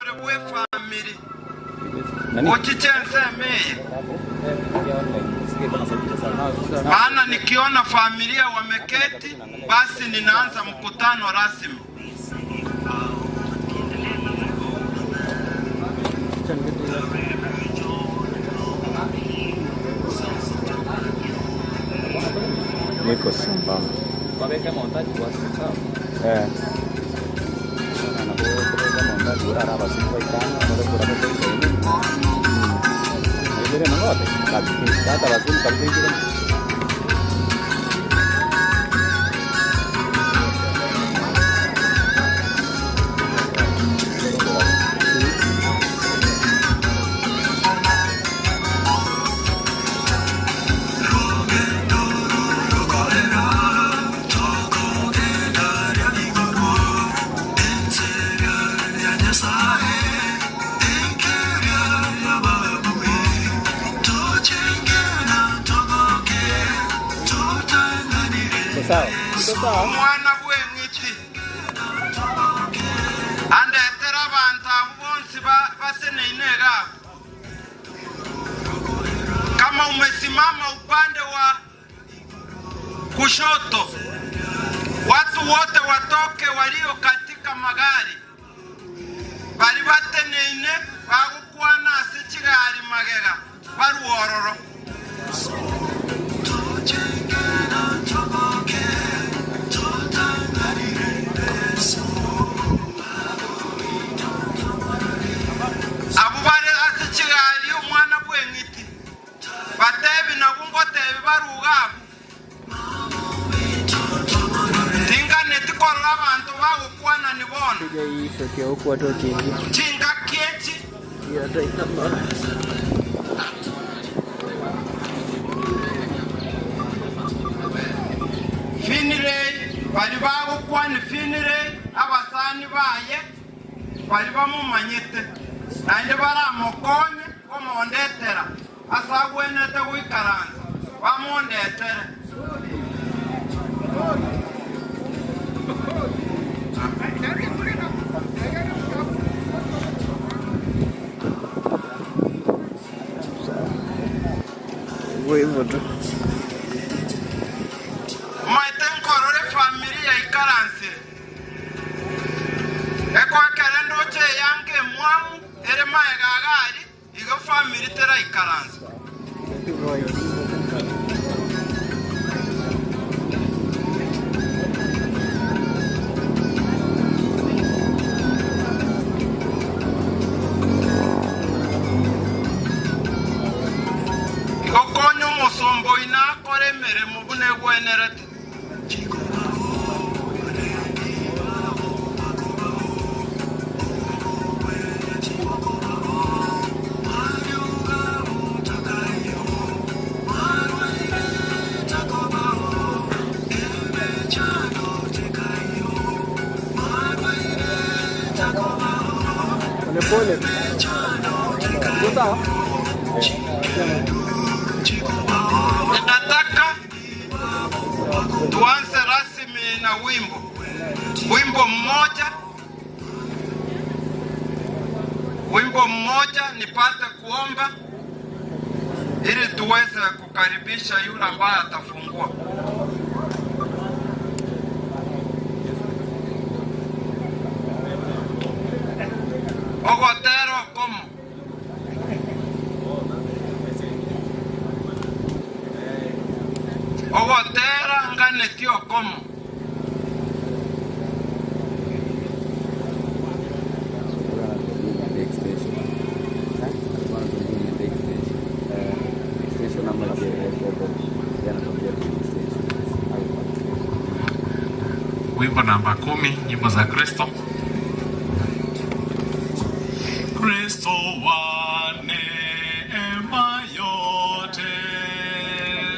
family. Maana nikiona familia wameketi, basi ninaanza mkutano rasmi. Niko sambamba. Kabeka montaji kwa sasa. Na kwa montaji ora raba sipo itana, no por haber hecho eso. Yo no ngote, kata lazima kabisa. Mwana bw'emiti andetera abantu abo bonsi baseneine. Kama umesimama upande wa kushoto, watu wote watoke walio katika magari bali bateneine bagukwana asichigari magega baruororo. Abubare asichigari umwana bw'emiti batebi nabungotebi barugabu tingane tikorora abantu bagukwana nibono chinga kieti finire bali bagukwana finire abasani baye bali bamumanyite nande baramukonye omondetera asagwenete wikaranza bamondetera maitenkorore familia ikaranze eko kerendo che yange mwamu ere maegagari igo family tera ikaranze igokonyo musombo inakore mere mubune gwenerete pole. Nataka tuanze rasmi na wimbo mmoja nipate kuomba ili tuweze kukaribisha yule ambaye atafungua. Ogotero como Ogotera nganetio como Wimbo namba 10, nyimbo za Kristo. Kristo wa neema yote.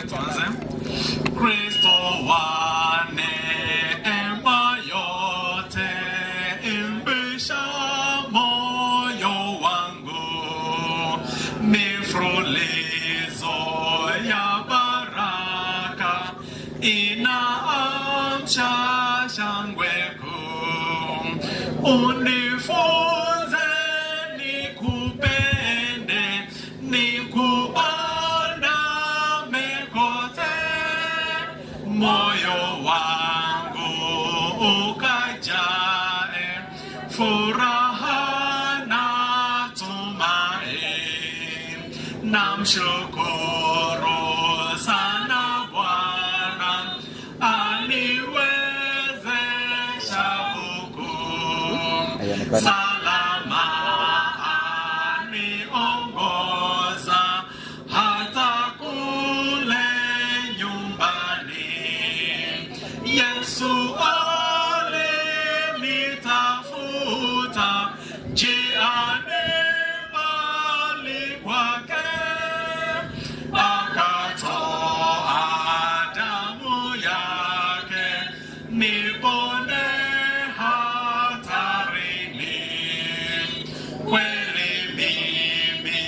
Tuanze. Kristo wa neema yote, imbisha moyo wangu, mifululizo ya baraka inaamsha shangwe kuu. Unifunze furaha na tumaini, namshukuru sana Bwana aniwezesha huku salama, aniongoza hata kule nyumbani. Yesu alinitafuta njiani mbali kwake, akatoa damu yake nipone hatarini. Kweli mimi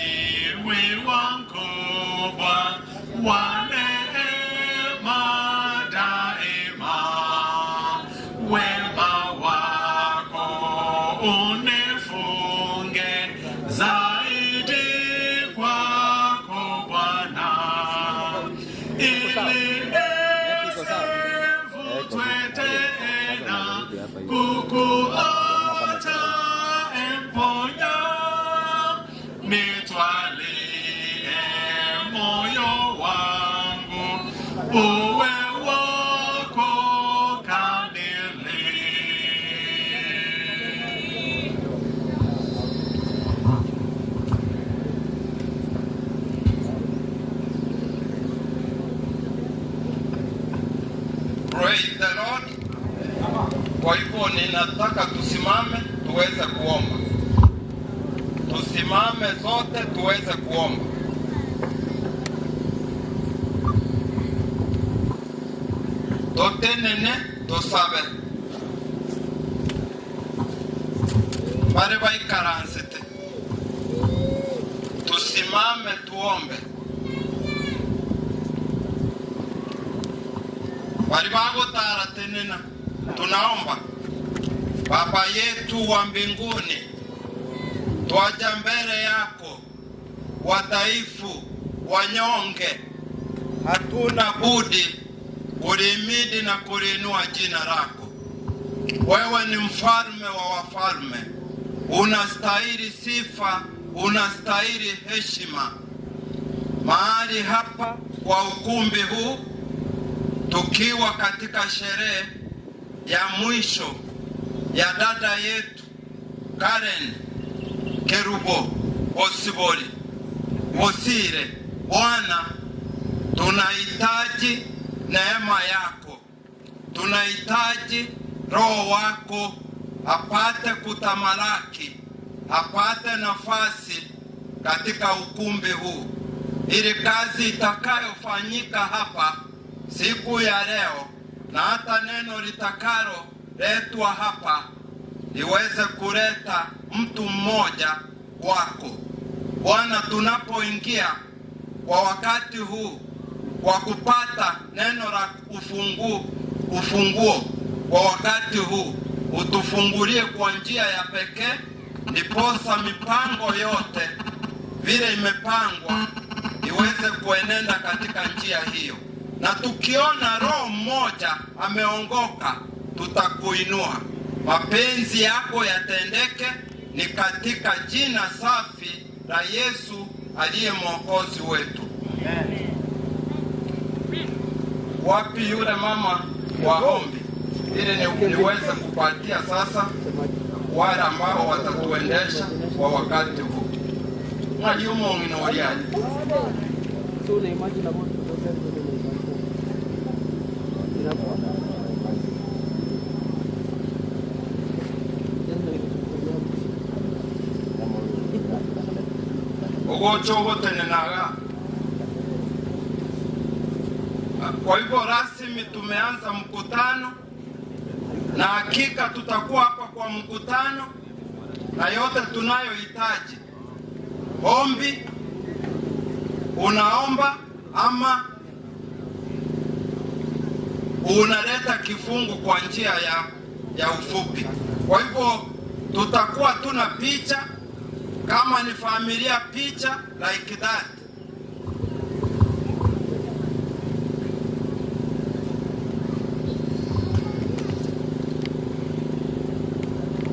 wiwa mkubwa wa neema daima, wema wako unifunge zaidi kwako Bwana, ili nisivutwe tena kukuacha emponya, nitwalie moyo wangu uwe wako kamili. Praise the Lord. Kwa hivyo ninataka tusimame tuweze kuomba. Tusimame zote tuweze kuomba. Totenene tosabe. Bare baikaransete. Tusimame tuombe. Walibagotara tenena, tunaomba. Baba yetu wa mbinguni, twaja mbele yako wadhaifu, wanyonge, hatuna budi kulimidi na kulinua jina lako. Wewe ni mfalme wa wafalme, unastahili sifa, unastahili heshima. Mahali hapa kwa ukumbi huu, tukiwa katika sherehe ya mwisho ya dada yetu Karen Kerubo Osibori Osire, Bwana, tunahitaji neema yako, tunahitaji Roho wako apate kutamalaki, apate nafasi katika ukumbi huu, ili kazi itakayofanyika hapa siku ya leo na hata neno litakalo letwa hapa liweze kuleta mtu mmoja kwako. Bwana, tunapoingia kwa wakati huu kwa kupata neno la ufunguo kwa wakati huu, utufungulie kwa njia ya pekee, ndiposa mipango yote vile imepangwa iweze kuenenda katika njia hiyo. Na tukiona roho mmoja ameongoka, tutakuinua. Mapenzi yako yatendeke, ni katika jina safi la Yesu aliye mwokozi wetu. Amen. Wapi yule mama wa ombi, ili niweze kupatia sasa wale ambao watatuendesha kwa wakati huu. Mwalimu mnoriani. Ogochogotenenaga. Kwa hivyo rasmi tumeanza mkutano, na hakika tutakuwa hapa kwa mkutano na yote tunayohitaji. Ombi, unaomba ama unaleta kifungu kwa njia ya ufupi. Kwa hivyo tutakuwa tuna picha, kama ni familia, picha like that.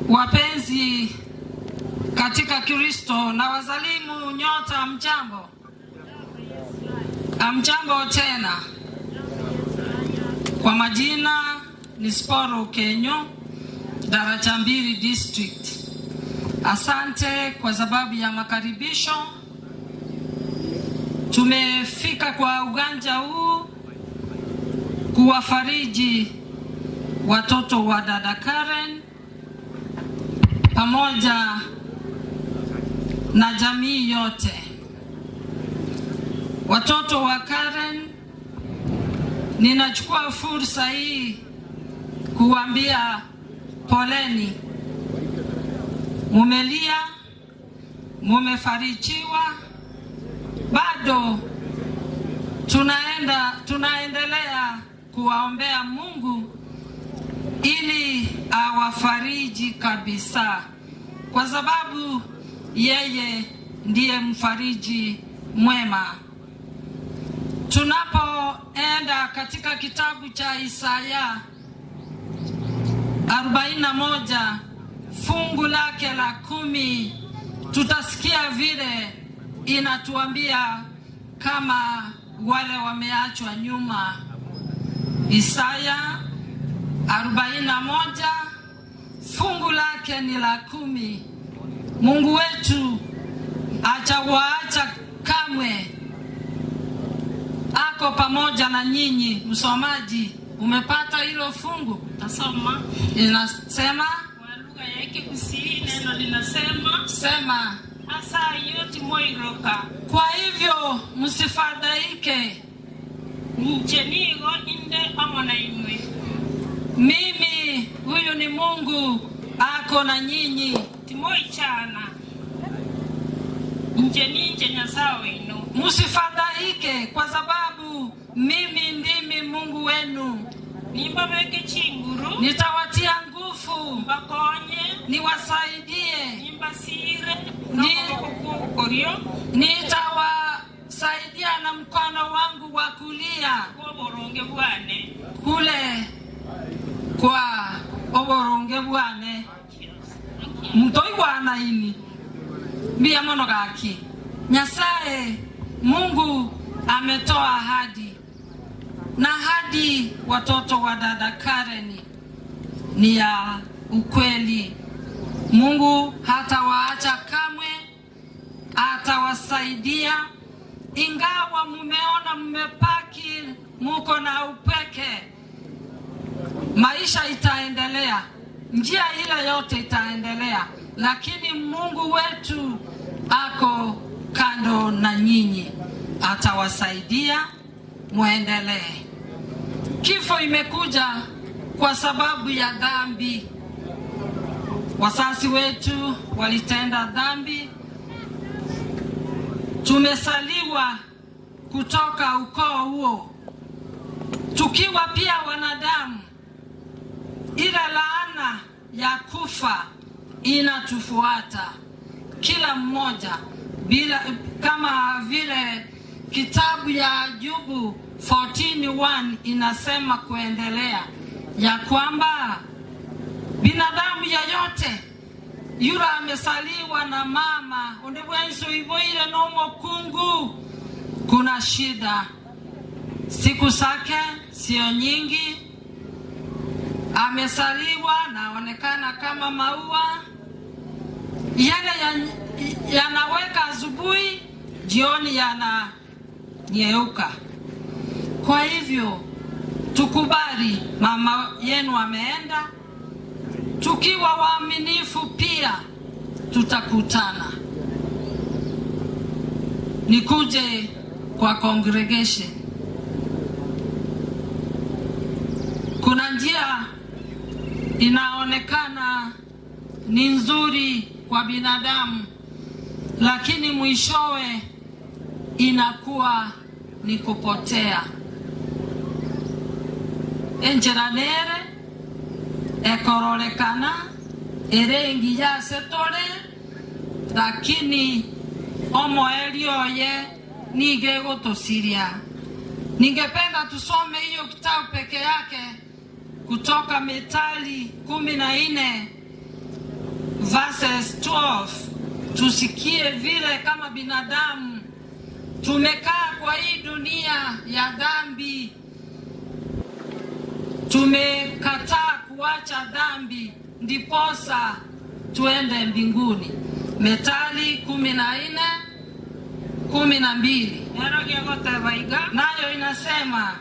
Wapenzi wapenzi katika Kristo na wazalimu nyota, mjambo. Amjambo tena. Kwa majina ni Sporo Kenyo, Daraja Mbili District. Asante kwa sababu ya makaribisho. Tumefika kwa uwanja huu kuwafariji watoto wa dada Karen pamoja na jamii yote. Watoto wa Karen, ninachukua fursa hii kuambia poleni. Mumelia, mumefarijiwa, bado tunaendelea kuwaombea Mungu ili awafariji kabisa, kwa sababu yeye ndiye mfariji mwema. Tunapoenda katika kitabu cha Isaya 41 fungu lake la 10, tutasikia vile inatuambia kama wale wameachwa nyuma. Isaya 41 fungu lake ni la 10. Mungu wetu hajawaacha kamwe, ako pamoja na nyinyi. Msomaji, umepata hilo fungu? Tasoma. Inasema Kwa lugha ya Kikusii neno linasema, sema, asa yote moiroka. kwa hivyo msifadhaike, Mchenigo inde amona imwe. mimi huyu ni Mungu ako na nyinyi. Timoi chana. Mcheninje nyasawe ino. Msifadhaike kwa sababu mimi ndimi Mungu wenu. Nimba beke chinguru. Nitawatia nguvu, Bakonye. niwasaidie. Nimba sire. Ni- Korio. Nitawasaidia na mkono wangu wa kulia Kwa boronge bwane. kule kwa oboronge bwane mtoi bwana ini mbia mono gaki. Nyasaye Mungu ametoa ahadi, na ahadi watoto wa dada Karen ni ya ukweli. Mungu hatawaacha kamwe, atawasaidia. Ingawa mumeona mmepaki muko na upeke, maisha itaendelea, njia ile yote itaendelea, lakini Mungu wetu ako kando na nyinyi, atawasaidia muendelee. Kifo imekuja kwa sababu ya dhambi. Wazazi wetu walitenda dhambi, tumesaliwa kutoka ukoo huo, tukiwa pia wanadamu. Ile laana ya kufa inatufuata kila mmoja, bila kama vile kitabu ya Ayubu 14:1 inasema kuendelea ya kwamba binadamu yeyote yule amesaliwa na mama ondebwenso ivoile no mokungu, kuna shida. Siku zake sio nyingi, amesaliwa naonekana kama maua yale yanaweka asubuhi, jioni yananyeuka. Kwa hivyo tukubali mama yenu ameenda, tukiwa waaminifu pia tutakutana. Nikuje kwa congregation, kuna njia inaonekana ni nzuri kwa binadamu, lakini mwishowe inakuwa ni kupotea. Enjeranere ekorolekana erengi ya setore, lakini omoelioye nige gotosiria. Ningependa tusome hiyo kitabu peke yake kutoka Methali 14 verses 12. Tusikie vile kama binadamu tumekaa kwa hii dunia ya dhambi, tumekataa kuacha dhambi ndiposa tuende mbinguni. Methali 14:12 nayo inasema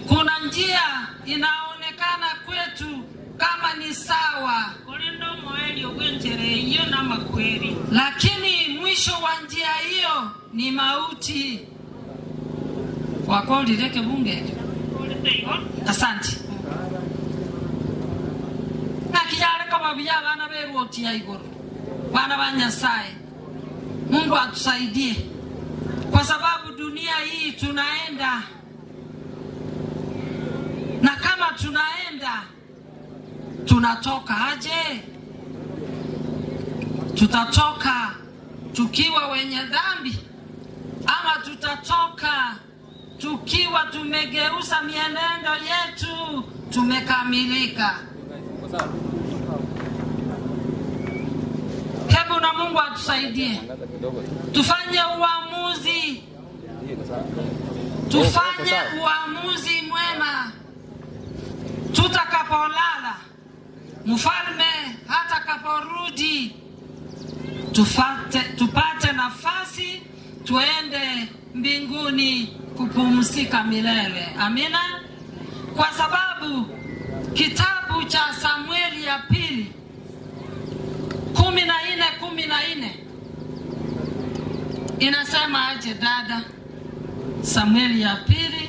kuna njia inaonekana kwetu kama ni sawa, lakini mwisho wa njia hiyo ni mauti. Wako lireke bunge. Asante. Nakijale kama vijana bana beruoti ya igoro. Bana banyasaye. Mungu atusaidie. Kwa sababu dunia hii tunaenda. Na kama tunaenda, tunatoka aje? Tutatoka tukiwa wenye dhambi, ama tutatoka tukiwa tumegeuza mienendo yetu, tumekamilika? Hebu na Mungu atusaidie. Tufanye uamuzi. Tufanye uamuzi mwema. Tutakapolala, mfalme hatakaporudi, tupate nafasi tuende mbinguni kupumzika milele. Amina. Kwa sababu kitabu cha Samueli ya pili 14:14 inasema aje dada? Samueli ya pili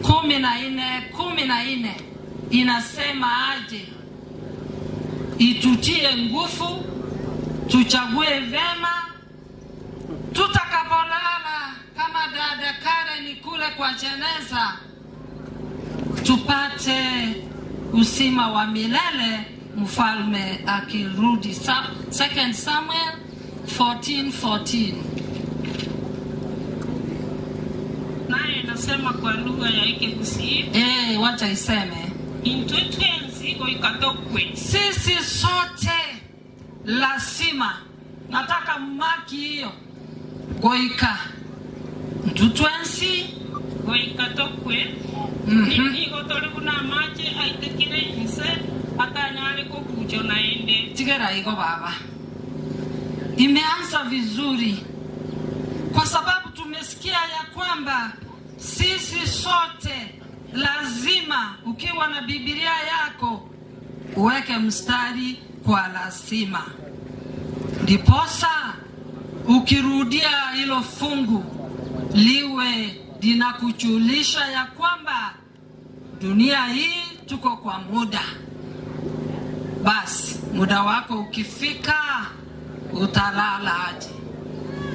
14:14 inasema aje? Itutie nguvu, tuchague vema, tutakapolala kama dada Karen kule kwa jeneza, tupate uzima wa milele mfalme akirudi. 2 Samuel 14:14 naye nasema kwa lugha ya Kikusi. Wacha iseme. Sisi sote lazima, nataka mmaki hiyo, goika mtutwensi goika tokwe. Ni gotole kuna mache aitekire inse atanyale ko kujo naende. Tigera iko baba. Imeanza vizuri kwa sababu tumesikia ya kwamba sisi sote lazima, ukiwa na Biblia yako uweke mstari kwa lazima, ndiposa ukirudia hilo fungu liwe linakujulisha ya kwamba dunia hii tuko kwa muda. Basi muda wako ukifika utalala aje?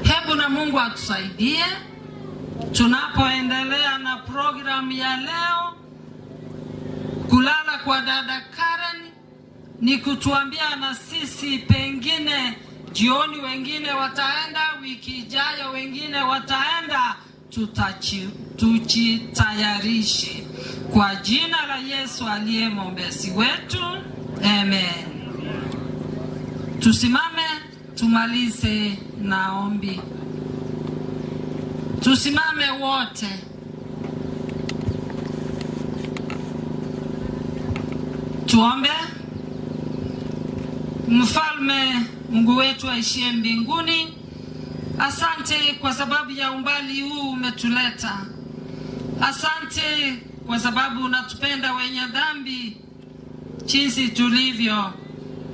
Hebu na Mungu atusaidie tunapoendelea na programu ya leo. Kulala kwa dada Karen ni kutuambia na sisi pengine jioni, wengine wataenda, wiki ijayo wengine wataenda, tujitayarishe kwa jina la Yesu aliye mwombezi wetu. Amen. Tusimame tumalize na ombi. Tusimame wote. Tuombe. Mfalme Mungu wetu aishie mbinguni, asante kwa sababu ya umbali huu umetuleta. Asante kwa sababu unatupenda wenye dhambi jinsi tulivyo,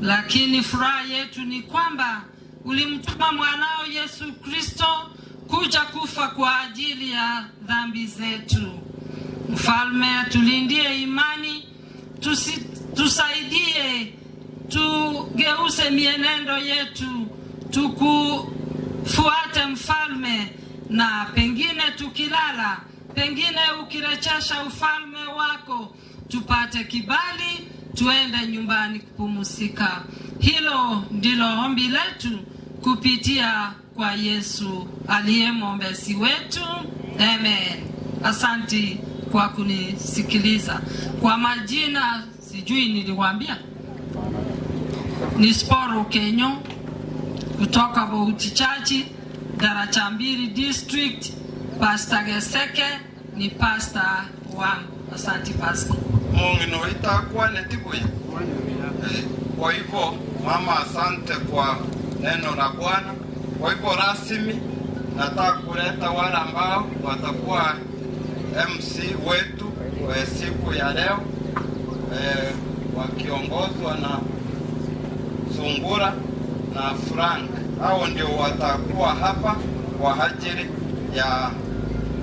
lakini furaha yetu ni kwamba ulimtuma mwanao Yesu Kristo kuja kufa kwa ajili ya dhambi zetu. Mfalme, tulindie imani, tusaidie tugeuze mienendo yetu, tukufuate mfalme, na pengine tukilala, pengine ukirejesha ufalme wako, tupate kibali tuende nyumbani kupumzika. Hilo ndilo ombi letu kupitia kwa Yesu aliye mwombezi wetu. Amen. Asante kwa kunisikiliza. Kwa majina sijui niliwaambia, ni Sporo Kenyo kutoka Bouti Church, Darachambiri District. Pastor Geseke ni pastor wangu. Asante pastor. Mungu itakuwa netikuya. Kwa hivyo mama, asante kwa neno la Bwana. Kwa hivyo rasmi nataka kuleta wale ambao watakuwa MC wetu siku ya leo, wakiongozwa na Sungura na Frank. Hao ndio watakuwa hapa kwa ajili ya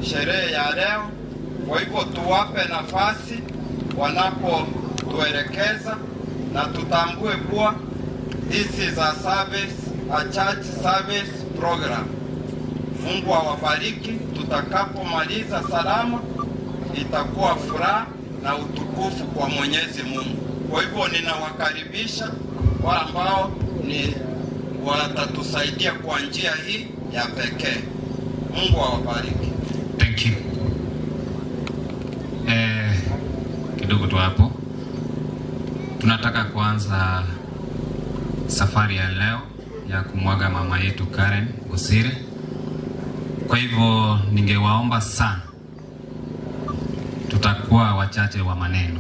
sherehe ya leo. Kwa hivyo tuwape nafasi wanapotuelekeza, na tutambue kuwa this is a service, a church service program. Mungu awabariki. Tutakapomaliza salama, itakuwa furaha na utukufu kwa Mwenyezi Mungu. Kwa hivyo ninawakaribisha wale ambao watatusaidia kwa njia hii ya pekee. Mungu awabariki. Thank you. Kidogo tu hapo, tunataka kuanza safari ya leo ya kumwaga mama yetu Karen Osire. Kwa hivyo ningewaomba sana, tutakuwa wachache wa maneno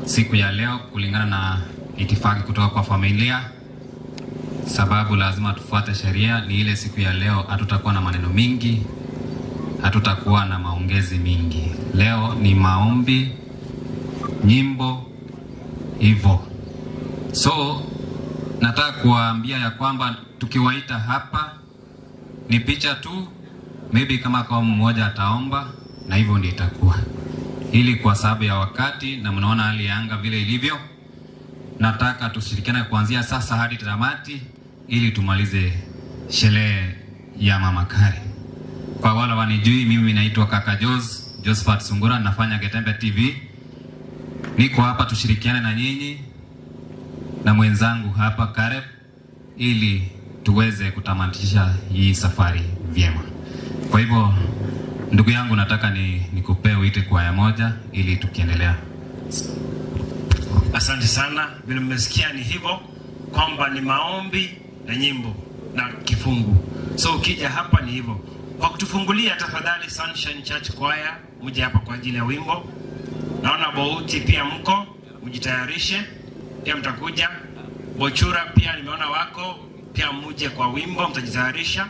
siku ya leo kulingana na itifaki kutoka kwa familia, sababu lazima tufuate sheria. Ni ile siku ya leo hatutakuwa na maneno mingi, hatutakuwa na maongezi mingi. Leo ni maombi, nyimbo hivyo. So nataka kuwaambia ya kwamba tukiwaita hapa ni picha tu, maybe kama kwa mmoja ataomba, na hivyo ndio itakuwa. Ili kwa sababu ya wakati na mnaona hali ya anga vile ilivyo, nataka tushirikiane kuanzia sasa hadi tamati ili tumalize sherehe ya mama Karen. Kwa wale wanijui, mimi naitwa kaka Josephat Sungura, nafanya Getembe TV. Niko hapa tushirikiane na nyinyi na mwenzangu hapa Kareb ili tuweze kutamatisha hii safari vyema. Kwa hivyo ndugu yangu, nataka nikupee wito kwa ya moja ili tukiendelea. Asante sana. Vile mmesikia ni hivyo kwamba ni maombi na nyimbo na kifungu. So ukija hapa ni hivyo. Kwa kutufungulia tafadhali Sunshine Church Choir, mje hapa kwa ajili ya wimbo. Naona Bouti pia mko, mjitayarishe. Pia mtakuja. Bochura pia nimeona wako, pia muje kwa wimbo, mtajitayarisha.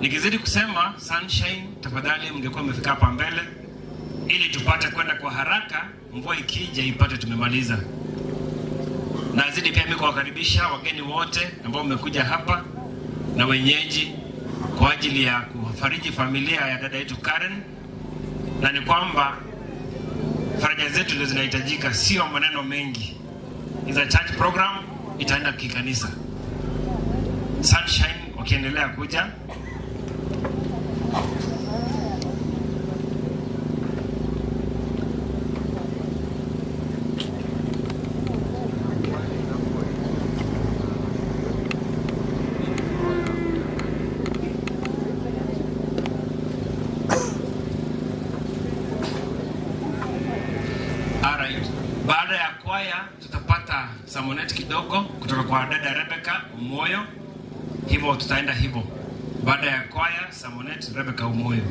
Nikizidi kusema Sunshine, tafadhali mngekuwa mmefika hapa mbele ili tupate kwenda kwa haraka, mvua ikija ipate tumemaliza. Nazidi pia mimi kuwakaribisha wageni wote ambao mmekuja hapa na wenyeji kwa ajili ya kufariji familia ya dada yetu Karen, na ni kwamba faraja zetu ndio zinahitajika, sio maneno mengi. Is a church program, itaenda kikanisa. Sunshine wakiendelea kuja. Baada ya kwaya tutapata samonet kidogo kutoka kwa dada Rebecca Umoyo. Hivyo tutaenda hivyo. Baada ya kwaya samonet Rebecca Umoyo.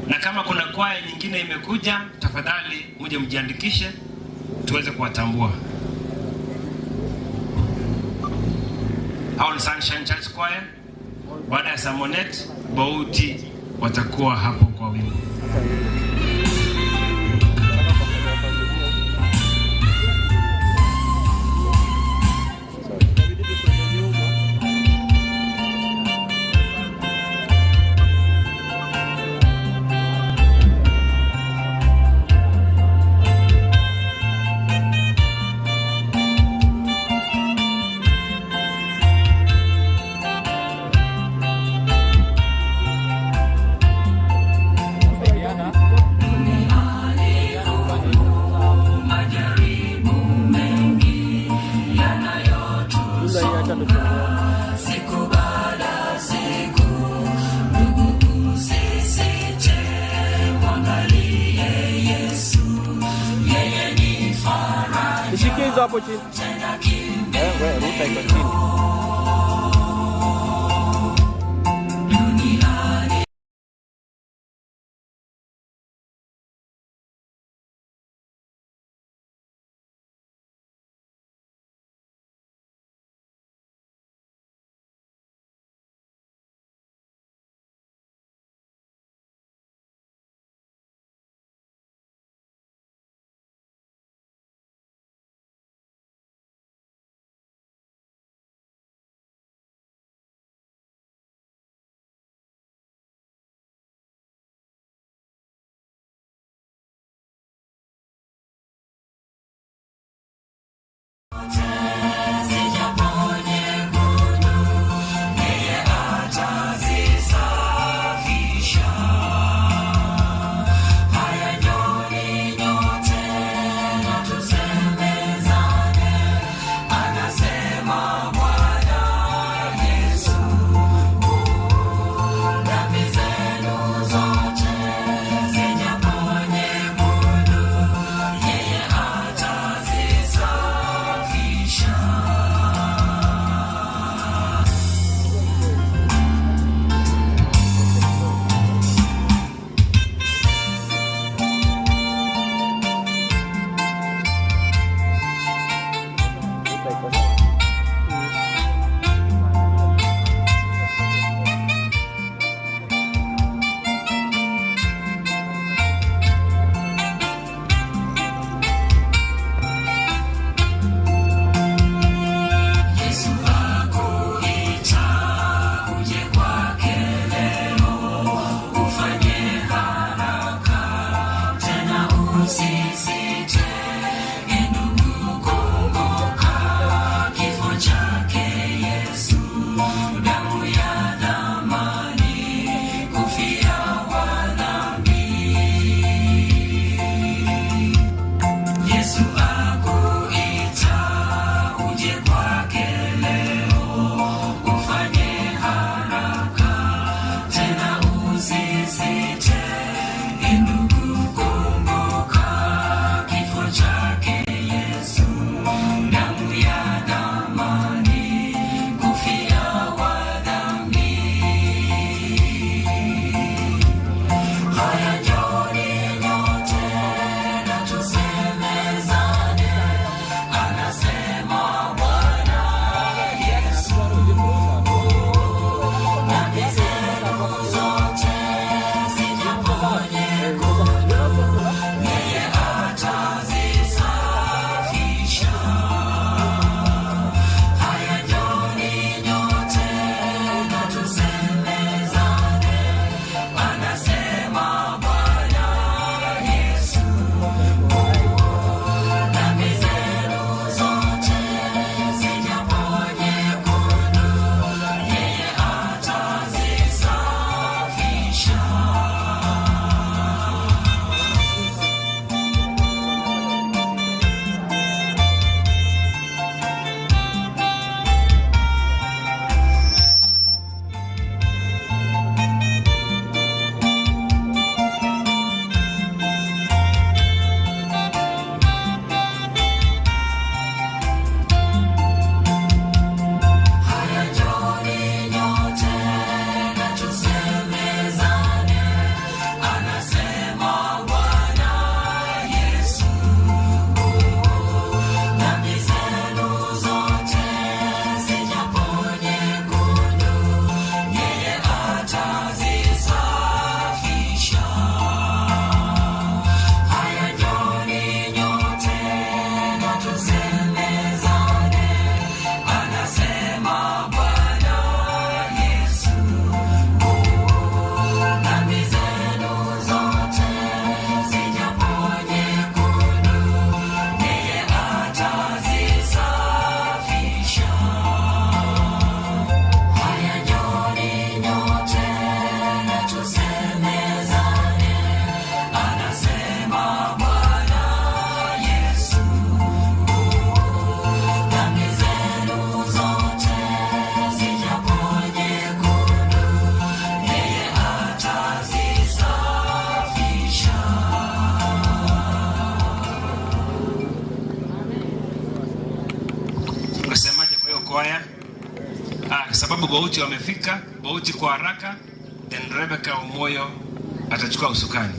Na kama kuna kwaya nyingine imekuja, tafadhali mje mjiandikishe tuweze kuwatambua. Hao ni Sunshine Church Choir. Baada ya samonet Bouti watakuwa hapo kwa wimbo. hizo hapo chini. Ruta iko chini. Kwaya. Sababu Bauti wamefika, Bauti kwa haraka, then Rebecca Omoyo atachukua usukani.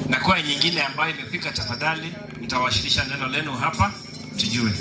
Na kwaya nyingine ambayo imefika, tafadhali mtawashirisha neno lenu hapa tujue.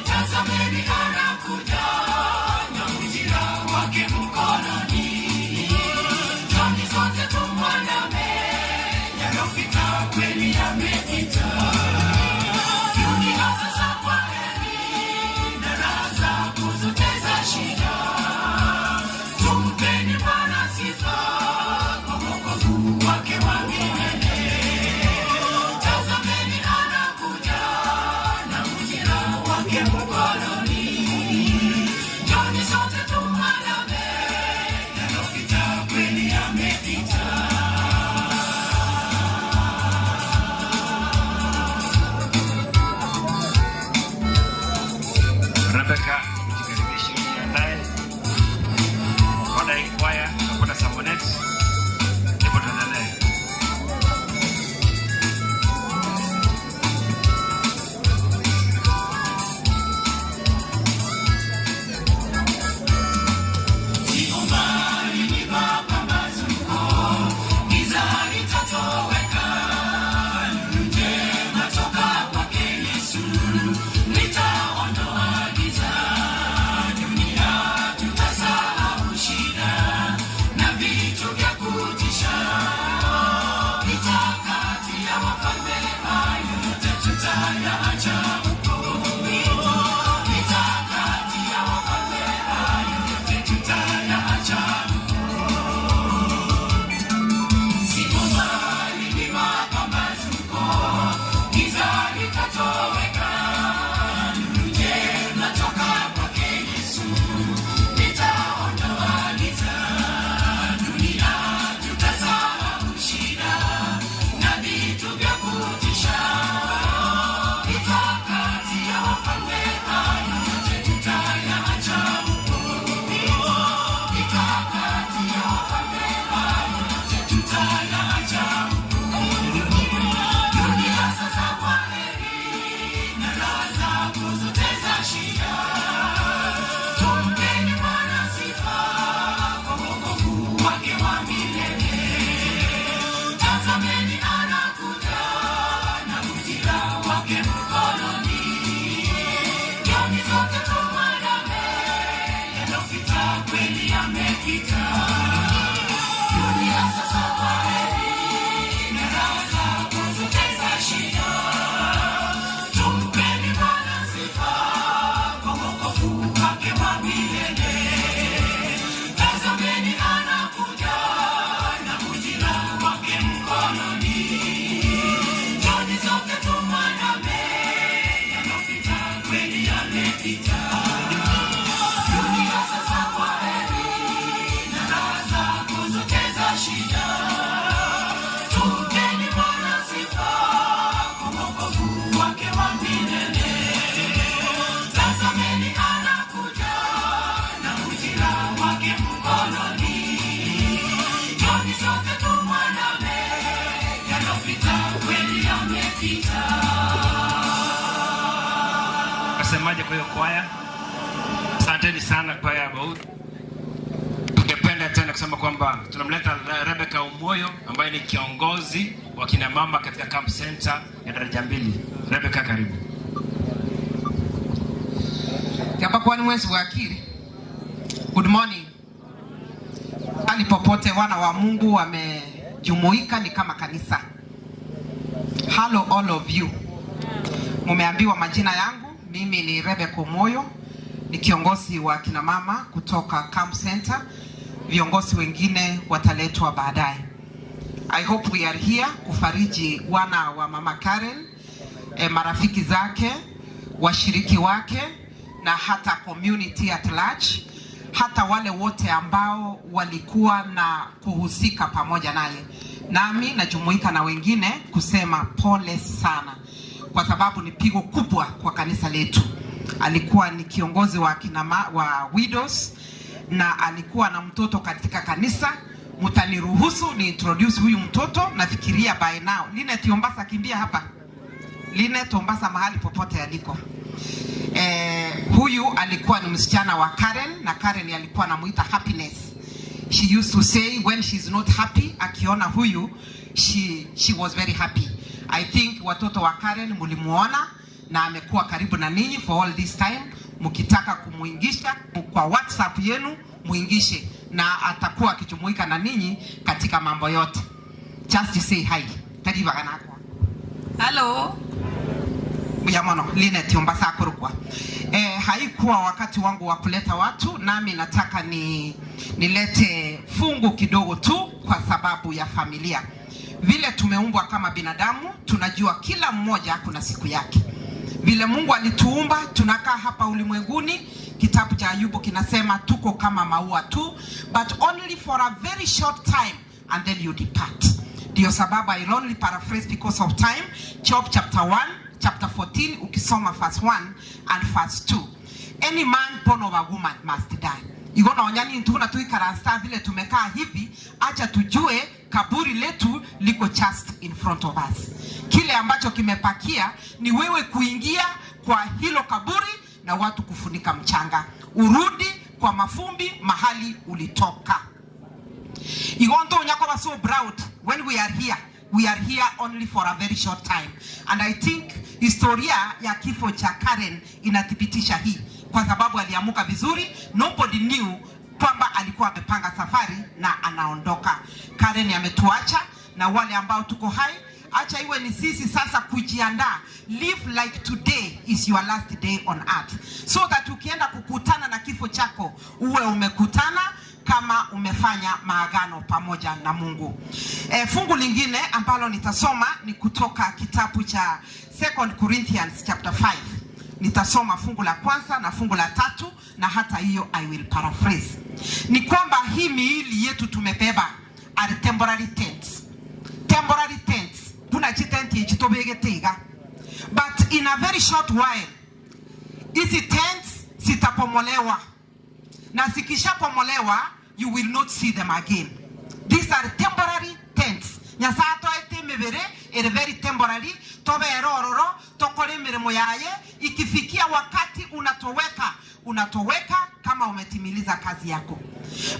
Tazameni anakuja Gikuyu kwaya. Asanteni sana kwaya ya Bauthi. Tungependa tena kusema kwamba tunamleta Rebecca Umoyo ambaye ni kiongozi wa kina mama katika Camp Center ya Daraja Mbili. Rebecca, karibu. Hapa kwa mwezi wa akili. Good morning. Ali popote wana wa Mungu wamejumuika ni kama kanisa. Hello all of you. Mumeambiwa majina yangu, mimi ni Rebecca Umoyo, ni kiongozi wa kina mama kutoka Camp Center. Viongozi wengine wataletwa baadaye. I hope we are here kufariji wana wa mama Karen, marafiki zake, washiriki wake na hata community at large, hata wale wote ambao walikuwa na kuhusika pamoja naye. Nami najumuika na wengine kusema pole sana, kwa sababu ni pigo kubwa kwa kanisa letu. Alikuwa ni kiongozi wa wa widows na alikuwa na mtoto katika kanisa. Mtaniruhusu ni introduce huyu mtoto, nafikiria by now. Linet Ombasa, kimbia hapa. Linet Ombasa mahali popote aliko. Huyu alikuwa ni msichana wa Karen, na Karen alikuwa anamuita Happiness. She used to say when she's not happy, akiona huyu, she was very happy. I think watoto wa Karen mulimuona na amekuwa karibu na ninyi for all this time. Mkitaka kumuingisha kwa WhatsApp yenu, muingishe na atakuwa akijumuika na ninyi katika mambo yote. Just to say hi. Tariba kanako. Hello. Myamono, Linet Ombasa kurukwa. Haikuwa wakati wangu wa kuleta watu, nami nataka nilete fungu kidogo tu kwa sababu ya familia. Vile tumeumbwa kama binadamu, tunajua kila mmoja kuna siku yake. Vile Mungu alituumba, tunakaa hapa ulimwenguni, kitabu cha Ayubu kinasema tuko kama maua tu, but only for a very short time and then you depart. Ndio sababu I only paraphrase because of time. Job chapter 1, chapter 14, ukisoma verse 1 and verse 2. Any man born of a woman must die. Igona onyani ntuna tuikarasta vile tumekaa hivi, acha tujue kaburi letu liko just in front of us. Kile ambacho kimepakia ni wewe kuingia kwa hilo kaburi na watu kufunika mchanga. Urudi kwa mafumbi mahali ulitoka. Igonto nyako ba so proud when we are here. We are here only for a very short time. And I think historia ya kifo cha Karen inathibitisha hii. Kwa sababu aliamuka vizuri, nobody knew kwamba alikuwa amepanga safari na anaondoka. Karen ametuacha, na wale ambao tuko hai, acha iwe ni sisi sasa kujiandaa. Live like today is your last day on earth. So that ukienda kukutana na kifo chako, uwe umekutana kama umefanya maagano pamoja na Mungu. Fungu lingine ambalo nitasoma ni kutoka kitabu cha 2 Corinthians chapter 5. Nitasoma fungu la kwanza na fungu la 3, na hata hiyo I will paraphrase. Ni kwamba hii miili yetu tumebeba are temporary tents. Temporary tents. Kuna chitenti chitobegetega. But in a very short while, hizi tents zitapomolewa. Na zikishapomolewa, you will not see them again. These are temporary tents. Nyasato ete mebere, ere very temporary, tobe erororo, tokore miremo yaye, ikifikia wakati unatoweka kama umetimiliza kazi yako.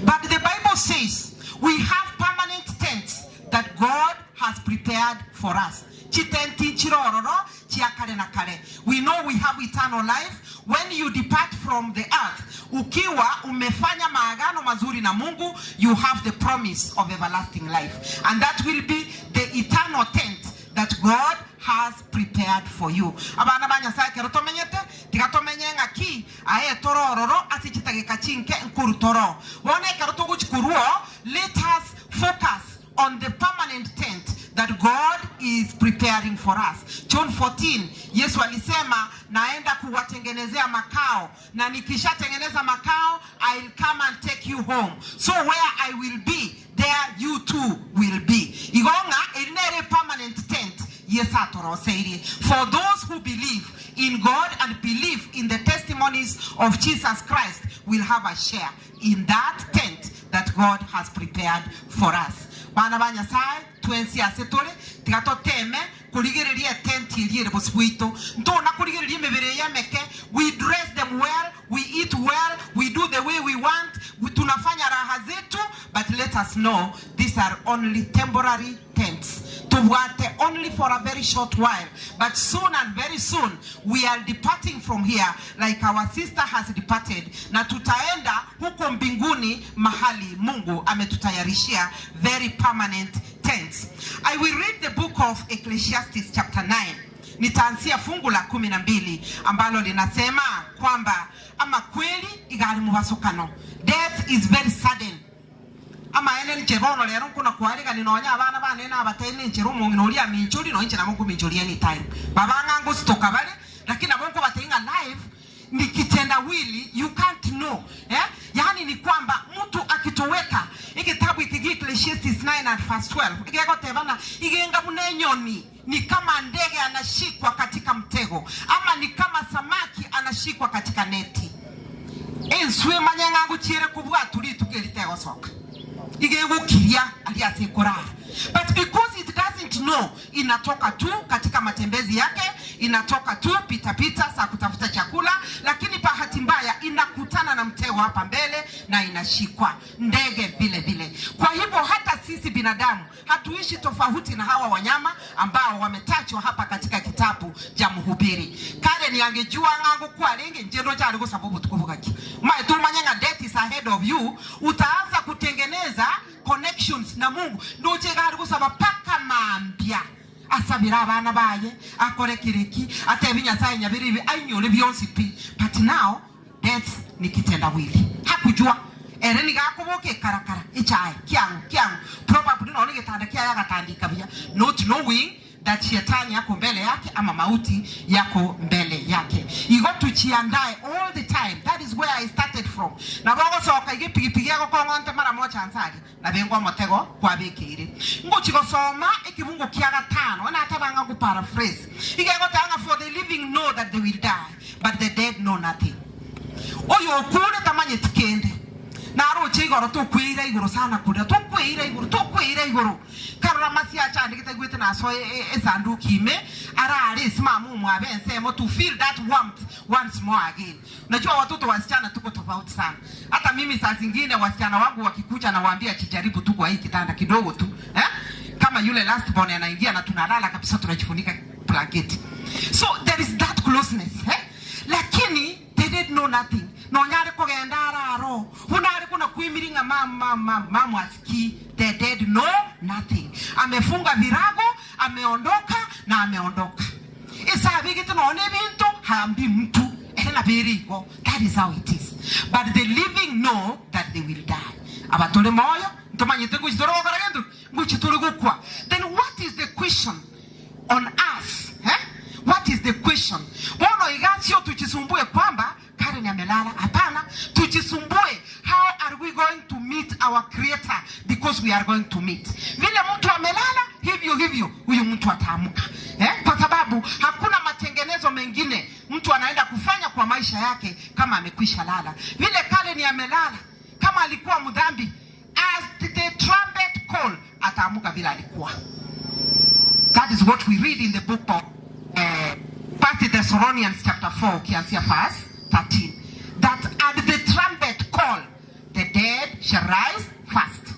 But the Bible says, we have permanent tents that God has prepared for us. Chitenti chirororo, chiakare na kare. We know we have eternal life. When you depart from the earth, ukiwa umefanya maagano mazuri na Mungu, you have the promise of everlasting life. And that will be the eternal tent that God has prepared for you. Abana banya sa keroto menyete, tigato menyenga ki, ae torororo, asichitage kachinke nkuru toro. Wone keroto kuchukuruo, let us focus on the permanent tent that God is preparing for us. John 14, Yesu alisema naenda kuwatengenezea makao, na nikishatengeneza makao, I'll come and take you home. So where I will be, there you too will be. Igonga inere permanent tent. Yes, for those who believe in God and believe in the testimonies of Jesus Christ will have a share in that tent that God has prepared for us. Bana banya sai twensi asetore tigato teme kurigereria tent iriere bosbuito ntona kurigereria mebere yameke. We dress them well, we eat well, we do the way we want, tunafanya raha zetu, but let us know these are only temporary tents. Tuwate only for a very short while, but soon and very soon we are departing from here like our sister has departed, na tutaenda huko mbinguni mahali Mungu ametutayarishia very permanent tents. I will read the book of Ecclesiastes chapter 9. Nitaanzia fungu la 12 ambalo linasema kwamba ama kweli igali mubasukano. Death is very sudden. Ama ene nchebono lero kuna kuarega ninonya abana bane na abatene nchero mungi noli aminchuri no nchina mungu minchuri anytime. Babanga ngo stoka bale lakini abongo batenga live ni kitendawili, you can't know. Yani ni kwamba mtu akitoweka ikitabu ikigi Ecclesiastes 9 and verse 12 ikego tebana igenga bunenyoni ni kama ndege anashikwa katika mtego, ama ni kama samaki anashikwa katika neti. Enswe manyangangu chire kubwa tuli tukelitego soka igego kiria aliasikora. But because it doesn't know, inatoka tu katika matembezi yake, inatoka tu pita saa kutafuta chakula, lakini bahati mbaya inakutana na mtego hapa mbele na inashikwa. Ndege vile vile. Kwa hivyo hata sisi binadamu hatuishi tofauti na hawa wanyama ambao wametachwa hapa katika kitabu cha Mhubiri. Kale ni angejua ngango kwa lenge njendo chali kwa sababu tukuvugaki. Maetu manyanga death is ahead of you, utaanza kutengeneza connections na Mungu. Ndio chegari kusaba paka mambia. Asabira abana baye akore kiriki atebinya sai nyabiri ainyole byonsi pi. But now death ni kitendawili. Hakujua ereni gakoboke karakara ichae kiangu probably no ngetanda kia yagatandika bia, not knowing that shetani yako mbele yake ama mauti yako mbele yake. You got to chiandae all the time. That is where I started from. Na bogo soka ige pigipigi yako kwa ngante mara moja ansari na bengwa motego kwa bekire ngo chigosoma ikibungo kiaga 5 na atabanga ku paraphrase igego tanga for the living know that they will die but the dead know nothing. Oyo kule tamanye tikende na aro chigoro to kwira igoro sana kuda to kwira igoro karora masia chandi kitagwete na so esandu kime ara ari simamu mwabense mo to feel that warmth once more again. Najua watoto wasichana tuko tofauti sana. Hata mimi saa zingine wasichana wangu wakikuja na waambia kijaribu tu kwa hii kitanda kidogo tu. Kama yule last born anaingia na tunalala kabisa tunajifunika blanketi. So there is that closeness. Lakini they did know nothing. No nyare kugenda araro. Hunari kuna kuimiringa mama aski. They did know nothing. Amefunga virago, ameondoka na ameondoka. Isa bigito no ne bintu hambi mtu. That is how it is. But the living know that they will die. Then what is the question on us? What is the question? How are we going to meet our Creator? Because we are going to meet. Vile mtu amelala hivyo huyu mtu ataamuka. Kwa sababu hakuna matengenezo mengine mtu anaenda kufanya kwa maisha yake kama amekwisha lala. Vile kale ni amelala kama alikuwa mdhambi, as the trumpet call ataamuka vile alikuwa. That is what we read in the book of 1 Thessalonians chapter 4 kianzia verse 13. That at the trumpet call the dead shall rise first,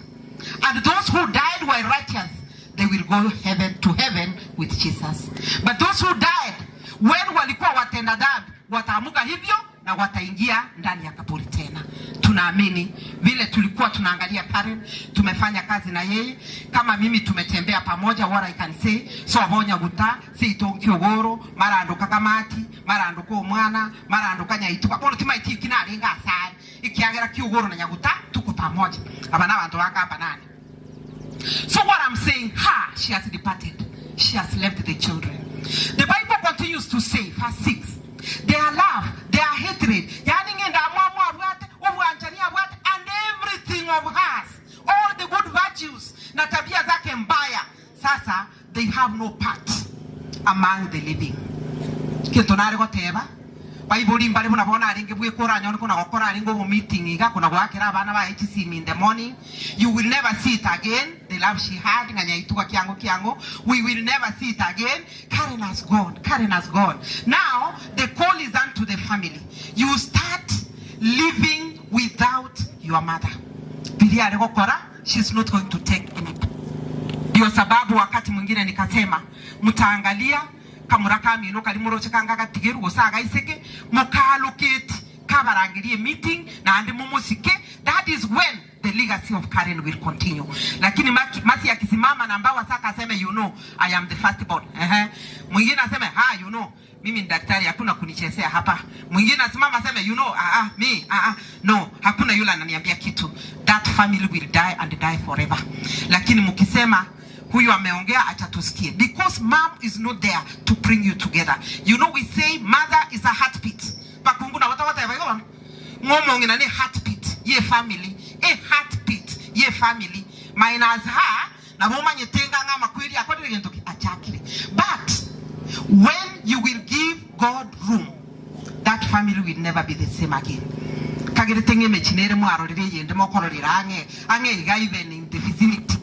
and those who died were righteous, they will go to heaven with Jesus. But those who died when walikuwa watenda dhambi wataamuka hivyo na wataingia ndani ya kaburi tena. Tunaamini vile tulikuwa tunaangalia Karen, tumefanya kazi na yeye, kama mimi tumetembea pamoja, what I can say, so abonya guta si tonki ogoro mara andoka kamati mara andoko mwana mara andoka nyaituka ono timaiti kinari ngasari ikiagera kiogoro na nyaguta tuko pamoja abana abantu bakapa nani. So what I'm saying, she has departed. She has left the children. The Bible continues to say, verse 6, their love, their hatred, and everything of us, all the good virtues, sasa they have no part among the living. Bible mbali munabona aringe bwe koranya ono kuna gokora aringo mu meeting iga kuna gwakira abana ba HCM in the morning. You will never see it again. the love she had, we will never see it again. Karen has gone. Karen has gone. Now, the call is unto the family. You start living without your mother. She's not going to take any. Ndio sababu wakati mwingine nikasema mtaangalia kamuraka mino kalimoroche kanga tigeru osaga iseke mukalokate kabarangirie meeting na ande mumusike. That is when the legacy of Karen will continue. Lakini masi akisimama na Mbawa saka aseme I am the first born. Mwingine aseme mimi ni daktari hakuna kunichezea hapa. Mwingine asimama aseme no, hakuna yule ananiambia kitu. That family will die and die forever. Lakini mkisema huyu ameongea acha tusikie, because mom is not there to bring you together. We say mother is a heartbeat. Pakungu na wata yabayo ngomo ngina ni heartbeat ye family, a heartbeat ye family minus her na mama nyetenga ngama kweli akwende ngentoki achakire. But when you will give God room, that family will never be the same again. Kagere tenge mechinere mu arorire yende mokororira ange even in the vicinity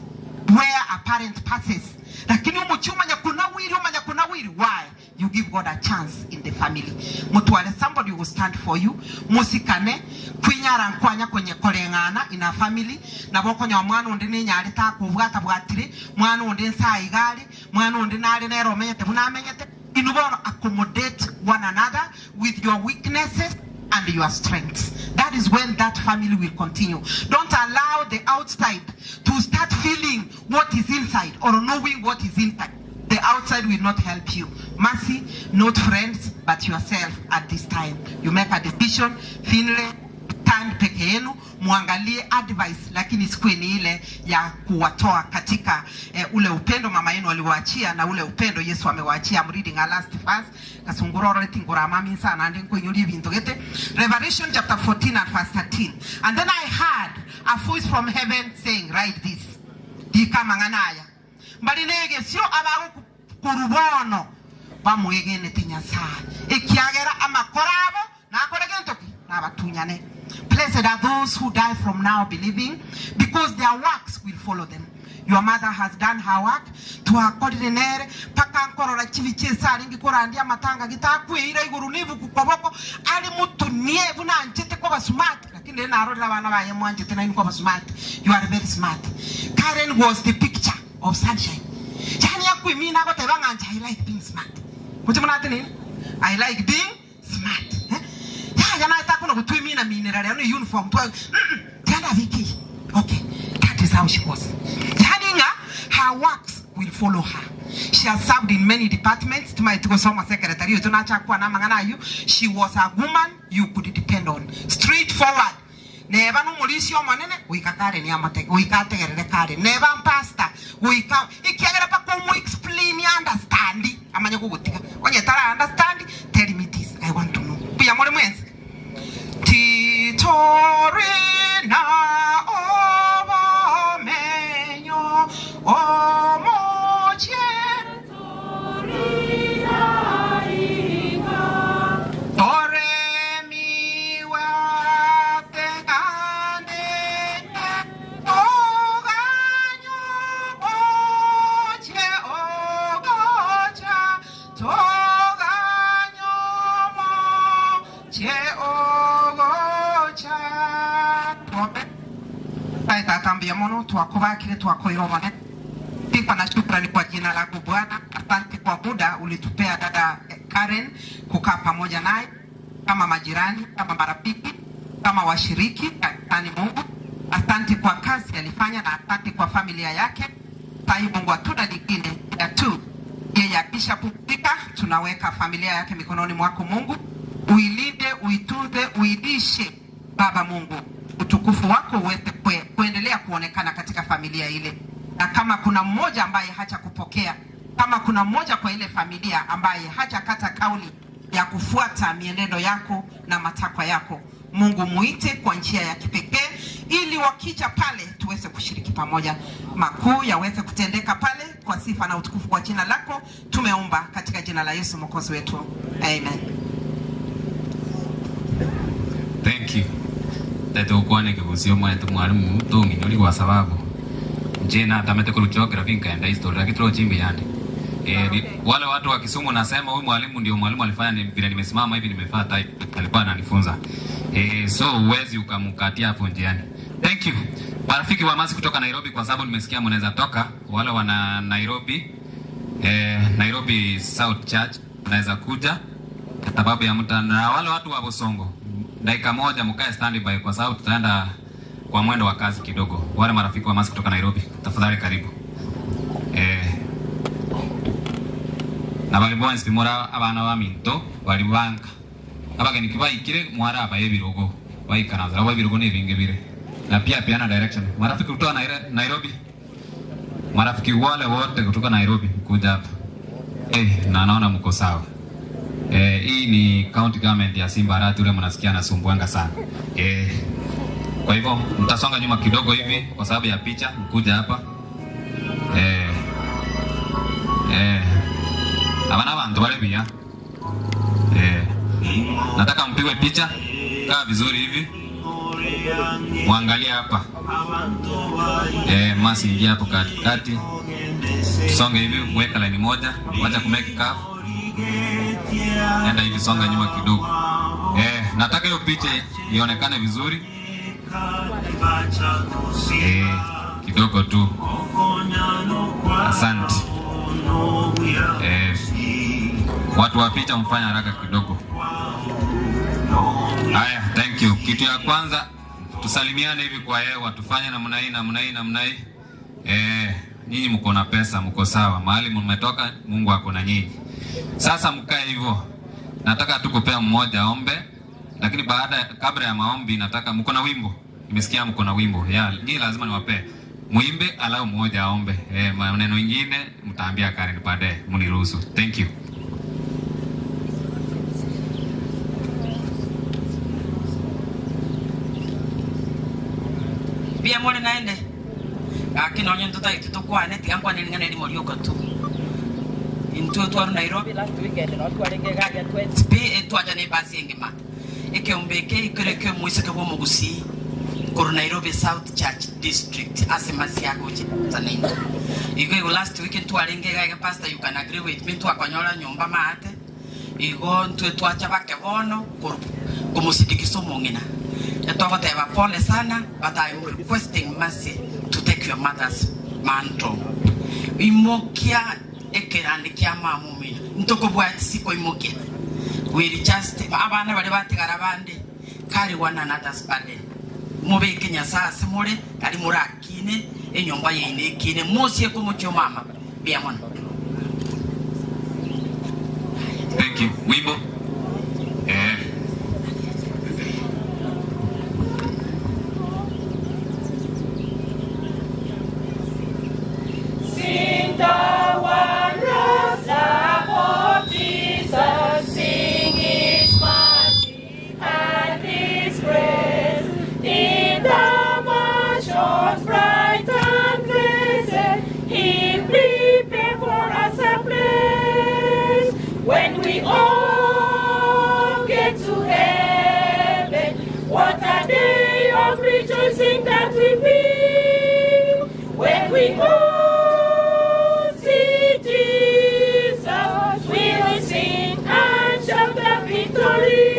where a parent passes. Lakini umuchuma nyakunawiri, why? You give God a chance in the family. Mutuale, somebody will stand for you. Musikane kwinyara nkwanya kwenye kolengana in a family. Naboko nya mwana ondine nyali ta kubwata bwatire, mwana ondine sa igali, mwana ondine ale nero menyete munamenyete. Inubono accommodate one another with your weaknesses and your strengths. That is when that family will continue. Don't allow the outside to start feeling what is inside or knowing what is inside. The outside will not help you. Mercy, not friends, but yourself at this time. You make a decision, finally, stand peke yenu, muangalie advice, lakini siku ni ile ya kuwatoa katika ule upendo mama yenu aliwaachia na ule upendo Yesu amewaachia. I'm reading a last verse. Kasunguroro letingura mami sana ndi kwenyuri bintu gete. Revelation chapter 14 and verse 13. And then I heard a voice from heaven saying, write this. Dika manganaya. Mbalinege sio abaru kurubono bamwegene tinyasa. Ekiagera amakorabo na akolegentoki na batunyane. Blessed are those who die from now believing, because their works will follow them. Your mother has done her work to her coordinator. Paka nkorora chivichesa ringi korandia matanga gitakwira iguru nibu kukoboko ali mutu niebu na anchete kwa smart. Lakini na arora bana baye mwanjete na kwa smart. You are very smart. Karen was the picture of sunshine. Chani yakwe mimi na gote banga ancha I like being smart. Mutumana tini? I like being smart. Yana itakuwa kutumi na minerali yani uniform tu. Tena viki. Okay. That is how she was. Her works will follow her. She has served in many departments. She was a woman you could depend on. Straightforward. Never no mulisio manene uikakare ni amate uikategere kare. Never pastor uika ikiagera pa komu explain understand amanya kugutika. Onye tara understand tell me this I want to know. Kuya mole mwenzi. Titorina obo menyo omoche mono tuakubakile tuakoiromane. Pipa na shukrani kwa jina lako Bwana. Asante kwa muda ulitupea dada Karen kukaa pamoja naye kama majirani, kama marafiki, kama washiriki kanisani Mungu. Asante kwa kazi alifanya na asante kwa familia yake. Sai Mungu atuna lingine ya tu. Yeye akisha kupika tunaweka familia yake mikononi mwako Mungu. Uilinde, uitunze, uidishe Baba Mungu. Utukufu wako uweze kuendelea kuonekana katika familia ile. Na kama kuna mmoja ambaye hacha kupokea, kama kuna mmoja kwa ile familia ambaye hacha kata kauli ya kufuata mienendo yako na matakwa yako, Mungu muite kwa njia ya kipekee ili wakija pale tuweze kushiriki pamoja. Makuu yaweze kutendeka pale kwa sifa na utukufu kwa jina lako. Tumeomba katika jina la Yesu Mwokozi wetu. Amen. Thank you. Tato kwane kugusio mwetu mwalimu tungi nuri kwa sababu jina tamete kwa geography nikaenda historia kitro chimbi yani. Wale watu wa Kisumu nasema huyu mwalimu ndio mwalimu alifanya vile nimesimama hivi nimefuata alikuwa ananifunza. So uwezi ukamkatia hapo njiani. Thank you. Marafiki wa Masi kutoka Nairobi, kwa sababu nimesikia mnaweza toka wale wana Nairobi Nairobi South Church naweza kuja kwa sababu ya na wale watu wa Bosongo. Dakika moja mkae standby kwa sababu tutaenda kwa mwendo wa kazi kidogo. Wale marafiki wa Masi kutoka Nairobi, tafadhali karibu. Na bali bwana spimora abana ba minto bali banka. Abageni kibaikire mwara abayebirogo. Baikanaza abayebirogo ni vinge bire. Na pia piana direction. Marafiki kutoka Nairobi. Marafiki wale wote kutoka Nairobi kuja hapa. Na naona mko sawa. Hii ni county government ya Simbarati, ule mnasikia nasumbuanga sana. Kwa hivyo mtasonga nyuma kidogo hivi kwa sababu ya picha mkuja hapa. Abana bantu bale bia. Nataka mpigwe picha kaa vizuri hivi. Muangalie hapa. Masi ingia hapo katikati. Songa hivi, mweka line moja, wacha kumeki curve. Nenda hivi, songa nyuma kidogo. Nataka hiyo picha ionekane vizuri. Kidogo tu. Asante. Watu wa picha mfanya haraka kidogo. Haya, thank you. Kitu ya kwanza tusalimiane hivi kwa hewa, tufanye namna hii. Nyinyi mko na pesa, mko sawa. Mahali mmetoka Mungu ako na nyinyi. Sasa mkae hivyo. Nataka tukupea mmoja ombe, lakini kabla ya maombi nataka mko na wimbo. Nimesikia mko na wimbo. Nyinyi lazima niwape. Muimbe alao mmoja aombe. Maneno mengine mtaambia Karen baadaye, mniruhusu. Thank you. Bia mole naende. Akinonyo ntutai tutukwane tiangwa ningane ni morioka tu. Into to Nairobi last weekend no twarenge gaga 20 pe etwaja ne basi ngema. Ekeombeke ikereke muiseke bo mugusi. Kuru Nairobi South Church District asemasi yako Tanzania. Igo last weekend twarenge gaga pastor, you can agree with me, twakonyola nyumba mate. Igo ntwacha bakebono kumusidikiso mongina. Etwagoteba pole sana, but I'm requesting mercy to take your mother's mantle. Imokia ekerande kia mamumi. Ntoko bwati siko imokia. We just abana bali batigara bande kari one another's burden. Mube Kenya sasa mure ali murakine enyomba yene kine mosie ko mucho mama bia mwana. Thank you. Wimbo. When we all get to heaven, what a day of rejoicing that will be. When we all see Jesus, we will sing and shout the victory.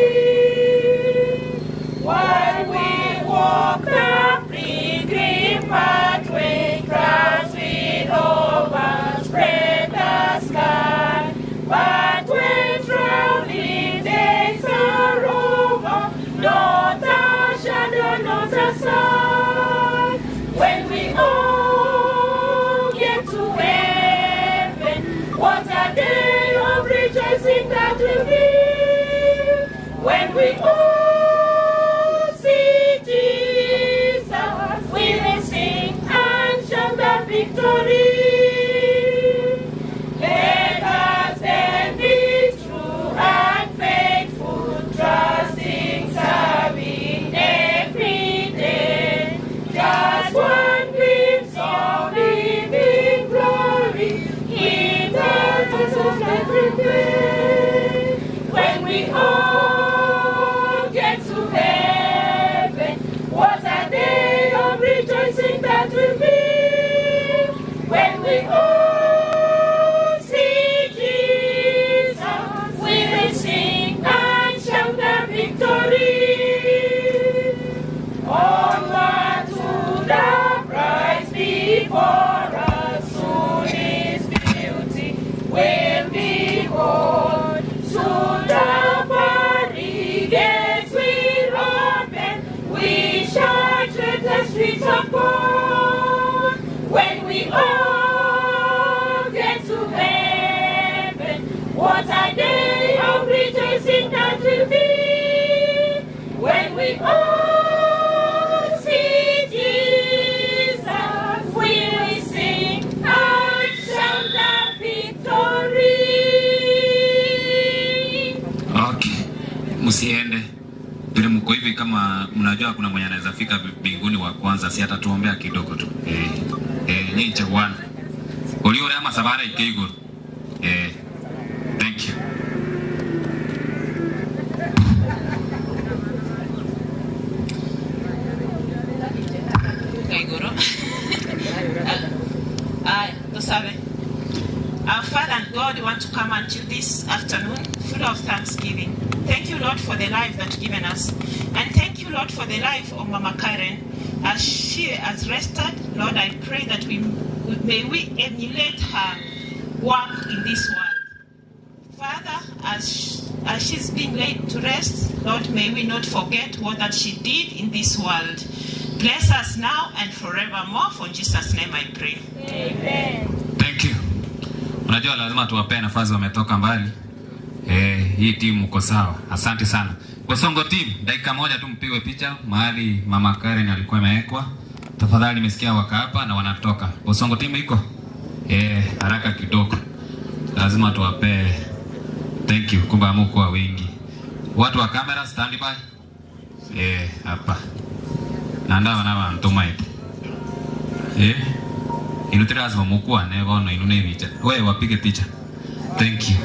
While we walk the pilgrim pathway, clouds will overspread the sky. But when traveling days are over, not a shadow, not a sign. When we all get to heaven, what a day of rejoicing that will be. When we all see Jesus, we will sing and shout the victory. When we all get to heaven, what a day of rejoicing that will be. before us, soon His beauty will behold. Soon the pearly gates will open, we shall tread the streets of gold. When we all get to heaven, what a day of rejoicing that will be. When we all see Jesus, we will sing and shout the victory. Okay, msiende. Vile mko hivi, kama mnajua kuna mwenye anaweza fika mbinguni wa kwanza, si atatuombea kidogo tu. Nyinyi chagwana. Uliore ama sabara ikeigo. Thank you. Our Father and God, we want to come unto you this afternoon full of thanksgiving. Thank you, Lord, for the life that you've given us. And thank you, Lord, for the life of Mama Karen. As she has rested, Lord, I pray that may we emulate her work in this world. Father, as she's being laid to rest, Lord, may we not forget what that she did in this world. Bless us now and forevermore. For Jesus' name I pray. Amen. Thank you. Unajua lazima tuwapee nafasi, wametoka mbali. Hii timu mko sawa. Asante sana. Bosongo team, dakika moja tu mpigwe picha mahali Mama Karen alikuwa imewekwa. Tafadhali, nimesikia waka hapa na wanatoka. Bosongo team iko? Haraka kidogo. Lazima tuwapee. Thank you. Kumbe mko wengi. Watu wa kamera stand by. Hapa. Nanda wana ntoma hivi. Inutira lazima mkuu anayeona inune picha. Wewe wapige picha. Thank you.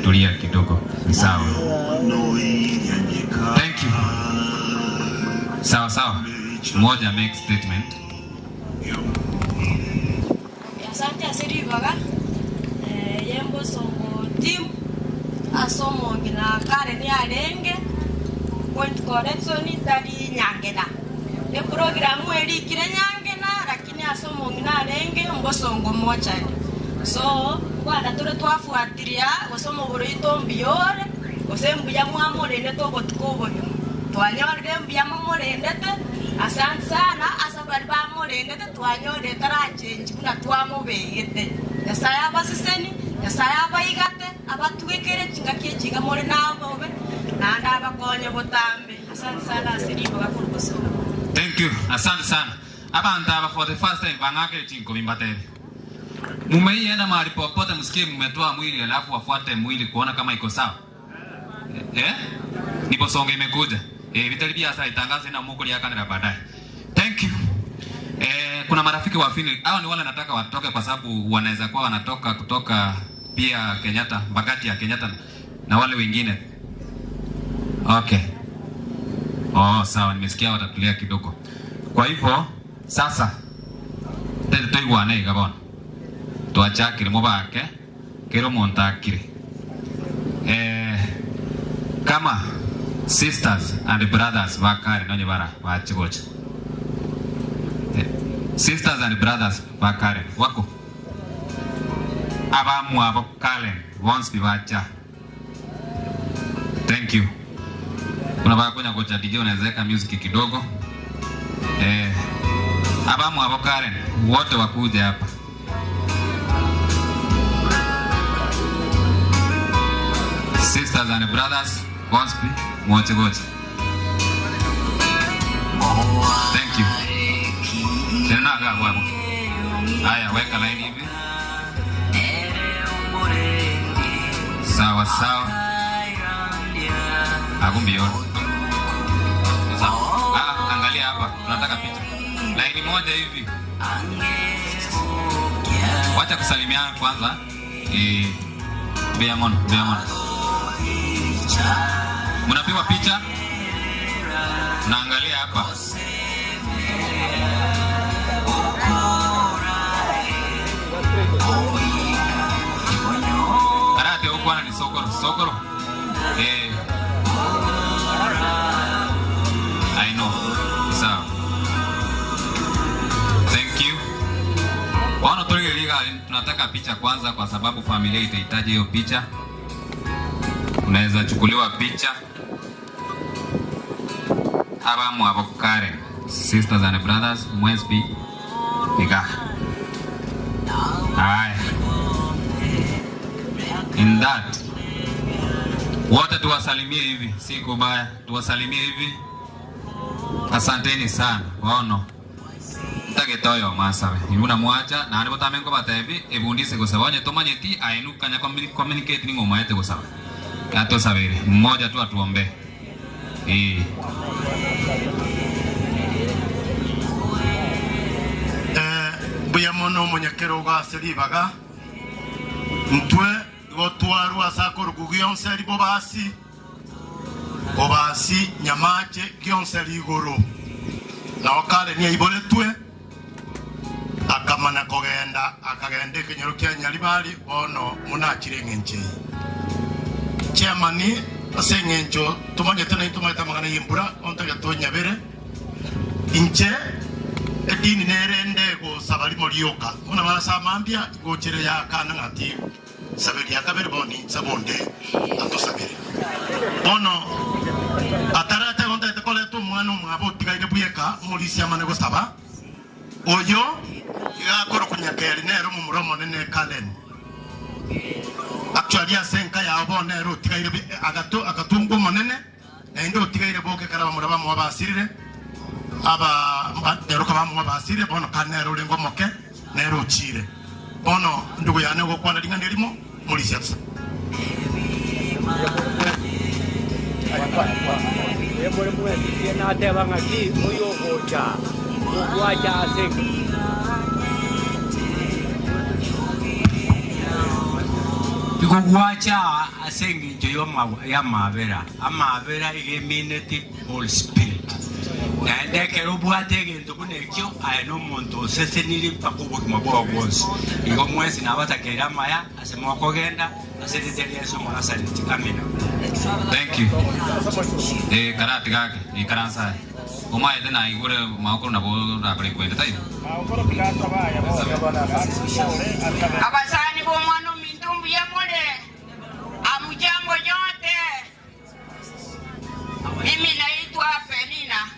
Tulia kidogo. Sawa. Thank you. Sawa. Moja make statement. Asante asiri baga. Yembo songo team asomo ngina Karen ya Renge. Point correction itali nyangena. The program eri kire nyangena lakini asomo ngina Renge mbosongo moja. So kwa datore twafuatilia wasomo borito mbiore osembuya mwamorende togotukobonyo twanyorere mbiya mamorendete. Asante sana asabari bamorendete twanyore tarachenji kuna twamubegete yasaya basiseni yasaya bayigate abatwekere kingakie kinga more nabobe nanda abakonye botambe. Asante sana asiribo gakurugoso. Thank you. Asante sana. Abantu aba for the first time bangake chinko bimbatele. Mumeienda mahali popote msikie mmetoa mwili alafu wafuate mwili kuona kama iko sawa. Ni Bosongo imekuja. Vitali pia sasa itangaze na Mungu ya kamera baadaye. Thank you. Kuna marafiki wa Finland. Hao ni wale nataka watoke kwa sababu wanaweza kuwa wanatoka kutoka pia Kenyatta, Mbagati ya Kenyatta na wale wengine. Okay. Sawa, nimesikia watatulia kidogo. Kwa hivyo sasa tuigwane gabon. Tuachakire mubake kero montakire. Kama sisters and brothers bakari nonye bara bachigocha. Sisters and brothers bakari wako abamu abo Karen once bibacha. Thank you. Kuna bakonya kocha DJ unawezeka music kidogo. Abamu abo Karen wote wakuja hapa. Sisters and brothers, once be moche gocha. Thank you. Tena gawa hapo. Haya, weka line hivi. Sawa. Agumbio. Sawa. Angalia hapa, tunataka picha. Line moja hivi. Wacha kusalimiana kwanza. Biamon. Mnapigwa picha. Naangalia hapa. Karate huko ana ni sokoro. I know. Sawa. wanataka picha kwanza, kwa sababu familia itahitaji hiyo picha. Unaweza chukuliwa picha. Hapa mwavokare, sisters and brothers, mwespi piga. Haya. In that, wote tuwasalimie hivi, si kubaya, tuwasalimie hivi. Asanteni sana, waono. Taketoyo masawe. Ibuna mwacha na anibo tamengo batebi ebundise gusabanye tomanyeti ainu kanya communicate ni ngomaete gusaba. Ato sabere, mmoja tu atuombe. Buya mono munyakero ga seribaga. Ntwe gotwaru asakoro kugiyonse libo basi. Obasi nyamache giyonse ligoro. Na wakale ni iboletwe. Akamana kogenda akagende kenyero kya nyalibali ono munachirenge nje. Chairman asengencho tumanye tena itumata magana yimbura ontaga tonyabere. Inche edini nerende go sabali molioka. Una marasa mambia go chire ya kana ngati. Sabeli akabere boni sabonde atosabere. Ono atarate onta tekole to mwana mwabo tigaide buyeka molisi amane go saba. Oyo ya koro kunyakeri nero mu muromo nene kalen. Actually asenka ya obo nero tigaire akatungo monene na ndo tigaire boke kala muraba mu abasirire aba nero kaba mu abasirire bono kanero lengo moke nero chire bono ndugu yane go kwana linga ndelimo muri siasa Embole mwezi na teba ngaki uyo ocha kuacha asenga Kuwacha asengi njoyo ya mavera amavera igemineti Holy Spirit na ndeke rubuate gento kunekyo ayino muntu seseniri pakubuki mabwa gwonse igo mwezi na batakera maya asema kogenda asetete Yesu mwasaliti amina. Thank you. Karati gake ikaransa umaye tena igure makuru nabo nakuri kwenda tayi makuru kigasa baya abasani bo mwana mintumbu ya mole amujambo yote. Mimi naitwa Penina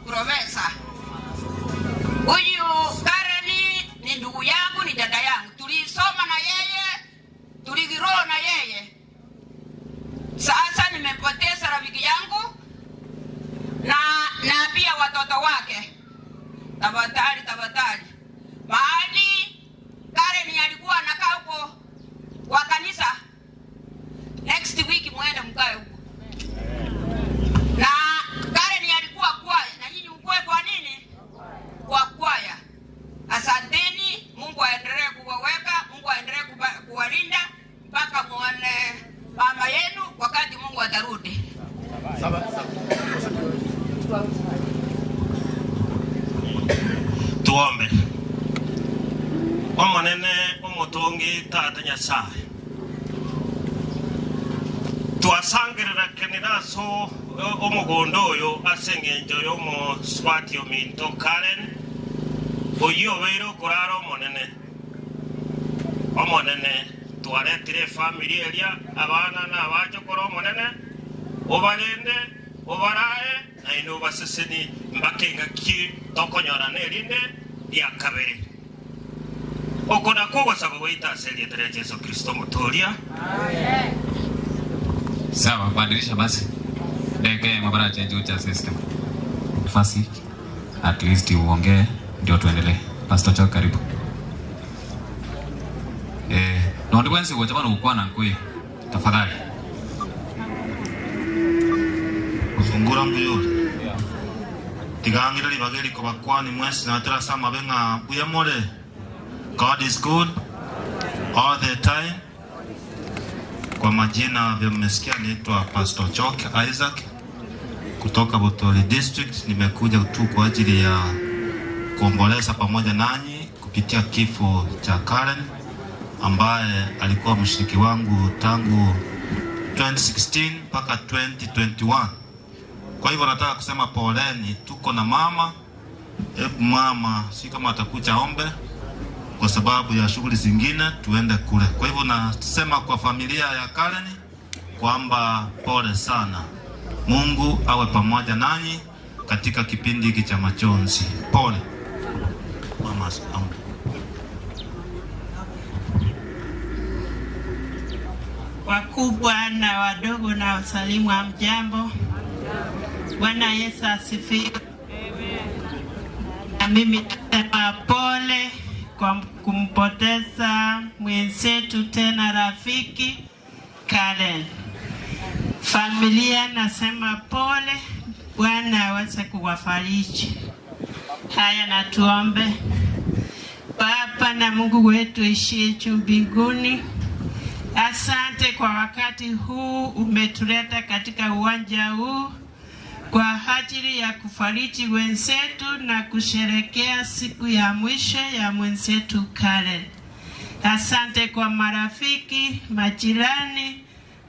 Profesa. Huyu Kareni ni ndugu yangu, ni dada yangu. Tulisoma na yeye, tuligiroa na yeye. Sasa nimepoteza rafiki yangu na pia watoto wake. Tafadhali. Mahali Kareni alikuwa anakaa huko kwa kanisa. Next week muende mkae huko. Na Kareni alikuwa kwaya na nyinyi mkue kwa nini? Kwa kwaya. Asanteni, Mungu aendelee kuwaweka, Mungu aendelee kuwalinda mpaka muone mama yenu wakati Mungu atarudi. Tuombe. Omonene omotongi tata Nyasaye. Twasangirira keneraso omugondo oyo asengenjo yomo swati ominto Karen oyo wero koraro omonene twaretire family elia abana na abajo koro omonene obalende obarae na ino baseseni mbakenga ki tokonyora nerinde ya kabere okona ko sababu ita seria tere Yesu Kristo motoria. Amen. Sawa, badilisha basi. Deke mabara change cha system. Fasi at least uongee ndio tuendelee. Pastor Chok karibu. No ndikwenzi kwa chapano ukwana nkwe. Tafadhali. Kufungura mbuyo. Tigangira libageri kwa bakwani mwesi na atara sama benga uyamole. God is good all the time. Kwa majina vya mmesikia naitwa Pastor Chok Isaac kutoka Butoli District. Nimekuja tu kwa ajili ya kuomboleza pamoja nanyi kupitia kifo cha Karen ambaye alikuwa mshiriki wangu tangu 2016 mpaka 2021. Kwa hivyo nataka kusema poleni. Tuko na mama, mama si kama atakuja ombe kwa sababu ya shughuli zingine tuende kule. Kwa hivyo nasema kwa familia ya Karen kwamba pole sana. Mungu awe pamoja nanyi katika kipindi hiki cha majonzi. Pole. Mama, wakubwa na wadogo na wasalimu wa mjambo. Bwana Yesu asifiwe. Na mimi nasema pole kwa kumpoteza mwenzetu tena rafiki Karen. Familia nasema pole, Bwana aweze kuwafariji. Haya na tuombe. Baba na Mungu wetu ishie juu mbinguni, asante kwa wakati huu umetuleta katika uwanja huu kwa ajili ya kufariji wenzetu na kusherekea siku ya mwisho ya mwenzetu Karen. Asante kwa marafiki, majirani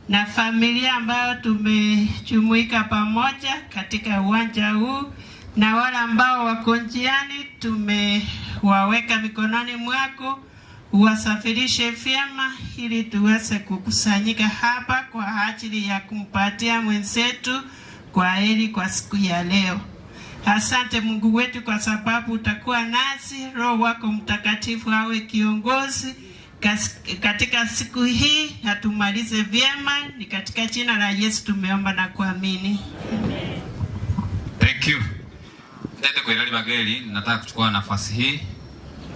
na familia ambao tumejumuika pamoja katika uwanja huu, na wale ambao wako njiani tumewaweka mikononi mwako, uwasafirishe vyema ili tuweze kukusanyika hapa kwa ajili ya kumpatia mwenzetu kwa heri kwa siku ya leo. Asante Mungu wetu kwa sababu utakuwa nasi, Roho wako Mtakatifu awe kiongozi katika siku hii na tumalize vyema. Ni katika jina la Yesu tumeomba na kuamini. Thank you. Tete kwa Irali Bageli, nataka kuchukua nafasi hii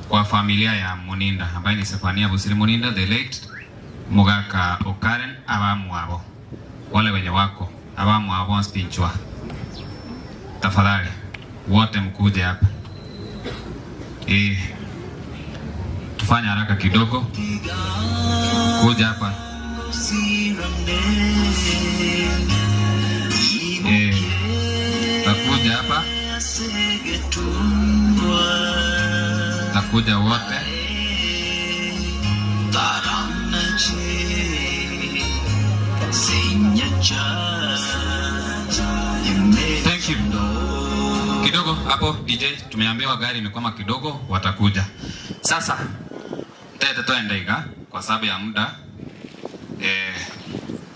kwa familia ya Muninda ambaye ni Sefania Busiri Muninda the late Mugaka Okaren abamu wabo. Wale wenye wako abamu wabo spinchwa. Tafadhali wote mkuje hapa. Tufanye haraka kidogo. Kuja hapa. Takuja hapa. Takuja wote. Thank you. Kidogo hapo DJ tumeambiwa gari imekwama kidogo, watakuja. Sasa tete tuendega kwa sababu ya muda.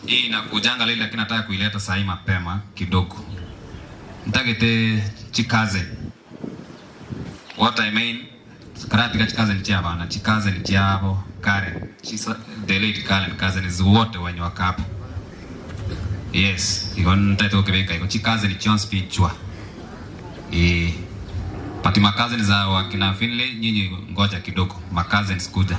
Hii inakujanga lile lakini nataka kuileta saa hii mapema kidogo. Ntagete chikaze. What I mean, karati chikaze ni chia bana, chikaze ni chia hapo, Karen. She's the late Karen, cousin is wote wenye wakapo. Yes, iko ntaito kibeka, iko chikaze ni chion spiritual. Pati makazi za wakina Finley, nyinyi ngoja kidogo, makazi kuja.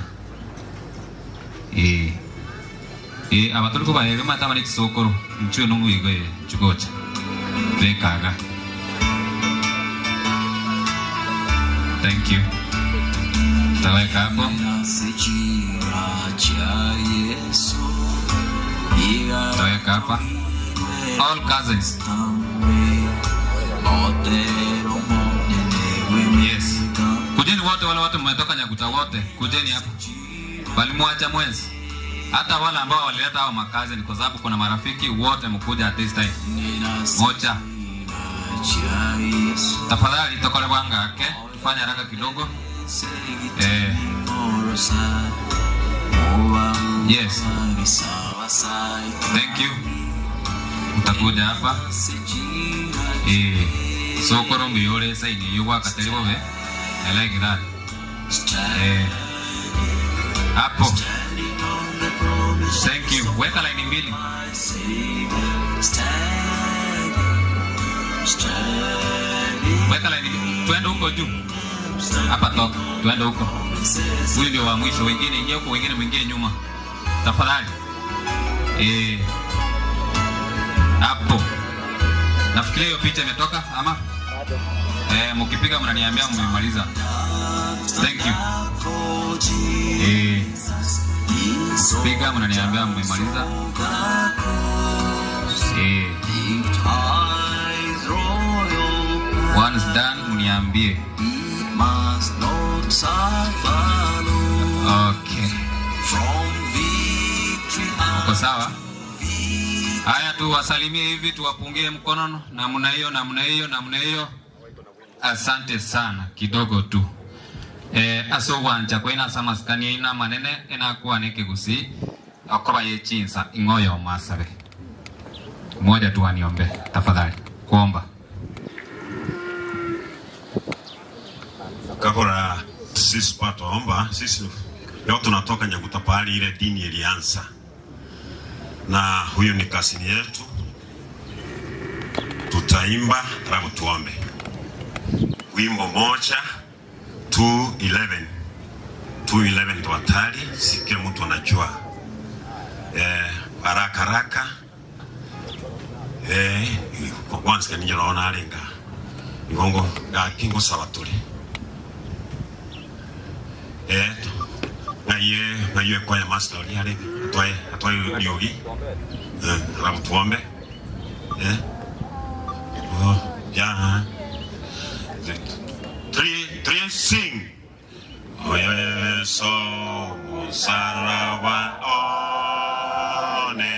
Abatuluko ba yema tamani kisokoro, mchuo nungu igo chukocha. Bekaga. Thank you. Taweka hapo. Taweka hapa. All cousins. Yes. Kujeni wote wale watu mmetoka Nyaguta wote. Kujeni hapa. Bali muacha mwenzi. Hata wale ambao walileta hao makazi ni kwa sababu kuna marafiki wote mkuja at this time. Moja. Tafadhali tokole bwanga yake. Tufanye haraka kidogo. Yes. Thank you. Mtakuja hapa. Sokoro mbiyole saini yuwa kateri bobe. I like that. Hapo. Thank you. Weka line mbili. Weka line mbili. Tuende huko juu. Hapa toka. Tuende huko. Huyu ndio wa mwisho, wengine ingia huko, wengine mwingie nyuma. Tafadhali. Hapo. Nafikiria hiyo picha imetoka ama? Mkipiga mnaniambia mmemaliza. Thank you. Piga mnaniambia mmemaliza. Once done mniambie. Okay. Uko sawa? Haya tu wasalimie hivi, tuwapungie mkono namna hiyo, namna hiyo, namna hiyo. Asante sana, kidogo tu. aso wanja kwa ina samaskani ina manene ina kuwa nikigusi akoba yechinsa ingoyo masabe. Mmoja tu aniombe tafadhali kuomba. Kakora sisi pataomba sisi leo tunatoka Nyaguta pahali ile dini ilianza, na huyu ni kasini yetu. Tutaimba alafu tuombe wimbo moja 211 ndo hatari, si kila mtu anajua. Haraka haraka kwa kwanza ninyo naona alenga ngongo ga kingo sabatule ngaye kwa ya master yale atwaye liogi alafu tuombe ya 3 sing Yeso musarawa one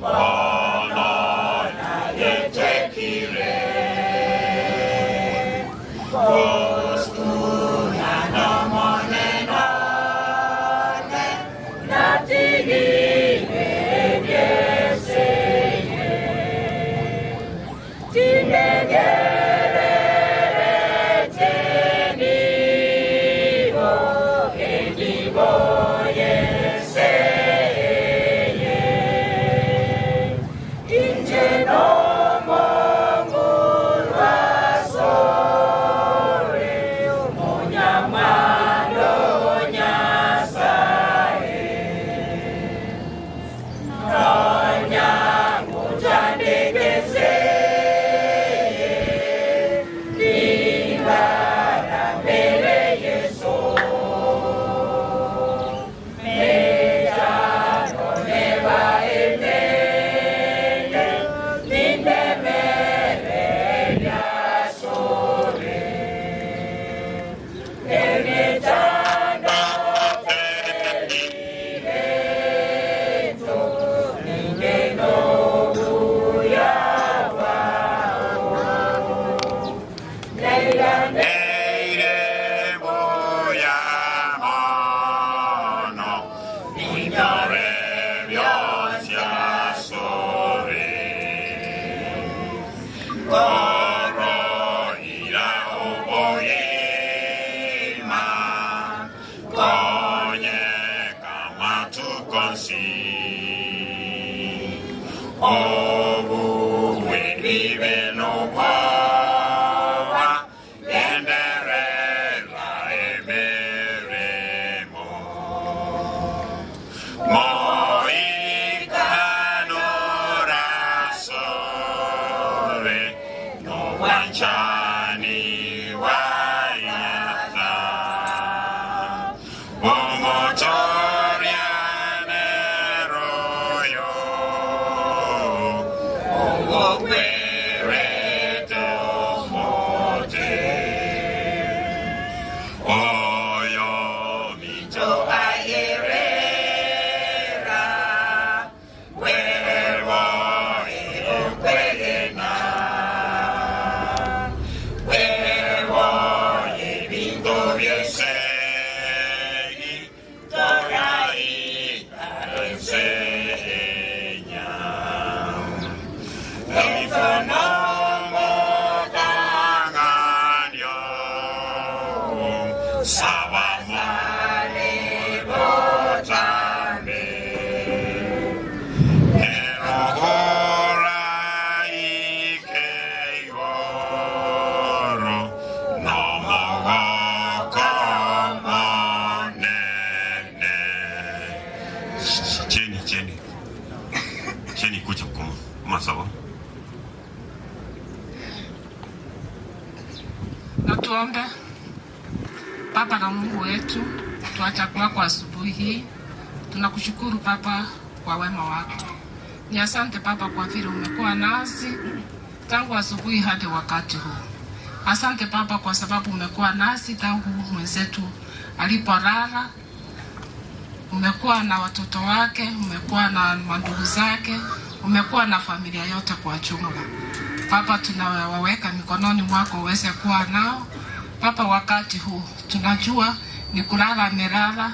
ono ya tekire Kostuna no moneno natigi negese tinege Tuombe. Baba na Mungu wetu, tuacha kwako asubuhi hii. Tunakushukuru Baba kwa wema wako. Ni asante Baba kwa vile umekuwa nasi tangu asubuhi hadi wakati huu. Asante Baba kwa sababu umekuwa nasi tangu mwenzetu alipolala. Umekuwa na watoto wake, umekuwa na mandugu zake, umekuwa na familia yote kwa jumla. Baba tunawaweka mikononi mwako uweze kuwa nao. Papa, wakati huu tunajua ni kulala amelala.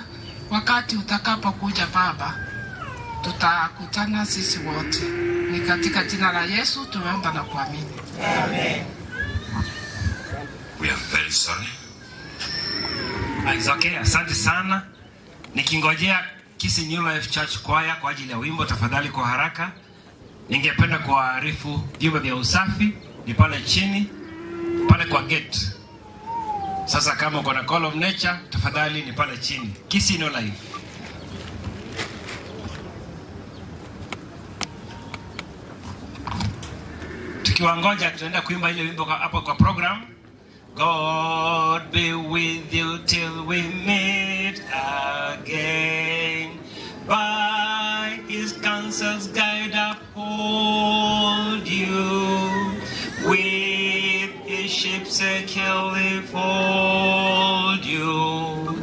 Wakati utakapokuja Baba, tutakutana sisi wote. Ni katika jina la Yesu tumeomba na kuamini. Amen. We are very sorry. It's okay, asante sana. Nikingojea Kisii New Life Church Choir kwa ajili ya wimbo, tafadhali kwa haraka. Ningependa kuwaarifu vyumba vya usafi ni pale chini, pale kwa gate. Sasa kama uko na Call of Nature, tafadhali ni pale chini. Kisii New Life. Tukiwangoja tutaenda kuimba ile wimbo hapo kwa program. God be with you till we meet again. By his counsels guide uphold you. With his ship securely fold you.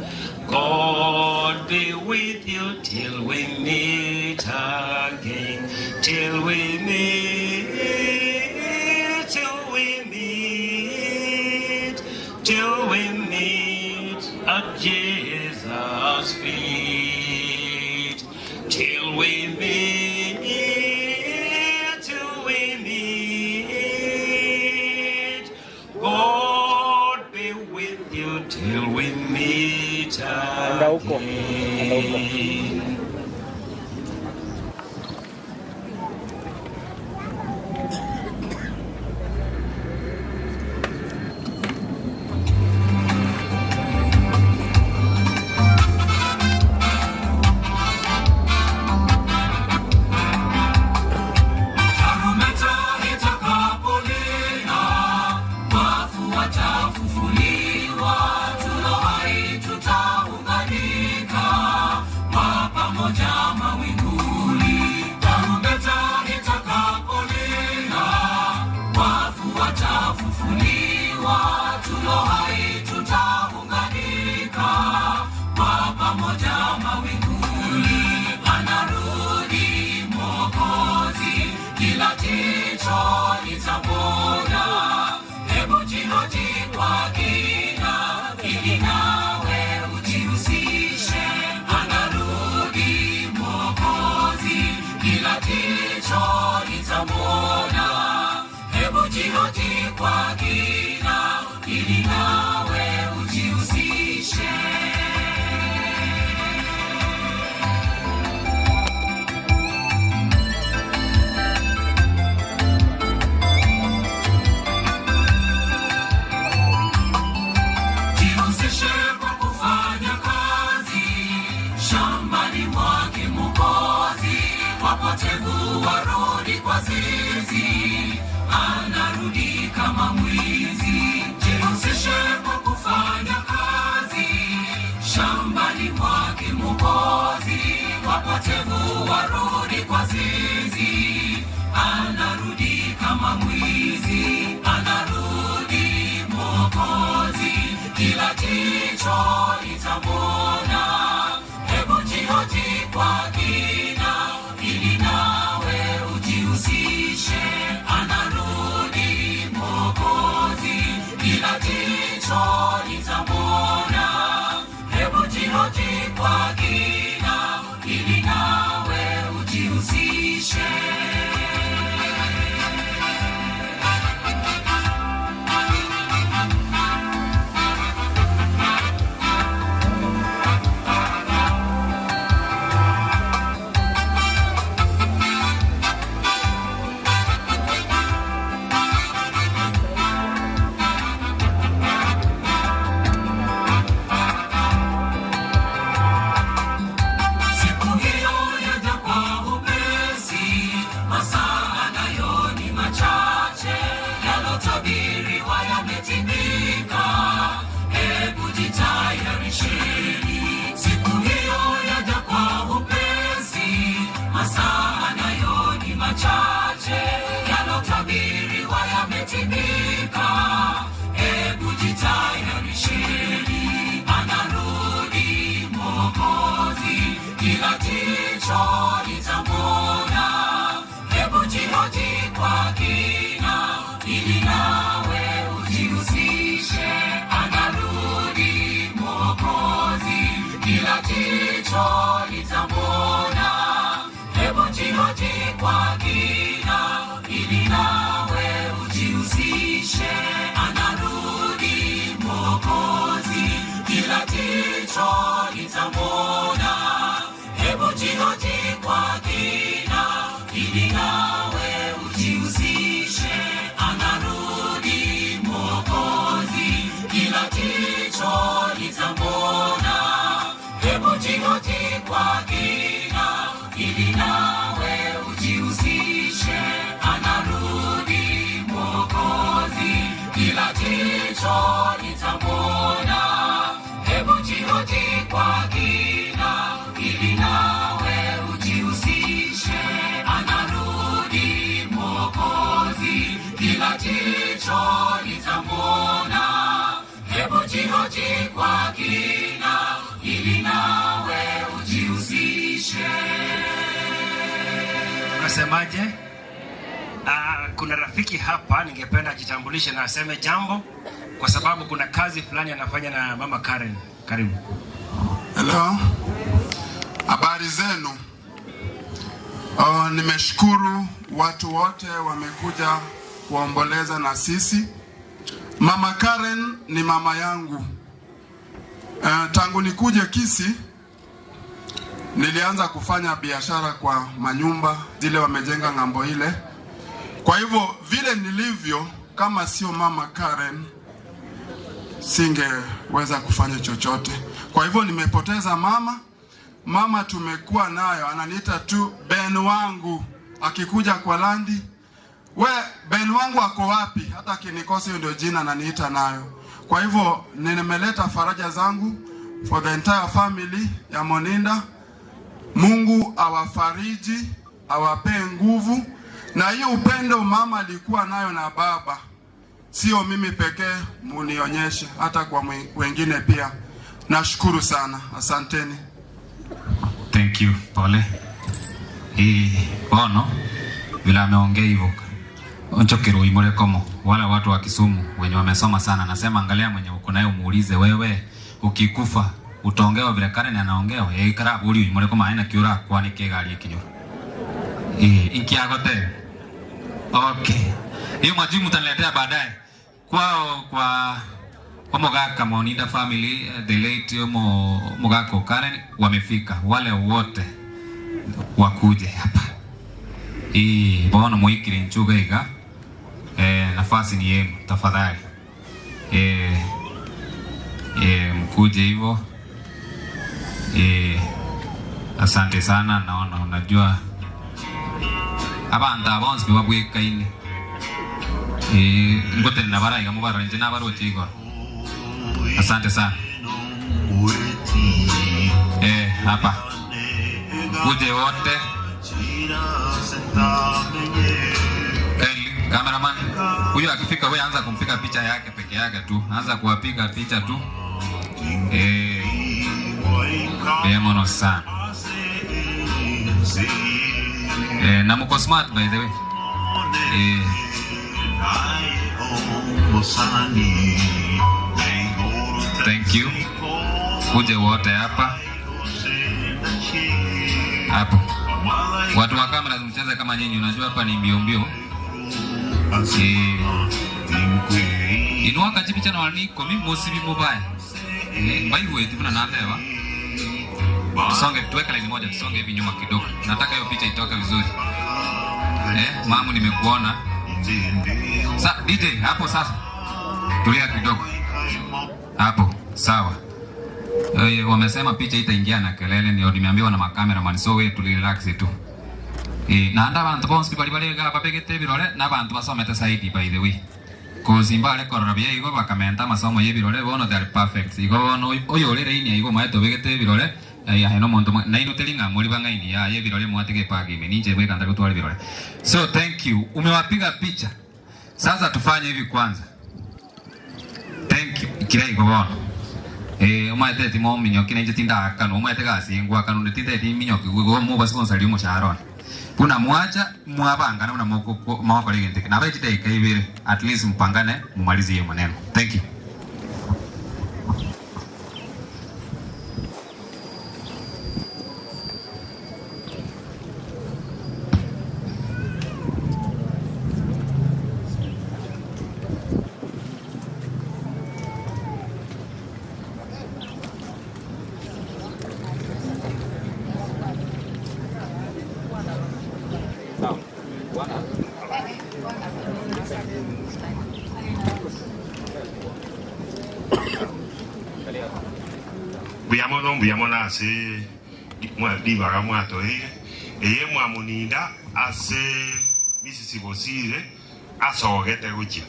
God be with you till we meet again. Till we meet, till we meet, till we meet at Jesus' feet. Till we meet, till we meet. God be with you till we meet again. kwa kina, ili nawe ujihusishe. Anarudi Mwokozi, kila jicho litamwona. Hebu jihoji kwa kina, ili nawe ujihusishe. Anarudi Mwokozi, kila jicho litamwona. Hebu jihoji kwa kina, ili nawe ujihusishe. Anarudi Mwokozi, kila jicho litamwona. Hebu jihoji kwa kina, ili nawe ujihusishe. Anarudi Mwokozi, kila jicho litamwona. Hebu jihoji kwa kina, ili nawe ujihusishe. Unasemaje? Kuna rafiki hapa, ningependa ajitambulishe na aseme jambo, kwa sababu kuna kazi fulani anafanya na Mama Karen. Karibu. Hello. Habari zenu? Nimeshukuru watu wote wamekuja kuomboleza na sisi. Mama Karen ni mama yangu. Tangu nikuje Kisii nilianza kufanya biashara kwa manyumba zile wamejenga ng'ambo ile. Kwa hivyo vile nilivyo, kama sio Mama Karen singeweza kufanya chochote. Kwa hivyo nimepoteza mama tumekuwa nayo, ananiita tu Ben wangu. Akikuja kwa landi, we Ben wangu ako wapi? Hata kinikosa hiyo ndio jina ananiita nayo. Kwa hivyo nimeleta faraja zangu for the entire family ya Moninda. Mungu awafariji, awapee nguvu, na hiyo upendo mama alikuwa nayo na baba, sio mimi pekee, munionyeshe hata kwa wengine pia. Nashukuru sana, asanteni. Thank you, pole. Ono vile ameongea hivyo, onchokero imole komo wala watu wa Kisumu wenye wamesoma sana, nasema angalia mwenye uko naye umuulize, wewe ukikufa utaongewa vile Karen anaongewa. Karabu uli imole komo aina kiura kwa ni kegali kinyoro. Inkiagote. Okay. Hiyo majibu mtaniletea baadaye. Kwa Mogaka Moninda family, the late Mogako Karen wamefika, wale wote wakuje hapa. Bono muikiri nchuga iga. Nafasi ni yenu, tafadhali. Mkuje hivyo. Asante sana, naona unajua abantu abonzi babweka ine. Ngote nabara iga mubara nje nabara otigo. Asante sana. Hapa kuje wote. Cameraman huyo akifika wewe anza kumpiga picha yake peke yake tu. Anza kuwapiga picha tu. Bemono sana. Na mko smart by the way. Thank you. Kuje wote hapa. Hapo. Watu wa kamera mcheze kama nyinyi, unajua hapa ni mbio mbio. Inuaka chipicha na waniko mimi mosibi mobile. Baiwe tuna naelewa. Tusonge tuweke line moja, tusonge hivi nyuma kidogo. Nataka hiyo picha itoke vizuri. Mamu nimekuona. Sasa DJ hapo sasa. Tulia kidogo. Hapo, sawa. Wamesema picha itaingia na kelele, ndio nimeambiwa na makameraman, so wewe tulirelax tu. Na anda abantu bonse bali ga babegete birole na abantu basomete saidi by the way. Cause imbale korabye igo bakamenta masomo yebirole bono they are perfect. Igo bono oyo lere ini igo maeto begete birole ya heno muntu na ino telinga muri banga ini ya yebirole mwatege pagi meninje bwe kanda kutwale birole. So thank you. Umewapiga picha. Sasa tufanye hivi kwanza. Thank you. Kila igo bono. Umaete timo minyoki na tinda akano umaete gasi ngwa kanu nditite ti minyoki go mu basonsali mu charon. Kuna mwacha mwabanga na moko legende na beti dai kaibere at least mpangane mumalize hiyo maneno. Thank you. Mbuyamo ase dibaga mwato eye mwamuninda ase misisi bosire asogete guchia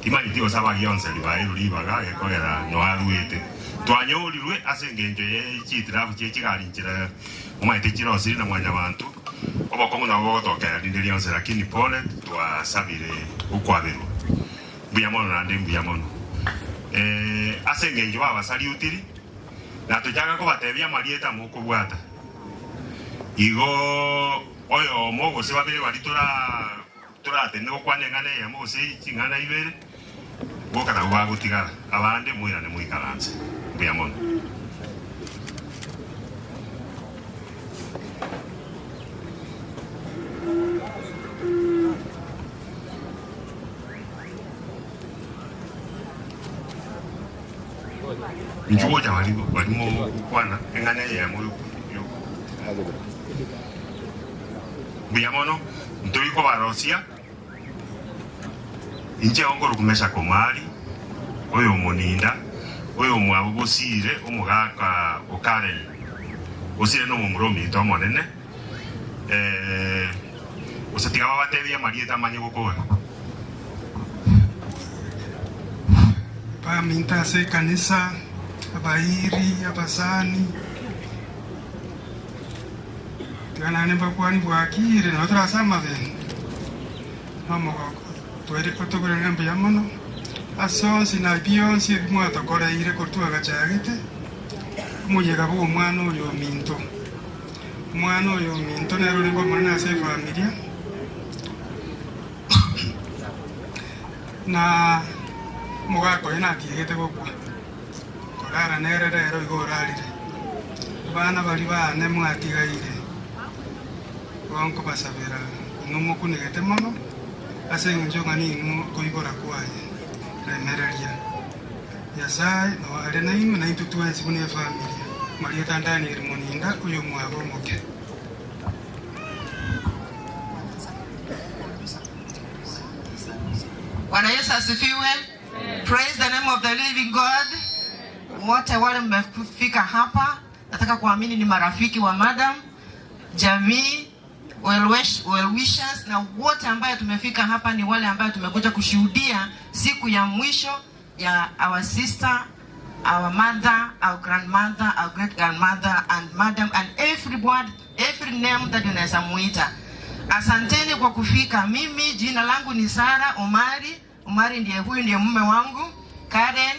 imanyiti osaba gionse libaga gekogera no aruete twanyolirwe ase ngenjo ye chitirafu chechigarinchira omaite chirosiri na mwanya bantu obokongo na bogotokera linde lionse lakini pole twasabire ukwabirwa Mbuyamono nande Mbuyamono ase ngenjo abasali utiri na tujaga kubatebia marieta mukubwata igo oyo mogo se babere bali tura tene okwanengana ya mogo se chingana ibere boka na wago tigara abande muira ne muikalanze Mbuyamono njuoja walimo kwana engane ya moyo Mbuyamono ntoiko barosia inje ongoro kumesha komali oyo moninda oyo mwabo bosire omugaka okare osire no mumuromi to monene osatiga babatebia marieta manye gukora paminta se kanisa abairi abasani tiganane bakwani bwakire no trasama ben mama twere kotogora Mbuyamono asonsi na bionsi bimwato kora ire kortua gachagete muyega bo mwana oyo minto nero lingo mwana se familia na mugako ina kiegete gokwa korara nerero igorarire bana bali bane mwatigaire wanko basabira numo kunigete mono ase njonga ni mu koibora kwaye remereria yasai no are na inu na intutuensi bune familia marieta ndani irimoninda uyo mwabo moke Bwana Yesu asifiwe. Praise the name of the living God. Wote wale mmefika hapa, nataka kuamini ni marafiki wa madam, jamii, well wishers na wote ambaye tumefika hapa ni wale ambaye tumekuja kushuhudia siku ya mwisho ya our sister, our mother, our grandmother, our great grandmother and madam and every name that unaweza muita. Asanteni kwa kufika. Mimi jina langu ni Sara Omari ndiye huyu ndiye mume wangu. Karen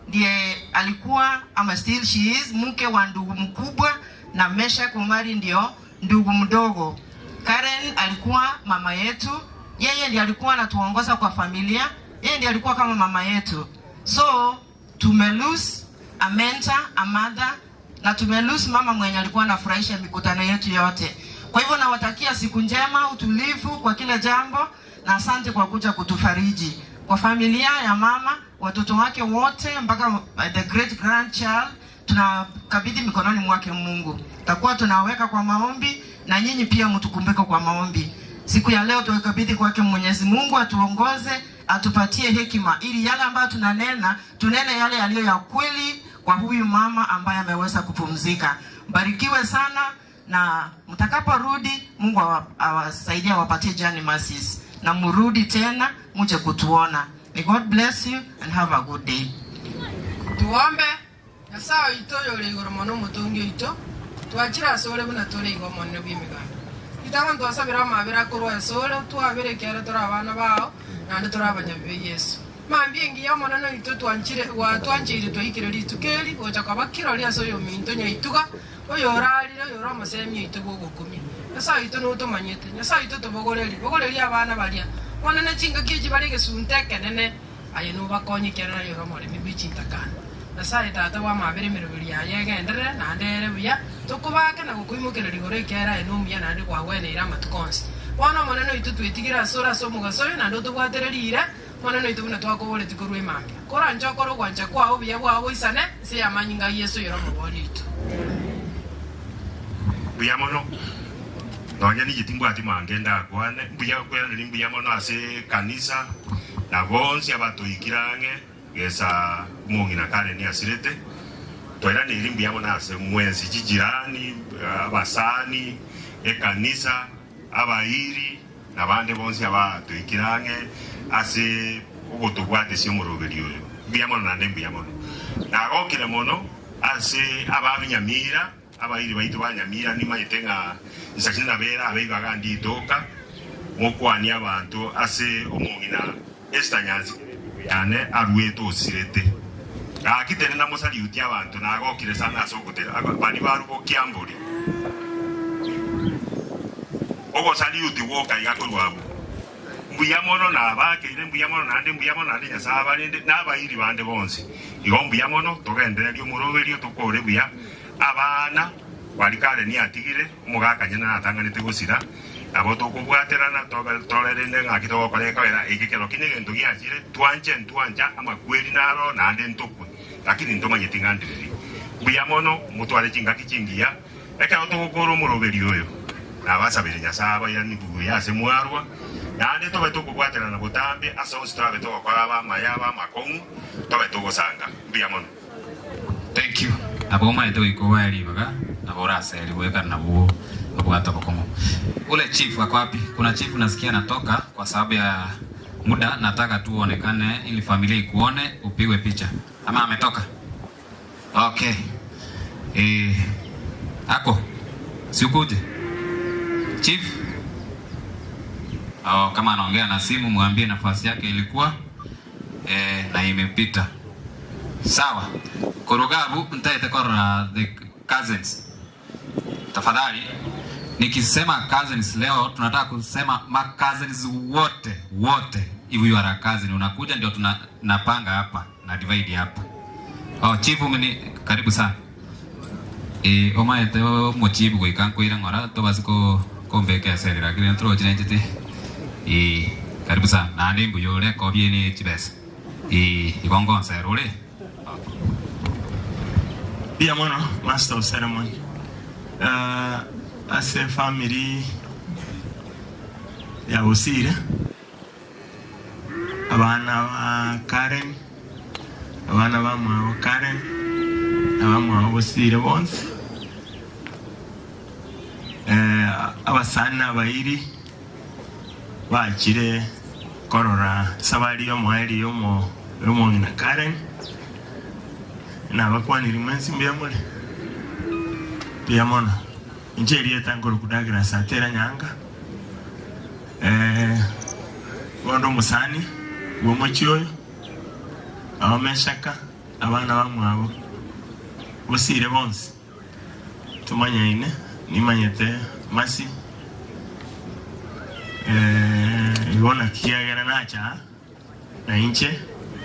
ndiye alikuwa ama still she is mke wa ndugu mkubwa na Meshak Omari ndio ndugu mdogo. Karen alikuwa mama yetu. Yeye ndiye alikuwa anatuongoza kwa familia. Yeye ndiye alikuwa kama mama yetu. So tumelose a mentor, a mother na tumelose mama mwenye alikuwa anafurahisha mikutano yetu yote. Kwa hivyo nawatakia siku njema, utulivu kwa kila jambo na asante kwa kuja kutufariji. Kwa familia ya mama, watoto wake wote mpaka the great grandchild tunakabidhi mikononi mwake Mungu. Takuwa tunaweka kwa maombi na nyinyi pia mtukumbuke kwa maombi. Siku ya leo tuwekabidhi kwake Mwenyezi Mungu atuongoze, atupatie hekima ili yale ambayo tunene yale yaliyo ya kweli kwa huyu mama ambaye ameweza kupumzika. Barikiwe sana na mtakaporudi Mungu awasaidie wapatie journey mercies na murudi tena muje kutuona. May God bless you and have a good day. Tuombe. Yasawa ito yole igoro mono mutungi ito. Tuachira sole buna tole igo mono bimigana. Itaban twasabira mabira korwa sole twabere kera turabana bao nande turabanya be Yesu. Mambingi ya mono no ito twanchire twikire litukeli ocha kabakiro lya soyo minto nya ituga oyoralira yora masemi ito gogokumi. Yasawa ito no tomanyete. Yasawa ito bogoreli abana balia. Wana na chinga kiji balege sunteke nene ayeno bakonye kera yora mole mibichitakana. Yasawa tata wa mabere mirubiri ya yegendere na ndere buya tukubaka na gukwimukira ligore kera enumya na ndi kwagwene ira matukonsi. Wana moneno ito twitigira sora so mugasoyo na ndo tubwatererira moneno ito buna twakobole tikurwe mambya. Kora njokoro kwanja kwa obiya bwa isane se yamanyinga Yesu yora muboli ito. Mbuyamono nonya ni jitimbu ati mangenda kwane Mbuyamono ase kanisa na bonsi abatoikirange gesa mungi na Karen asirete Toera ni limbu yamo na se mwenzi jijirani, abasani, ekanisa, abairi, na bande bonsi aba tuikirange ase ubotubwate si omuroberi oyo. Biyamono na ndembu yamono. Na gokire mono ase ababinyamira, abairi baitu banyamira ni mayitenga nsakina bera abibaga nditoka mokwani abantu ase omongina estanyanzi yane arweto osirete. Akitene na musali uti abantu na gokire sana asokotera bani barubo kiamburi. Ogo sali uti woka igakorwabo. Mbuyamono na abakire mbuyamono na ndembu yamono na nyasa balende na bayiri bande bonse. Igo mbuyamono togendera lyo muroberi otokore buya abana walikale ni atigire umugakanya na atanganite gusira abo tokubwaterana tolerende ngakito gokoreka wera ikikero kinege ndugi ajire twanja amakweri naro na ande ntokwe lakini ndomanye tingandiri buyamono mutwale chingaki chingiya eka otokoro muroberi oyo na basabire nyasaba yani bugu yase mwarwa na ande tobe tokubwaterana butambe aso strabe tokora ba mayaba makongu tobe tokosanga buyamono. Thank you. Aboma eto ikowa elibaga abora seli weka na buo abwata bokomo. Ule chief wako wapi? Kuna chief nasikia anatoka kwa sababu ya muda, nataka tu uonekane ili familia ikuone upigwe picha. Ama ametoka? Okay. Ako si ukuje? Chief? Kama anaongea na simu mwambie nafasi yake ilikuwa na imepita. Sawa. Korogabu ntaite kora the cousins. Tafadhali nikisema cousins leo tunataka kusema ma cousins wote. If you are a cousin unakuja ndio tunapanga hapa na divide hapa. Chief mimi karibu sana. Omaete mochibu ko ikanko ira ngora to basiko kombeke aserera kile ntro chinejete. Karibu sana. Na ndimbu yole ko bieni chibes. Igongo nserole. Biyamono, Master of Ceremony. As a family, ya Osire, abana wa Karen, abana wa mwa Karen, abana wa Osire bonse. Abasana abairi bakire korora sabali yo mwali yo mo na Karen. Na bakwanira imansi mbiyamole biyamona injeri yetangoro kudagira satera nyanga gondo musani wo mochyoyo abameshaka abana bamwabo bosire bonse tumanyaine nimanyete masi ibona kiyagera nacha na inche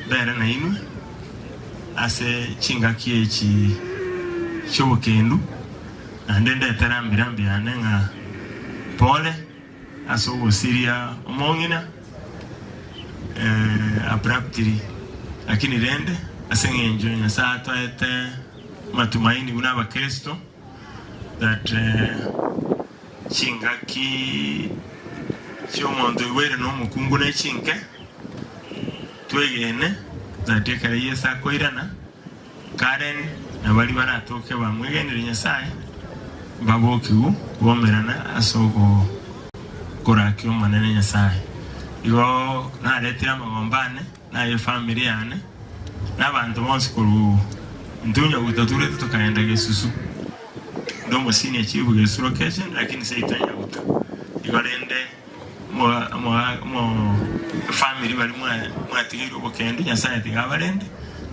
bere na inu ase chingaki echi shobokendu andende tarambirambi anenga pole aso osiria omongina abruptly lakini rende asengenjo nyasa toete matumaini una bakristo that chingaki chomondo were no mukungu na chinke twegene zatekare yesa koirana Karen na bali baratoke bamwegenere nyasaye babokiu bomerana asogo korakyo manene nyasaye igo na letira magombane na ye family yane n'abantu bonse kuru ndunya gutature tukaenda Yesusu ndomo sini achivu Yesu location lakini saitanya guta igo rende mo family bali mwatigiro bokendi nyasaye tigabarende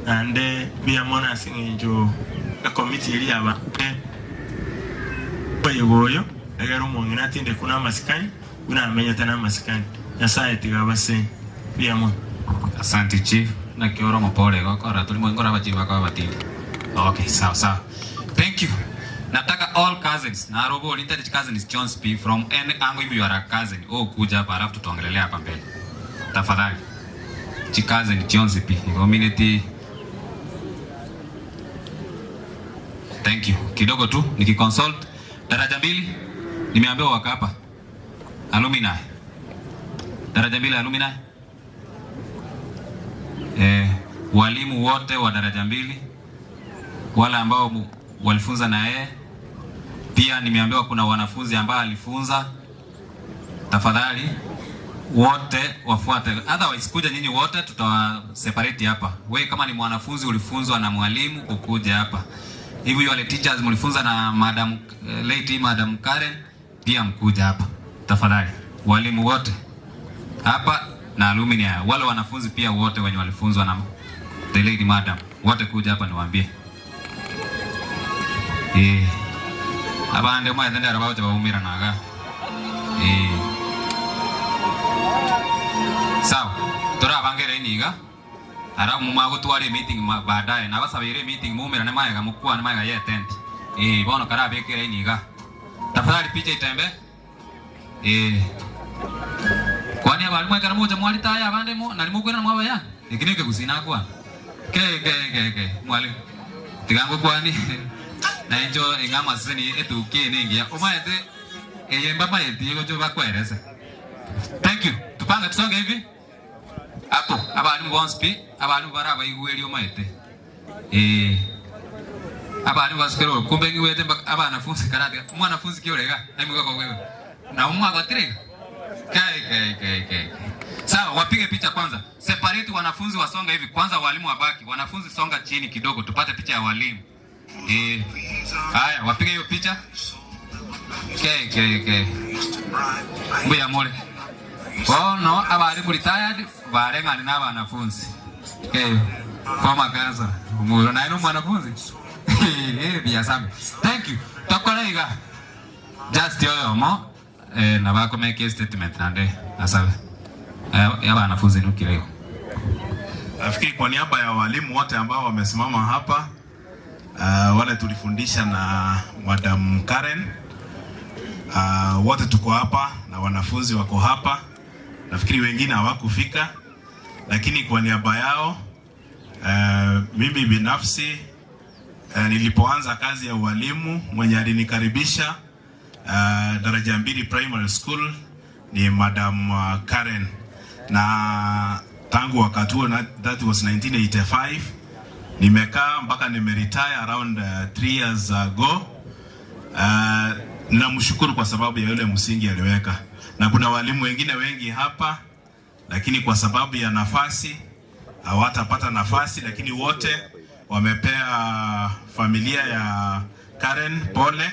ande biyamona singinjo a committee iri aba boyo egero mongina tinde kuna masikani una amenya tana masikani nyasaye tigabase biyamona. Asante chief na kioro mopole gokora tulimo ngora bachiba kwa batindi. Okay, sawa. Thank you. Nataka all cousins na robo internet cousins Jones P from any angle if you are a cousin kuja hapa alafu tuongelelea hapa mbele. Tafadhali. Cousin Jones P community. Thank you. Kidogo tu nikiconsult daraja 2 nimeambiwa waka hapa. Alumni. Daraja 2 alumni. Walimu wote wa daraja 2 wale ambao walifunza na yeye. Pia nimeambiwa kuna wanafunzi ambao alifunza. Tafadhali wote wafuate, otherwise kuja nyinyi wote tutawa separate hapa. Wewe kama ni mwanafunzi ulifunzwa na mwalimu kukuja hapa. Hivi wale teachers mlifunza na madam lady madam Karen pia mkuja hapa. Tafadhali walimu wote hapa na alumni wale wanafunzi pia wote wenye walifunzwa na the lady madam wote kuja hapa niwaambie. Abande mwa ndenda rabaje baumira naga. Sawa, turabangere niga. Ara mumago twari meeting baadaye na basabire meeting mumira nemaga mukwa nemaga ye tent. Bono karabekere niga. Tafadhali picha itembe. Kwani abalimu ekara moja mwali taya abande mo nali mukwena mwawe ya. Ikinike kusina kwa. Ke mwali. Tigango kwani na enjo ingama seni etuke ningia. Omaete eyemba maeti yego jo bakwerese. Thank you. Tupanga tusonge hivi. Hapo abalimu wonspi abalimu baraba igweli omaete. Abalimu basikero kumbe ngiwete abana funzi karate. Mwanafunzi kiorega namigo kwa wewe. Na umwa batire. Kai. Sawa, wapige picha kwanza. Separate wanafunzi wasonga hivi. Kwanza walimu wabaki. Wanafunzi songa chini kidogo tupate picha ya walimu. Haya, wapige hiyo picha. Mbuya mole. Oh no, abalimu retired, barengani na wanafunzi. Former cancer. Umuro na ino mwanafunzi. Biasami. Thank you. Tokoraiga. Just yoyo mo. Na bako make statement nande asabe ya wanafunzi nukileo. Nafikiri kwa niaba ya walimu wote ambao wamesimama hapa, wale tulifundisha na Madam Karen, wote tuko hapa na wanafunzi wako hapa. Nafikiri wengine hawakufika, lakini kwa niaba yao mimi binafsi nilipoanza kazi ya ualimu mwenye alinikaribisha daraja 2 primary school ni Madam Karen, na tangu wakati huo, that was 1985, nimekaa mpaka nimeretire around 3 years ago. Namshukuru kwa sababu ya yule msingi aliweka, na kuna walimu wengine wengi hapa, lakini kwa sababu ya nafasi hawatapata nafasi, lakini wote wamepea familia ya Karen pole,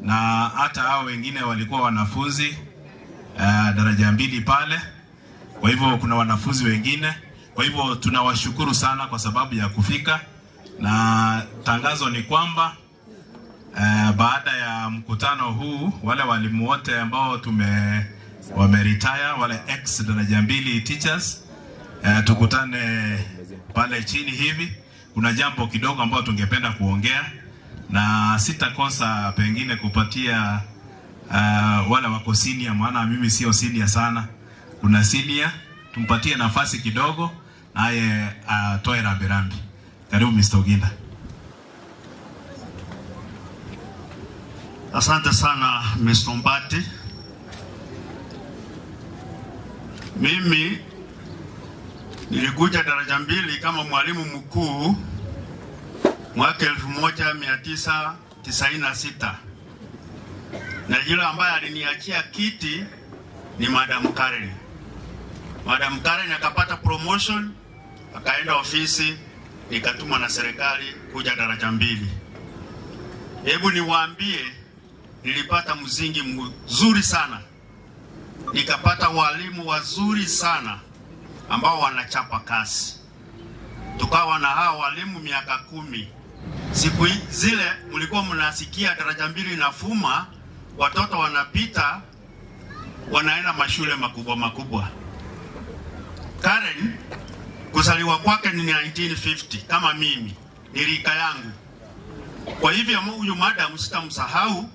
na hata hao wengine walikuwa wanafunzi daraja 2 pale. Kwa hivyo kuna wanafunzi wengine, kwa hivyo tunawashukuru sana kwa sababu ya kufika. Na tangazo ni kwamba baada ya mkutano huu, wale walimu wote ambao wameretire, wale ex daraja 2 teachers, tukutane pale chini hivi. Kuna jambo kidogo ambalo tungependa kuongea, na sitakosa pengine kupatia wale wako senior, maana mimi sio senior sana. Kuna senior, tumpatie nafasi kidogo naye atoe rambirambi. Karibu Mr. Oginda. Asante sana Mr. Mbati. Mimi nilikuja daraja 2 kama mwalimu mkuu mwaka 1996, na yule ambaye aliniachia kiti ni Madam Karen. Madam Karen akapata promotion, akaenda ofisi, nikatumwa na serikali kuja daraja 2. Hebu niwaambie, nilipata msingi mzuri sana, nikapata walimu wazuri sana ambao wanachapa kazi. Tukawa na hao walimu miaka 10. Siku zile mlikuwa mnasikia daraja 2 inafuma, watoto wanapita wanaenda mashule makubwa. Karen kuzaliwa kwake ni 1950, kama mimi ni rika yangu. Kwa hivyo huyu madam sitamsahau,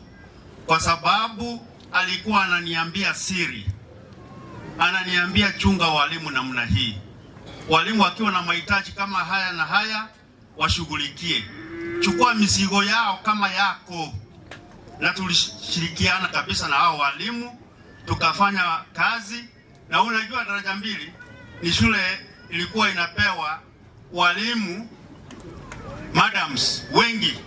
kwa sababu alikuwa ananiambia siri, ananiambia chunga walimu namna hii. Walimu wakiwa na mahitaji kama haya na haya washughulikie, chukua mizigo yao kama yako. Na tulishirikiana kabisa na hao walimu, tukafanya kazi. Na unajua daraja 2 ni shule ilikuwa inapewa walimu madams wengi.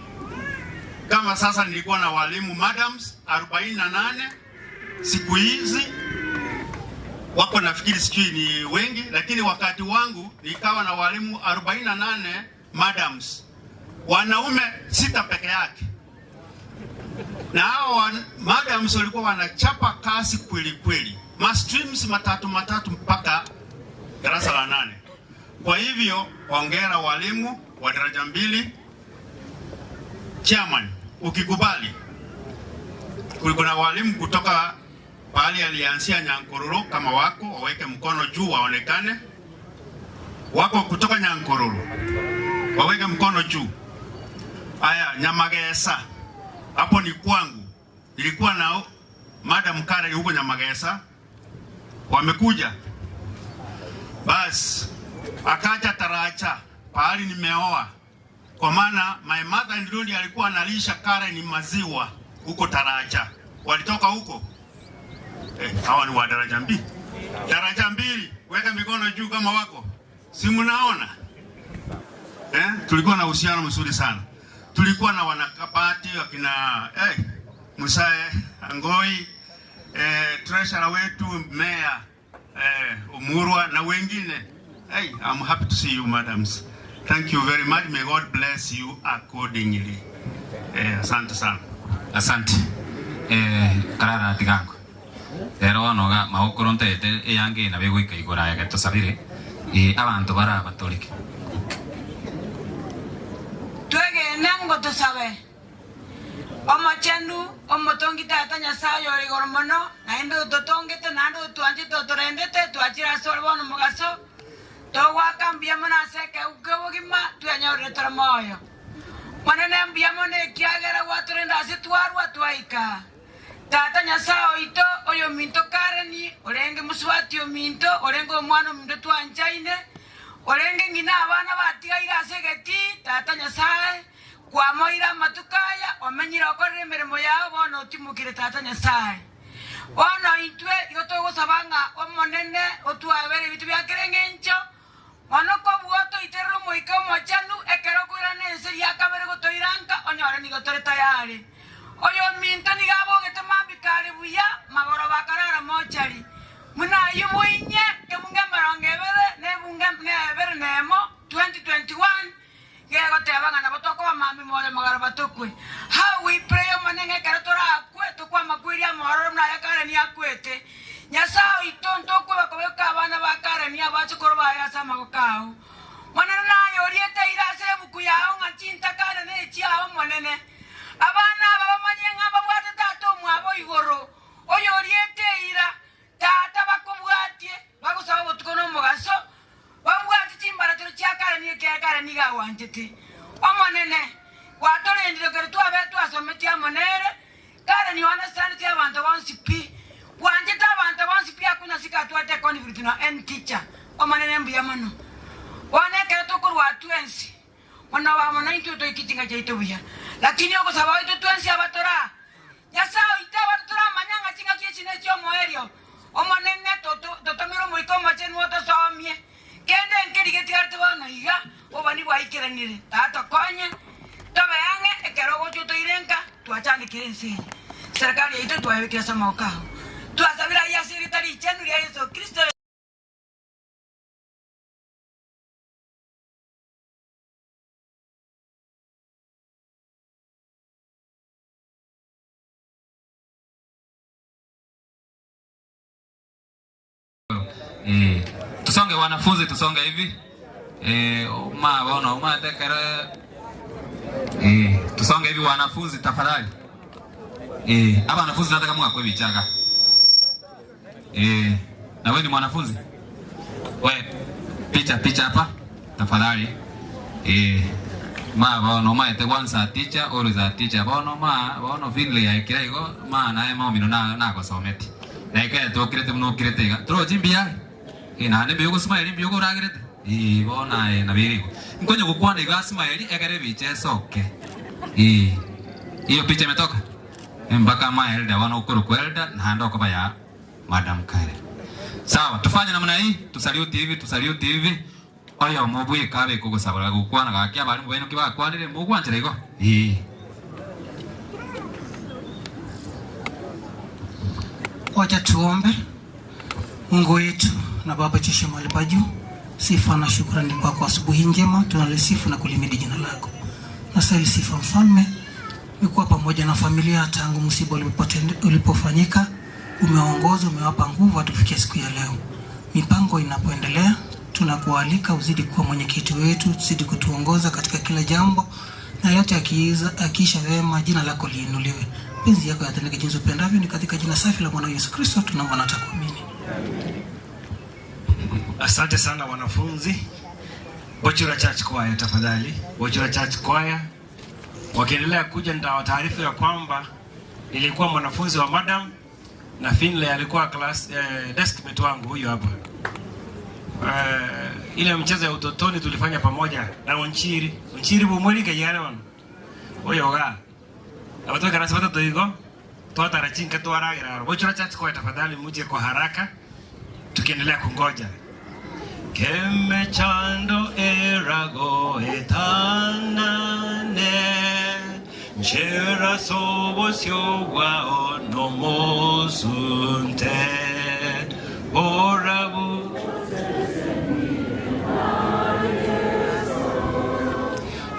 Kama sasa nilikuwa na walimu madams 48 siku hizi wako, nafikiri sijui ni wengi, lakini wakati wangu nikawa na walimu 48 madams, wanaume 6 peke yake. Na hao madams walikuwa wanachapa kazi kweli kweli, streams matatu mpaka darasa la 8. Kwa hivyo hongera walimu wa daraja 2. Chairman, ukikubali, kulikuwa na walimu kutoka pahali alianzia Nyankororo, kama wako waweke mkono juu waonekane. Wako kutoka Nyankororo waweke mkono juu. Aya, Nyamagesa, hapo ni kwangu. Nilikuwa na Madam Karen huko Nyamagesa, wamekuja. Bas akaja Taracha pahali nimeoa, kwa maana my mother in law alikuwa analisha Karen maziwa huko Taracha. Walitoka huko. Hawa ni wa daraja 2. Daraja 2, weka mikono juu kama wako. Si mnaona? Tulikuwa na uhusiano mzuri sana. Tulikuwa na wanakabati wakina Musae Angoi, treasurer wetu Mayor Umurwa na wengine. I'm happy to see you, madams. Thank you very much. May God bless you accordingly. Asante sana. Asante. Karara tigango. Ero noga maukoronte eyange na bego ikigora ya gato sabire. Abantu bara batolike. Twege nango to sabe. Omachenu omotongi tata Nyasaye ori gormono na ndo totongete na ndo tuanje totorendete tuachira solbono mugaso. Towa kambia mana seke ukewogima tuanyore taramoyo. Manene ambia mone kiagera waturenda situarwa tuaika. Tata Nyasaye ito oyo minto Kareni orenge muswati o minto orengo omwana minto twanchaine orenge ngina abana batigaira segeti. Tata Nyasaye kwa moira matukaya omenyira okorere mirimo yao bono otimukire. Tata Nyasaye bono itwe igotogo sabanga omonene otwabere bitu bya kerengencho onoko buoto iterro moika mochanu ekero kuira nese ya kabere gotoiranka onyora ni gotore tayari oyo minto ni gabo gete mambikare buya magoro bakarara mochari muna yumuinye kebunga marongevere ne bunga nebere nemo 2021 yego tebanga na botoko bamambi mole magara batokwe. How we pray manenge karatora akwe tokwa makwiri amoro na yakare ni akwete Nyasaye itonto kwe bakobeka abana bakare ni abacho korba ya sama kokao manana na yoriete irase buku yao ngachinta kare ne chiao monene abana baba manyenga babwate tato mwabo igoro oyoriete ira tata bakobwatie bagusaba botukono mugaso babwate chimbara tro chiakare ni kiakare ni gawanjete omonene watorendire kare twabe twasometia monere kare ni wana sana tia bantu bonsipi wanjeta abantu bonsipi akuna sika twate conflict na en teacher omonene mbuya mono wane kare tokurwa twensi wana wa mona into to ikitinga chaito buya lakini oko sababu itu twensi abatora Nyasaye itawa tora manyanga tinga kiechine chio moerio omonene toto miro moiko machenu oto somie kende enkeri getiarte bana iga obani bwaikiranire tato konye tobe yange ekero gocho toirenka tuachane kirensi serikali yetu tuwawekea sama okao tuasabira ya siritari chenu ya Yesu Kristo. Tusonge wanafunzi, tusonge hivi. Uma dekara. Tusonge hivi wanafunzi tafadhali. Hapa wanafunzi nataka mwakwe bichaga. Na wewe ni mwanafunzi? Picha hapa tafadhali. Bono ete kwanza teacher or za teacher bono vile ya kirego na ema mino na ko someti. Na ikae to kirete mno kirete ga. Tro jimbia. Na ne biyo smile biyo ko ragirete. Bona na biri. Nkonyo kukwana iga smile egere biche soke. Hiyo picha imetoka. Mpaka maelda wana ukuru kwelda na ndo kwa ya Madam Karen. Sawa, tufanye namna hii, tusaliuti hivi. Oyo mobwe kabe kugusabura gukwana gakia bari mubeno kiba kwanire mugwanjira iko. Wacha tuombe. Mungu wetu na Baba Chisha mahali pa juu, sifa na shukrani kwako asubuhi njema, tunalisifu na kulimidi jina lako. Nasali sifa mfalme, umekuwa pamoja na familia tangu msiba ulipofanyika, umeongoza, umewapa nguvu hatufikia siku ya leo. Mipango inapoendelea, tunakualika uzidi kuwa mwenyekiti wetu, uzidi kutuongoza katika kila jambo, na yote akiisha vema, jina lako liinuliwe. Penzi yako yatendeke jinsi upendavyo, ni katika jina safi la Bwana Yesu Kristo tunaomba na tukuamini. Asante sana wanafunzi. Bochura Church Choir tafadhali. Bochura Church Choir. Wakiendelea kuja nitawataarifu ya kwamba nilikuwa mwanafunzi wa Madam na Finlay alikuwa class deskmate wangu huyu hapa. Ile mchezo ya utotoni tulifanya pamoja na Onchiri bumweli kayale wan. Oyoga. Abatoka na sabata toigo. Toa rachinka tuaragira. Bochura Church Choir tafadhali muje kwa haraka. Tukiendelea kungoja. Keme chando erago etanane Nchera sobosyo wa onomosunte Orabu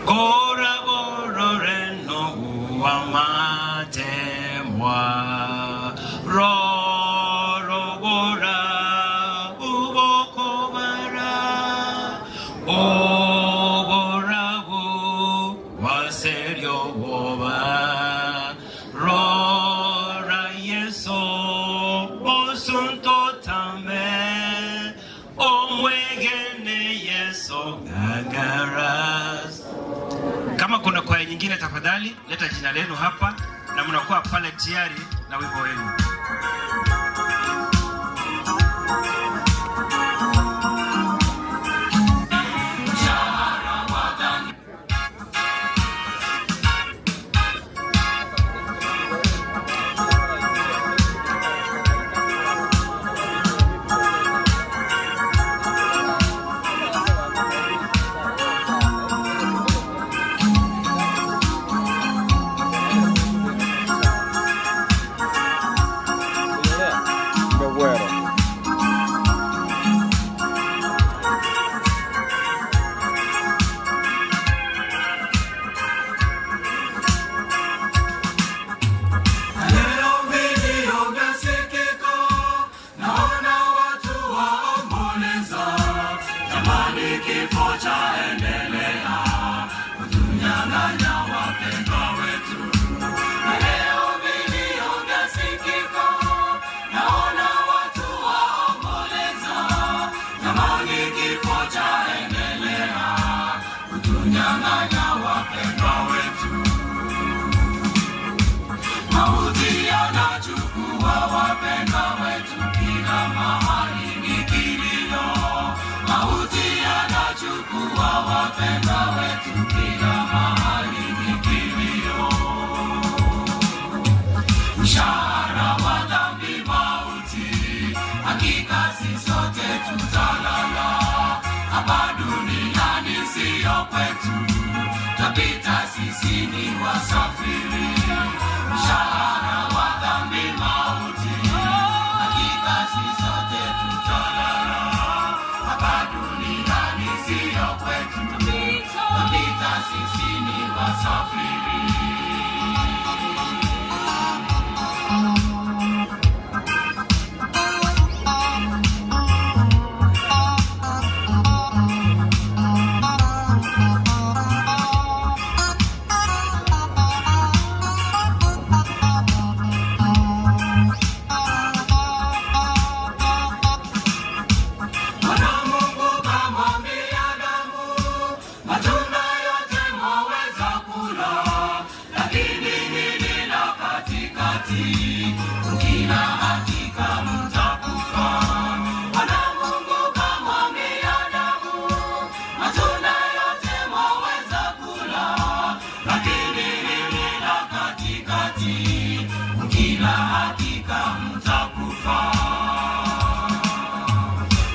Gora bororeno uamate mwa Roro gora Kama kuna kwaya nyingine tafadhali leta jina lenu hapa na mnakuwa pale tayari na wimbo wenu.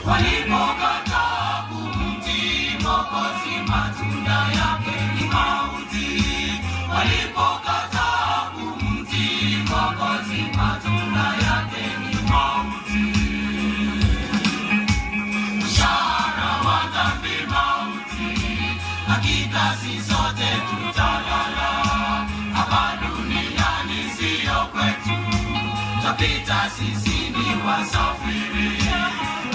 Walipokata kumtii Mwokozi, matunda yake ni mauti. Walipokataa kumtii Mwokozi, matunda yake ni mauti. Mshahara wa dhambi mauti, hakika sisi sote tutalala. Hapa duniani sio kwetu, tutapita sisi ni wasafiri.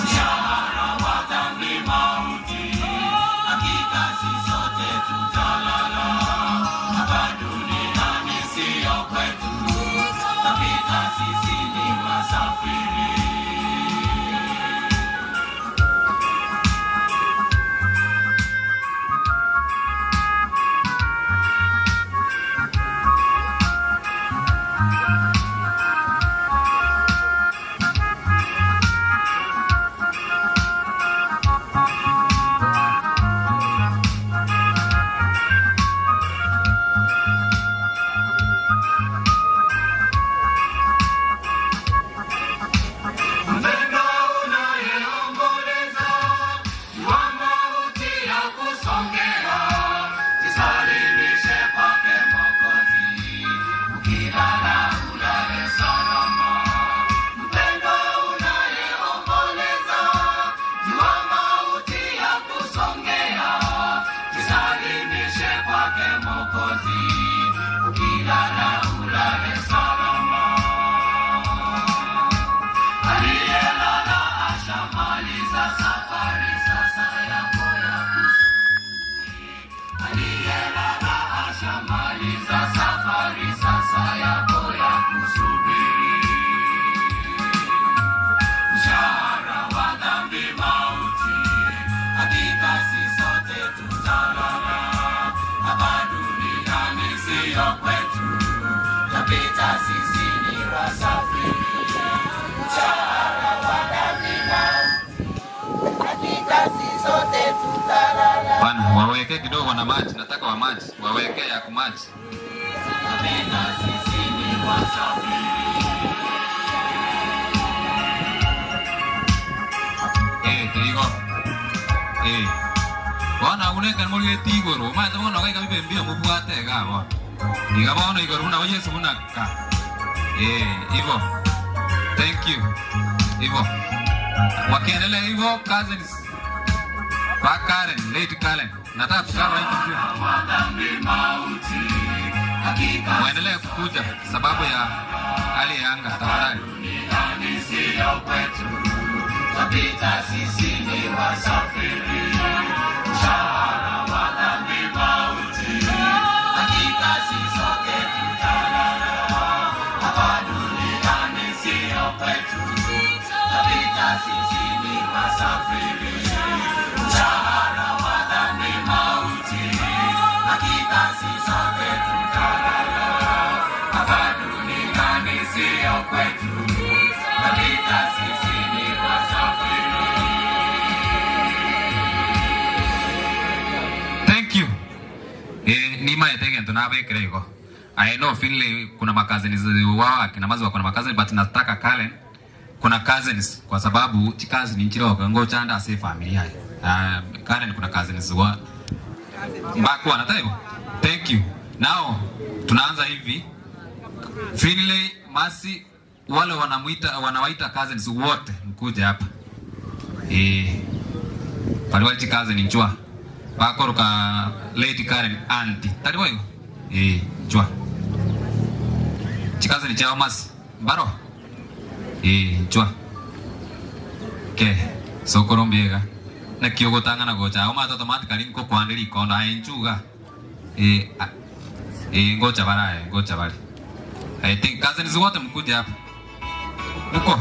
Mshahara wa dhambi mauti, hakika sisi sote tutalala. Hapa duniani sio kwetu, tutapita sisi ni wasafiri. Mpendo unayeomboleza, jua mauti ya kusongea, jisalimishe kwake Mwokozi, ukilala ulale salama. Mpendo unayeomboleza, jua mauti ya kusongea, jisalimishe kwake Mwokozi, ukilala ulale salama. Aliyelala ashamaliza safari sasa yako ya kusubiri. Aliyelala ashamaliza safari sasa yako ya kusubiri. Mshahara wa dhambi mauti, hakika sisi sote tutalala. Hapa duniani sio kwetu, tutapita sisi ni wasafiri. Mshahara wa dhambi mauti, hakika sisi sote tutalala. Bwana, waweke kidogo na maji, nataka wa maji, waweke ya kumaji. Tutapita sisi ni wasafiri. Tigo. Bwana uneka muri tigoro, maana mbona kaika bibe mbio mubwate gabo. Niga bwana igoro una Yesu unaka. Hivyo. Thank you. Hivyo. Wakiendelea hivyo cousins. Karen, late Karen. Nataka kusema hivi. Waendelee kukuja sababu ya hali ya anga tafadhali. Duniani sio kwetu, tutapita sisi ni wasafiri. Mshahara wa dhambi mauti, hakika sisi sote tutalala. Hapa duniani sio kwetu, tutapita sisi ni wasafiri. Mshahara wa dhambi mauti, hakika sisi sote tutalala. Hapa duniani sio kwetu, tutapita sisi ni wasafiri. Thank you. Ni maetege tunabekere iko. I know Finley kuna makazini wao akina mazi wako na makazini but nataka Karen kuna cousins kwa sababu chikazi ni nchiro ngo chanda ase familia. Karen kuna cousins wa mbako anataibu. Thank you. Now tunaanza hivi. Finley, Masi, wale wanawaita cousins wote mkuje hapa. Paliwali cousin njua. Bakoroka Lady Karen auntie. Tariwa hiyo? Njua. Chikazi ni chao Masi. Baro? Njua. Okay. Sokoro mbiega. Na kiogo tanga na gocha. Oma automatically nko kuandeli kona enchuga. Ngocha baraye, ngocha bari. I think cousins wote mkuje hapa. Uko.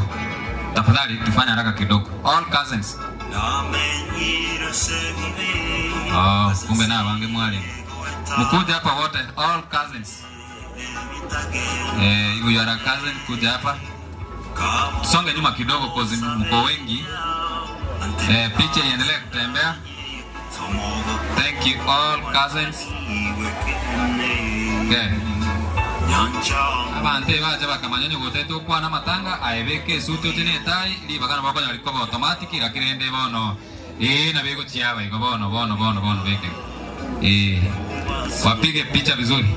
Tafadhali tufanye haraka kidogo. All cousins. Kumbe na wange mwalimu. Mkuje hapa wote, all cousins. You are a cousin, kuja hapa. Songe nyuma kidogo cause mko wengi. Picha iendelee kutembea. Thank you all cousins. Okay. Abante baje bakamanyonyo goteto kwa na matanga aebeke suti otene tai li bagana baba nyalikoba automatic lakini ende bono Na bego chiaba iko bono beke. Wapige picha vizuri.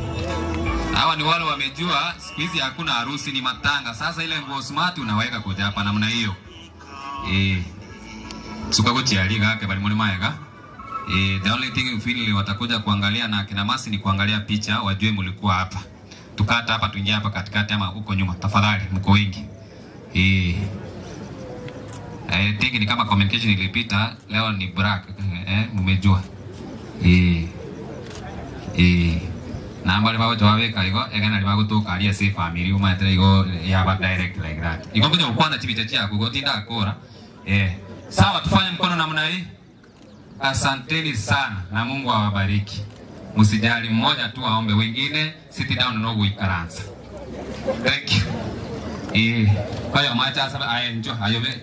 Hawa ni wale wamejua siku hizi hakuna harusi, ni matanga. Sasa ile nguo smart unaweka kuja hapa namna hiyo. Suka kuchialika yake bali mwana maega. The only thing you feel watakuja kuangalia na kina Masi ni kuangalia picha, wajue mlikuwa hapa. Tukata hapa tuingia hapa katikati ama huko nyuma. Tafadhali mko wengi. I think ni kama communication ilipita, leo ni break. Mmejua. Na mbali babo jawabeka iko egana libago to karia safe family uma tena iko yaba direct like that. Iko ngoja ukwanza chibicha chako gotinda akora. Sawa, tufanye mkono namna hii. Asanteni sana na Mungu awabariki. Msijali, mmoja tu aombe, wengine sit down no kuikaranza. Thank you. Haya macha sasa ayenjo ayobe.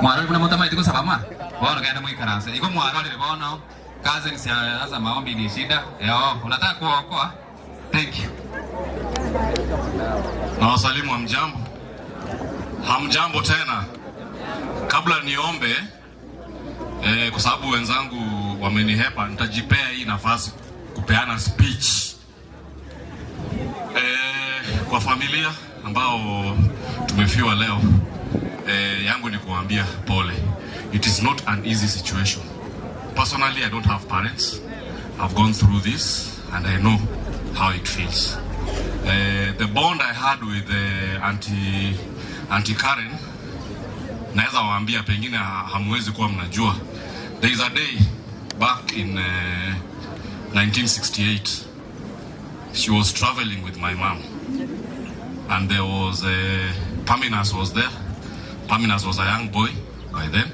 Mwaro kuna mtu maitiko sabama. Bwana kaenda muikaranza. Iko mwaro ile bwana. Kazi ni sasa maombi ni shida. Unataka kuokoa? Thank you. Na wasalimu wa mjambo. Hamjambo tena. Kabla niombe kwa sababu wenzangu wamenihepa, nitajipea hii nafasi kupeana speech kwa familia ambao tumefiwa leo. Yangu ni kuambia pole. It is not an easy situation. Personally, I don't have parents. I've gone through this and I know how it feels. The bond I had with Auntie Karen, naweza waambia pengine hamwezi kuwa mnajua. There is a day back in 1968. She was traveling with my mom. And there was Paminas was there. Paminas was a young boy by then.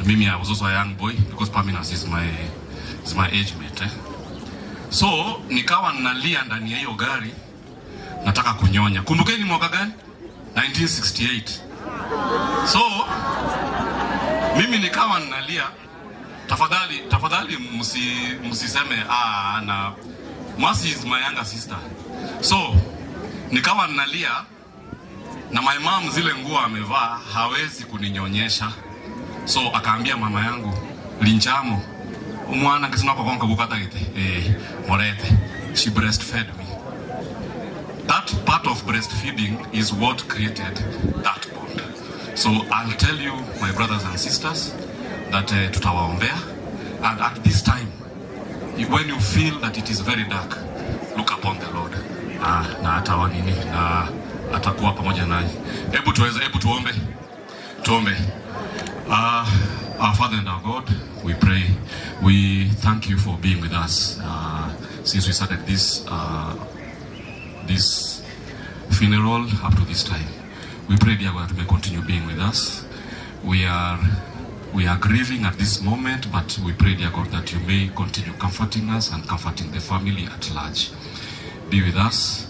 Mimi, I was also a young boy because Paminas is my age mate. So, nikawa nalia ndani ya hiyo gari, nataka kunyonya. Kumbukeni mwaka gani? 1968. So, mimi nikawa nalia, tafadhali msiseme na Mercy is my younger sister. So, nikawa nalia na my mom zile nguo amevaa hawezi kuninyonyesha. So akaambia mama yangu, linchamo umwana kisina kwa konka bukata gite morete. She breastfed me. That part of breastfeeding is what created that bond. So I'll tell you, my brothers and sisters, that tutawaombea, and at this time, when you feel that it is very dark, look upon the Lord. Na atawanini na atakuwa pamoja nanyi. Hebu tuombe. Tuombe. Our Father and our God, we pray. We thank you for being with us since we started this funeral up to this time. We pray, dear God, that you may continue being with us. We are grieving at this moment, but we pray, dear God, that you may continue comforting us and comforting the family at large. Be with us,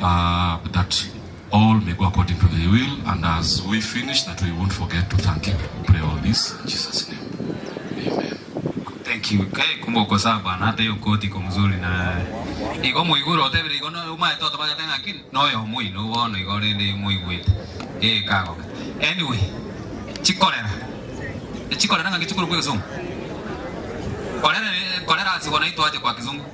that all may go according to the will, and as we finish, that we won't forget to thank you. We pray all this in Jesus' name. Amen. Thank you. Kai kumoko saba na hata hiyo koti iko mzuri na iko muiguro tebere iko no uma toto baya tena kin no yo muy no bono iko rende muy wit. Kago. Anyway, chikolera ngangi chikuru kwa kizungu. Kolera si wanaitwa aje kwa kizungu?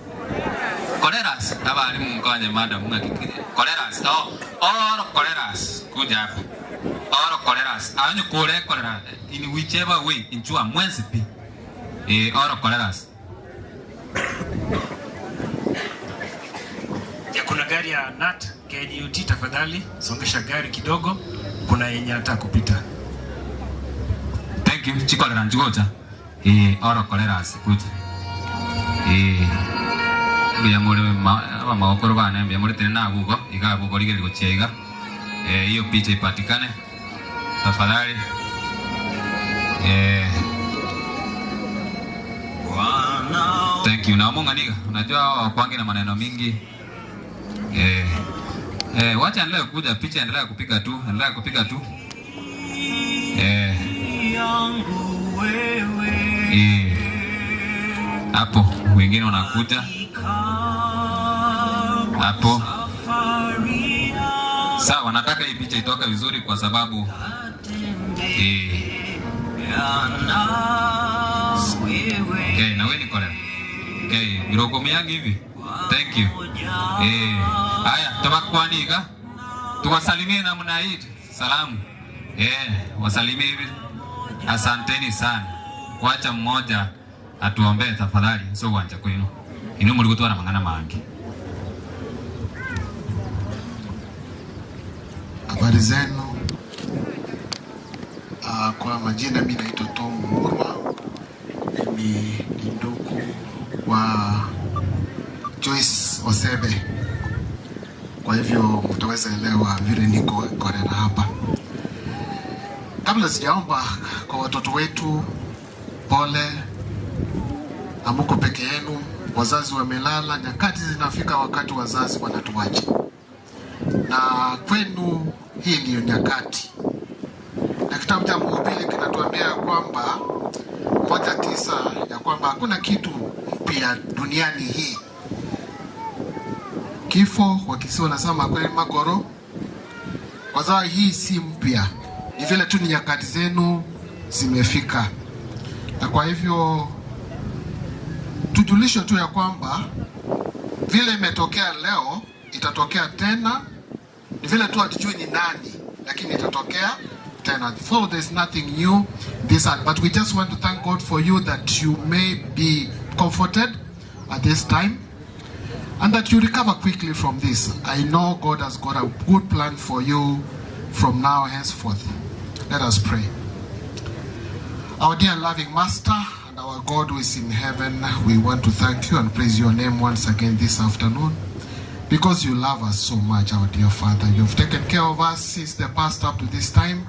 Koleras, abali mkanye madam ngakikire. Koleras, oro koleras kuja hapo. Oro koleras, anyu kule kolera in whichever way inchua mwenzi pi. Oro koleras. Ya kuna gari ya NAT KNUT, tafadhali songesha gari kidogo, kuna yenye nataka kupita. Thank you. Chikolera njugocha. Oro koleras kuja. Bia muri maokoro bana bia muri tena nagugo igabugo ligeri gochega hiyo picha ipatikane tafadhali. Thank you. Na Mungu niga unajua kwangi na maneno mingi wacha endelea kuja picha, endelea kupiga tu hapo wengine wanakuja hapo. Sawa, nataka hii picha itoke vizuri kwa sababu Okay, na wewe niko leo. Okay, miroko miangi hivi. Thank you. Haya, tumakuandika. Tuwasalimie na mnaidi. Salamu. Wasalimie hivi. Asanteni sana. Wacha mmoja atuombee tafadhali. Sio uwanja kwenu. Inu mlikutwa mangana mangi. Habari zenu. Kwa majina mimi naitwa Tom Murwa. Mimi ni ndugu wa Joyce Osebe. Kwa hivyo mtaweza elewa vile niko Korera hapa. Kabla sijaomba kwa watoto wetu, pole, amuko peke yenu, wazazi wamelala, nyakati zinafika wakati wazazi wanatuacha. Na kwenu hii ndiyo nyakati. Na kitabu cha Mhubiri kinatuambia kwamba 1:9 ya kwamba hakuna kitu mpya duniani hii. Kifo wakisiwa nasema kweli magoro. Kwa sababu hii si mpya. Ni vile tu ni nyakati zenu zimefika. Na kwa hivyo tujulishwe tu ya kwamba vile imetokea leo itatokea tena. Ni vile tu hatujui ni nani, lakini itatokea tena. So there's nothing new this time, but we just want to thank God for you that you may be comforted at this time and that you recover quickly from this. I know God has got a good plan for you from now henceforth. Let us pray. Our dear loving Master and our God who is in heaven, we want to thank you and praise your name once again this afternoon, because you love us so much, our dear Father. You've taken care of us since the past up to this time,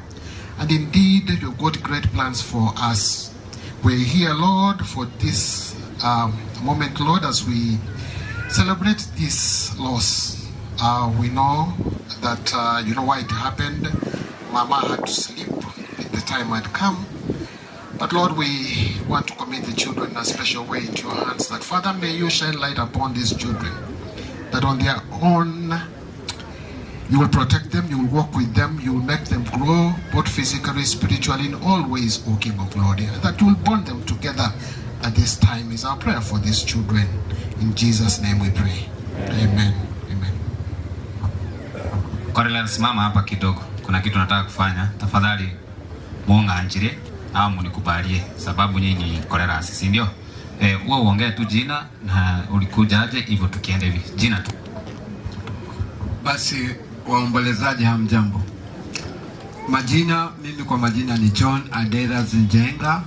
and indeed you've got great plans for us. We're here, Lord, for this moment, Lord, as we celebrate this loss. We know that you know why it happened. Mama had to sleep. The time had come. But Lord, we want to commit the children in a special way into your hands. That Father, may you shine light upon these children. That on their own, you will protect them, you will walk with them, you will make them grow, both physically, spiritually, in all ways, O King of Glory. That you will bond them together at this time is our prayer for these children. In Jesus' name we pray. Amen. Amen. Korela, simama hapa kidogo. Kuna kitu nataka kufanya. Tafadhali muonga anjire au munikubalie sababu nyinyi Korela sisi ndio. Wewe uongee tu jina na ulikujaje hivyo tukienda hivi. Jina tu. Basi waombolezaji hamjambo. Mimi kwa majina ni John Adera Zinjenga.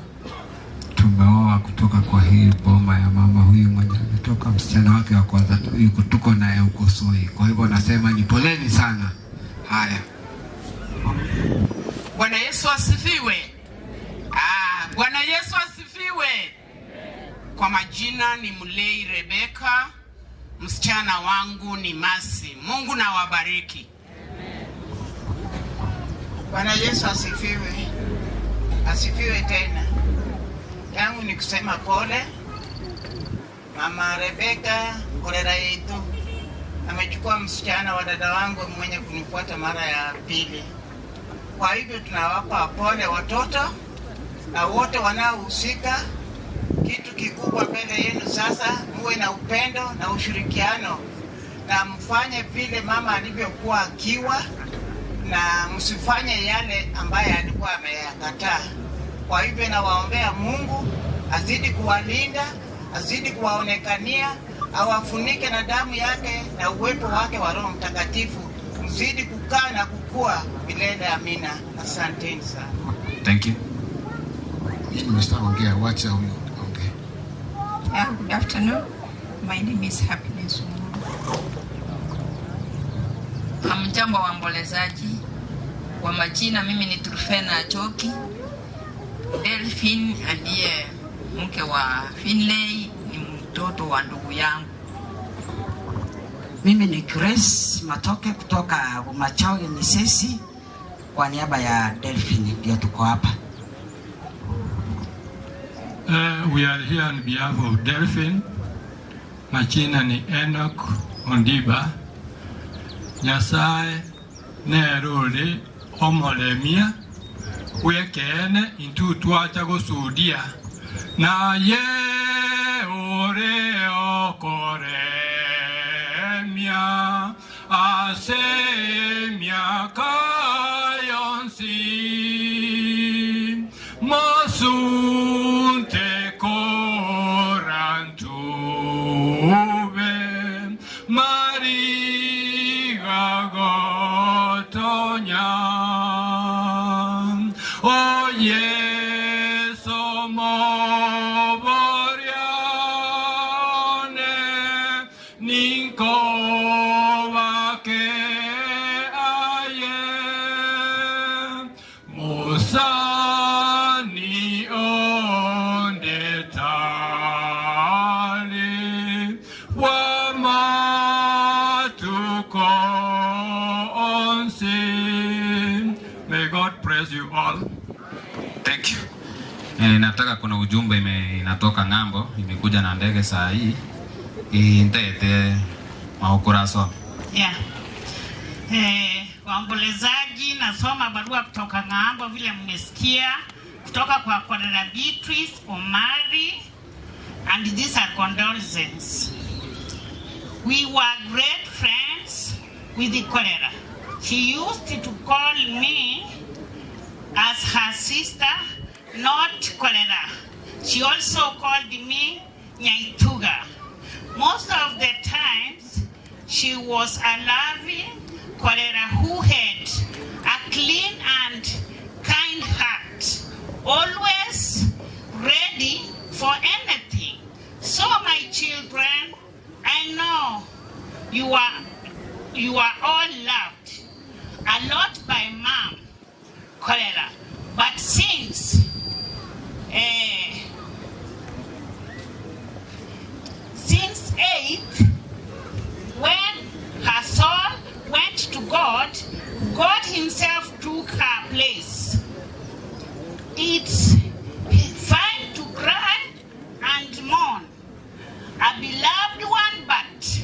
Tumeoa kutoka kwa hii boma ya mama huyu mwenye ametoka, msichana wake wa kwanza yuko tuko naye huko Soi. Kwa hivyo nasema ni poleni sana. Haya. Bwana Yesu asifiwe. Bwana Yesu asifiwe. Kwa majina ni Mulei Rebeka, msichana wangu ni Masi. Mungu na wabariki. Bwana Yesu asifiwe. Asifiwe tena. Yangu ni kusema pole. Mama Rebeka Korera yetu amechukua msichana wa dada wangu mwenye kunifuata mara ya pili. Kwa hivyo tunawapa pole watoto na wote wanaohusika. Kitu kikubwa mbele yenu sasa, muwe na upendo na ushirikiano na mfanye vile mama alivyokuwa akiwa, na msifanye yale ambaye alikuwa ameyakataa. Kwa hivyo nawaombea Mungu azidi kuwalinda, azidi kuwaonekania, awafunike na damu yake na uwepo wake wa Roho Mtakatifu. Mzidi kukaa na kukua milele. Amina. Asanteni sana. Thank you. Wacha huyo. Good afternoon. My name is Happiness. Hamjambo waombolezaji. Kwa majina mimi ni Trufena Choki. Delphine ndiye mke wa Finlay, ni mtoto wa ndugu yangu. Mimi ni Grace Matoke kutoka Umachoge Misesi, kwa niaba ya Delphine ndio tuko hapa. We are here on behalf of Delphine. Majina ni Enoch Ondiba. Nyasaye nerole omolemia wekene intu tuacha gusudia na ye ore okoremia asemia kayonsi mosunte korantuve mariga gotonya oye somo boriane ninko vake aye musani onde tali wamatuko onsi. May God bless you all. Thank you. Nataka kuna ujumbe inatoka ng'ambo, imekuja na ndege saa hii. Intete maukuraso. Yeah. Waombolezaji, nasoma barua kutoka ng'ambo vile mmesikia kutoka kwa Kolera Beatrice Omari, and these are condolences. We were great friends with the Kolera. She used to call me as her sister, not Kolera. She also called me Nyaituga. Most of the times, she was a loving Kolera who had a clean and kind heart, always ready for anything. So my children, I know you are all loved a lot by Mom Kolera, but since 8th, when her soul went to God, God himself took her place. It's fine to cry and mourn a beloved one, but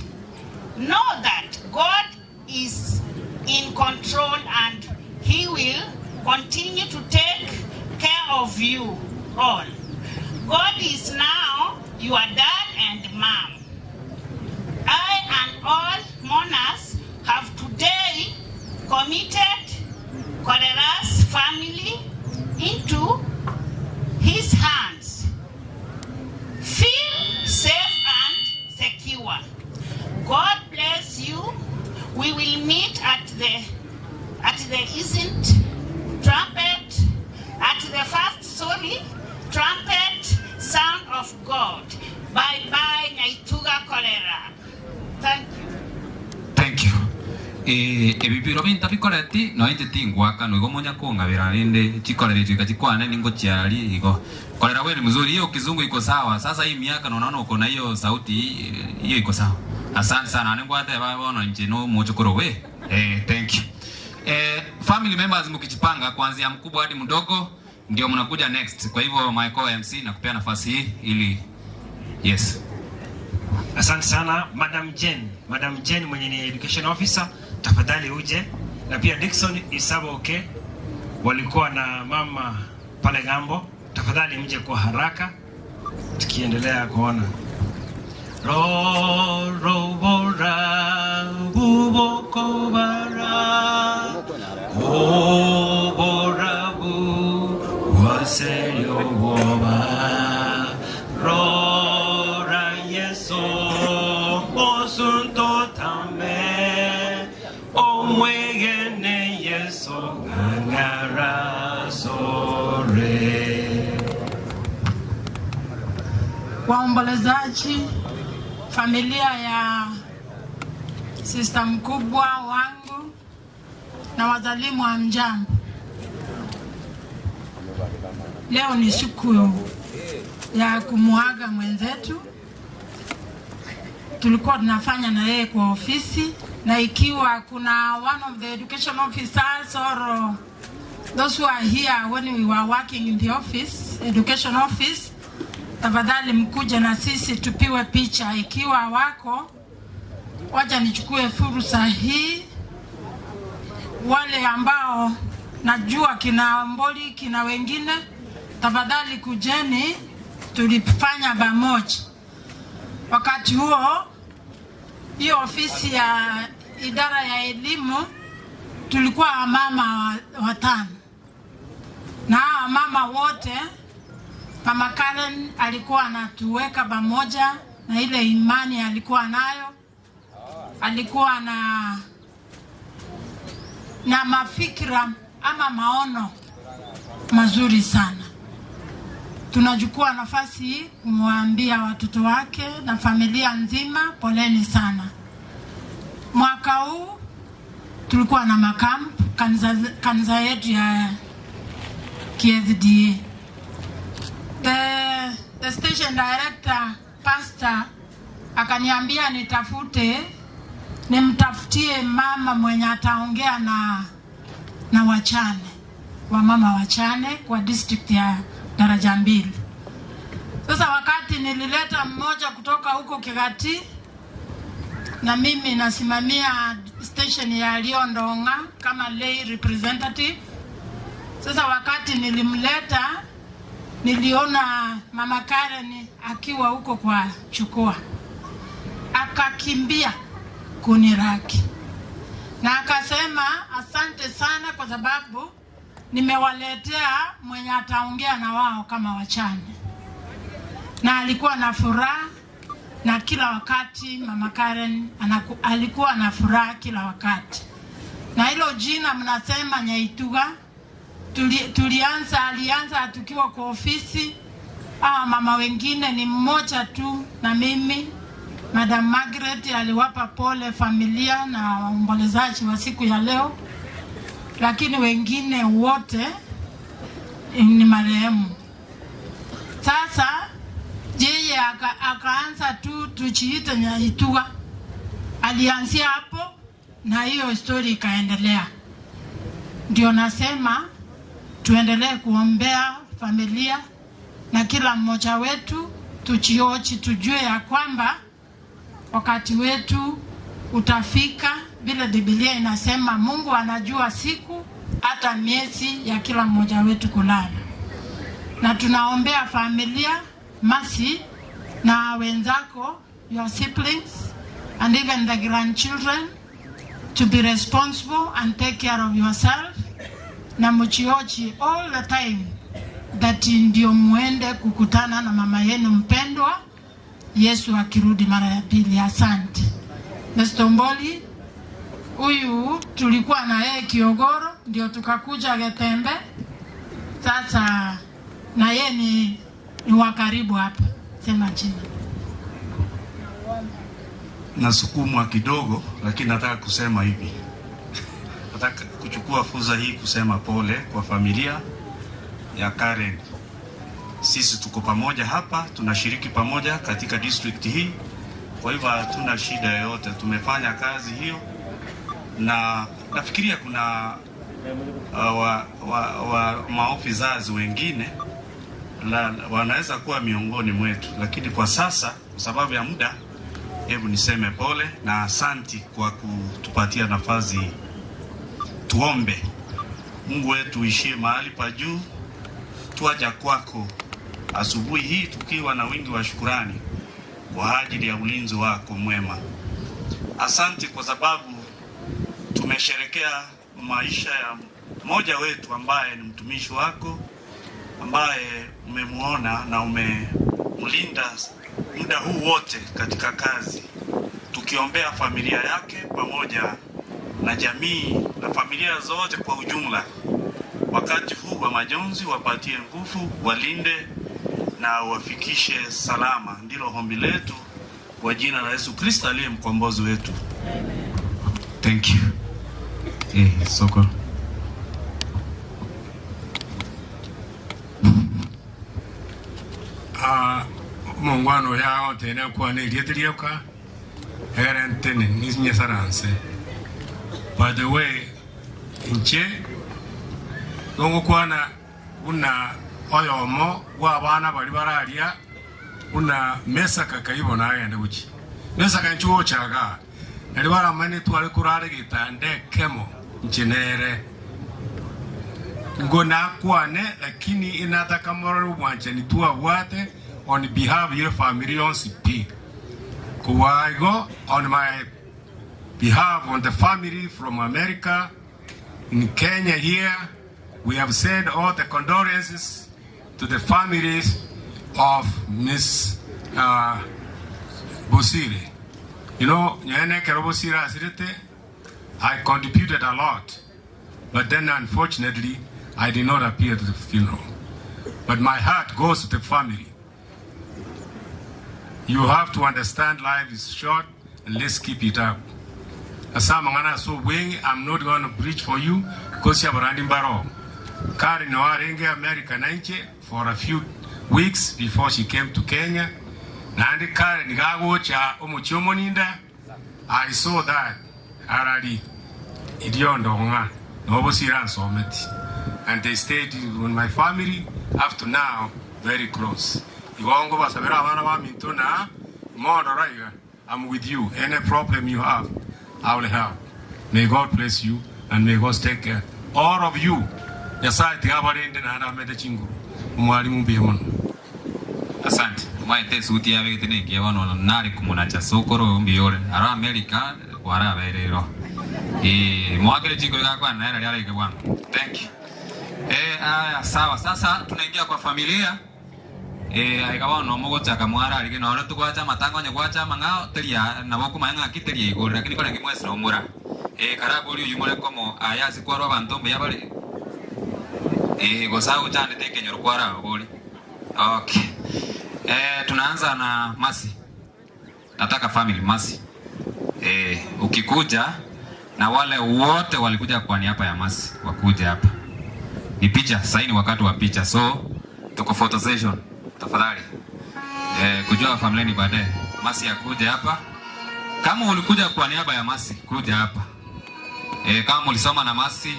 know that God is in control and he will continue to take care of you all. God is now your dad and mom. I and all mourners have today committed Kolera's family into his hands. Feel safe and secure. God bless you. We will meet at the isn't trumpet, at the first trumpet sound of God. Bye bye, Nyaituga Kolera. Thank you. Thank you. Ebibiro binta bikoreti no ititingwaka no igomonya kungabira ninde chikorere chika chikwane ningo chiali iko Kolera wewe ni mzuri, hiyo kizungu iko sawa. Sasa hii miaka naona uko na hiyo sauti hiyo iko sawa. Asante sana. Nengo hata baba nje no mochokoro we. Thank you. Family members mkijipanga kuanzia mkubwa hadi mdogo ndio mnakuja next. Kwa hivyo my co-MC nakupea nafasi hii ili yes. Asante sana Madam Jane mwenye ni education officer, tafadhali uje. Na pia Dickson Isaboke walikuwa na mama pale ngambo, tafadhali mje kwa haraka tukiendelea kuona. Ro bora buboko bara o bora bu waseyo woba ro ra yeso osunto tambe o mwegene yeso ngara sore. Waombolezaji, familia ya sister mkubwa wangu na wazalimu wa mjambo. Leo ni siku ya kumuaga mwenzetu. Tulikuwa tunafanya na yeye kwa ofisi, na ikiwa kuna one of the education officers or those who are here when we were working in the office, education office, tafadhali mkuje na sisi tupiwe picha. Ikiwa wako, wacha nichukue fursa hii, wale ambao najua kina Mboli, kina wengine, tafadhali kujeni, tulifanya pamoja. Wakati huo hiyo ofisi ya idara ya elimu tulikuwa mama watano, na mama wote, Mama Karen alikuwa anatuweka pamoja na ile imani alikuwa nayo. Alikuwa na mafikira ama maono mazuri sana. Tunachukua nafasi hii kumwambia watoto wake na familia nzima poleni sana. Mwaka huu tulikuwa na makamp kanisa yetu ya KSDA. The station director pastor akaniambia nimtafutie mama mwenye ataongea na wachane, wamama wachane kwa district ya Daraja Mbili. Sasa wakati nilileta mmoja kutoka huko Kigati, na mimi nasimamia station ya Liondonga kama lay representative. Sasa wakati nilimleta, niliona Mama Karen akiwa huko kwa chukua, akakimbia kuniraki na akasema asante sana kwa sababu nimewaletea mwenye ataongea na wao kama wachane. Na alikuwa na furaha, na kila wakati Mama Karen alikuwa na furaha kila wakati. Na hilo jina mnasema Nyaituga, alianza tukiwa kwa ofisi. Mama wengine ni mmoja tu na mimi. Madam Margaret aliwapa pole familia na waombolezaji wa siku ya leo, lakini wengine wote ni marehemu. Sasa yeye akaanza tuchiite Nyaituga. Alianzia hapo na hiyo story ikaendelea. Ndio nasema tuendelee kuombea familia na kila mmoja wetu, tujue ya kwamba wakati wetu utafika. Vile Biblia inasema Mungu anajua siku hata miezi ya kila mmoja wetu kulala. Na tunaombea familia, Masi na wenzako, your siblings and even the grandchildren, to be responsible and take care of yourself. Na mchiochi all the time that ndio muende kukutana na mama yenu mpendwa Yesu akirudi mara ya pili. Asante. Mr. Mboli, huyu tulikuwa na yeye Kiogoro, ndio tukakuja Getembe. Sasa na yeye ni wa karibu hapa. Sema jina. Nasukumwa kidogo, lakini nataka kusema hivi. Nataka kuchukua fursa hii kusema pole kwa familia ya Karen. Sisi tuko pamoja hapa, tunashiriki pamoja katika district hii. Kwa hivyo hatuna shida yoyote, tumefanya kazi hiyo. Na nafikiria kuna maofisas wengine wanaweza kuwa miongoni mwetu, lakini kwa sasa kwa sababu ya muda, hebu niseme pole na asanti kwa kutupatia nafasi. Tuombe. Mungu wetu uishie mahali pa juu, tuaja kwako asubuhi hii tukiwa na wingi wa shukurani kwa ajili ya ulinzi wako mwema. Asante kwa sababu tumesherekea maisha ya mmoja wetu ambaye ni mtumishi wako, ambaye umemuona na umemlinda muda huu wote katika kazi. Tukiombea familia yake pamoja na jamii na familia zote kwa ujumla. Wakati huu wa majonzi wapatie nguvu, walinde na wafikishe salama. Ndilo ombi letu kwa jina la Yesu Kristo aliye mkombozi wetu. Thank you. Soko. Mungwano yao tena kwa ni lietrioka herentene nisnya saranse. By the way, inche dongo kwana una oyomo wa bana bali baralia una mesa kakayibona yende uchi. Mesa kanchuo chaga. Nali bara mane twale kurare gitande kemo nchinere. ngona kwane lakini inataka moro mwanche ni tuwa wate on behalf of your family on CP. Kuwaigo on my behalf on the family from America in Kenya here, we have said all the condolences to the families of Miss Bosire. You know, I contributed a lot, but then unfortunately, I did not appear to the funeral. But my heart goes to the family. You have to understand life is short, and let's keep it up. I'm not going to preach for you because you have Randy Barrow. Karen Noarenge America Nanche for a few weeks before she came to Kenya. Nandi Karen Gawocha Omuchomoninda. I saw that already. Idiondonga. Nobosiran Somet. And they stayed with my family up to now very close. I'm with you. Any problem you have, I will help. May God bless you and may God take care. All of you. Asante. Maite suti ya vete ne kia wano nari kumunacha sokoro mbiore. Ara America wara verero. Mwakele chiko kwa naira yale ke bwana. Thank you. Sawa. Sasa tunaingia kwa familia. Aikawa no mogo chaka mwara alike no ora tukwacha matango nya kwacha mangao teria na boku manga kiteria igoro lakini kwa ngimwesi no mura. Karabu liyo yumole komo ayasi kwa roba ntombe yabale. Gosau chane teke nyorukwara boli. Okay. Tunaanza na Masi. Nataka family Masi. Ukikuja na wale wote walikuja kwa niaba ya Masi wakuja hapa. Ni picha, sasa ni wakati wa picha. So tuko photo session. Tafadhali. Kujua familia ni baadaye. Masi akuja hapa. Kama ulikuja kwa niaba ya Masi, kuja hapa. Kama mulisoma na Masi,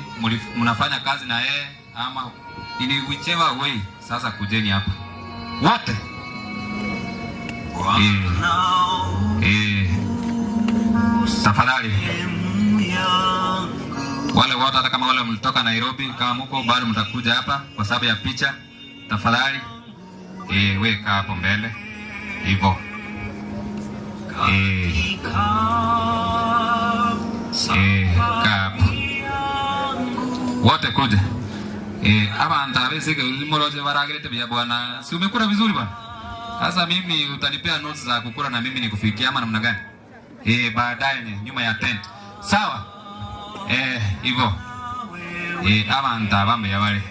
mnafanya kazi na yeye ama in whichever way, sasa kujeni hapa. Wote. Tafadhali. Wale wote hata kama wale mlitoka Nairobi, kama mko bado mtakuja hapa kwa sababu ya picha, tafadhali. Weka hapo mbele. Hivyo. Kapo. Wote kuja. Hapa antawezi ke uzimoroje baragilete bya bwana. Si umekula vizuri bwana? Sasa mimi utanipea notes za kukula na mimi nikufikia ama namna gani? Baadaye nyuma ya tent. Sawa? Hivyo. Hapa antawambe ya wale.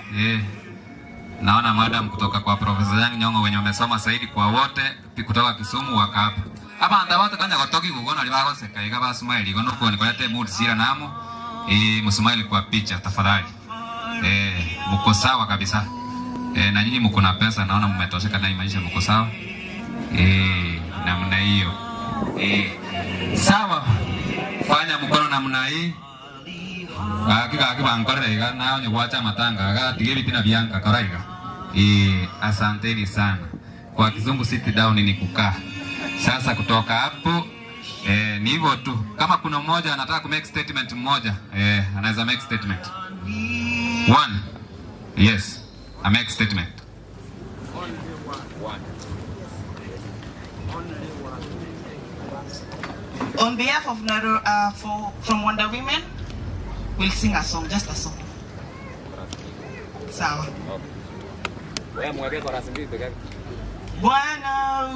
Naona madam kutoka kwa Professor Yang Nyongo wenye wamesoma zaidi kwa wote kutoka Kisumu waka hapa. Hapa ndawata kanya kutoki kugona libago seka ikaba smile gono kwa nikolete mood sira namo. Msmile kwa picha tafadhali. Mko sawa kabisa. Na nyinyi mko na pesa naona mmetosheka na maisha mko sawa. Namna hiyo. Sawa. Fanya mkono namna hii. Akiba ngorega na onye kwacha matanga ga tigeli tina bianka karaiga. Asanteni sana. Kwa kizungu sit down ni kukaa. Sasa kutoka hapo ni hivyo tu. Kama kuna mmoja anataka ku make statement mmoja, anaweza make statement. One. Yes, I make statement. On behalf of from Wonder Women, we'll sing a song, just a song. Sawa. Bwana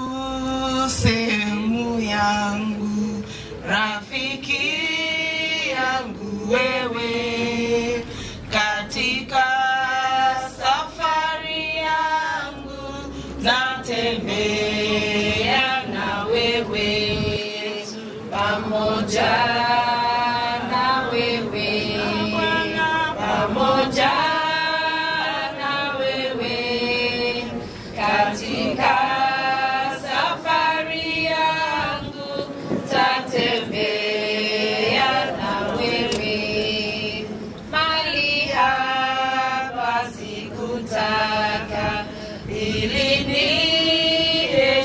usemu yangu, rafiki yangu wewe, katika safari yangu natembea na wewe, pamoja na wewe, pamoja na wewe, katika safari yangu tatembea na wewe, mali hapa sikutaka ili niheshimiwe,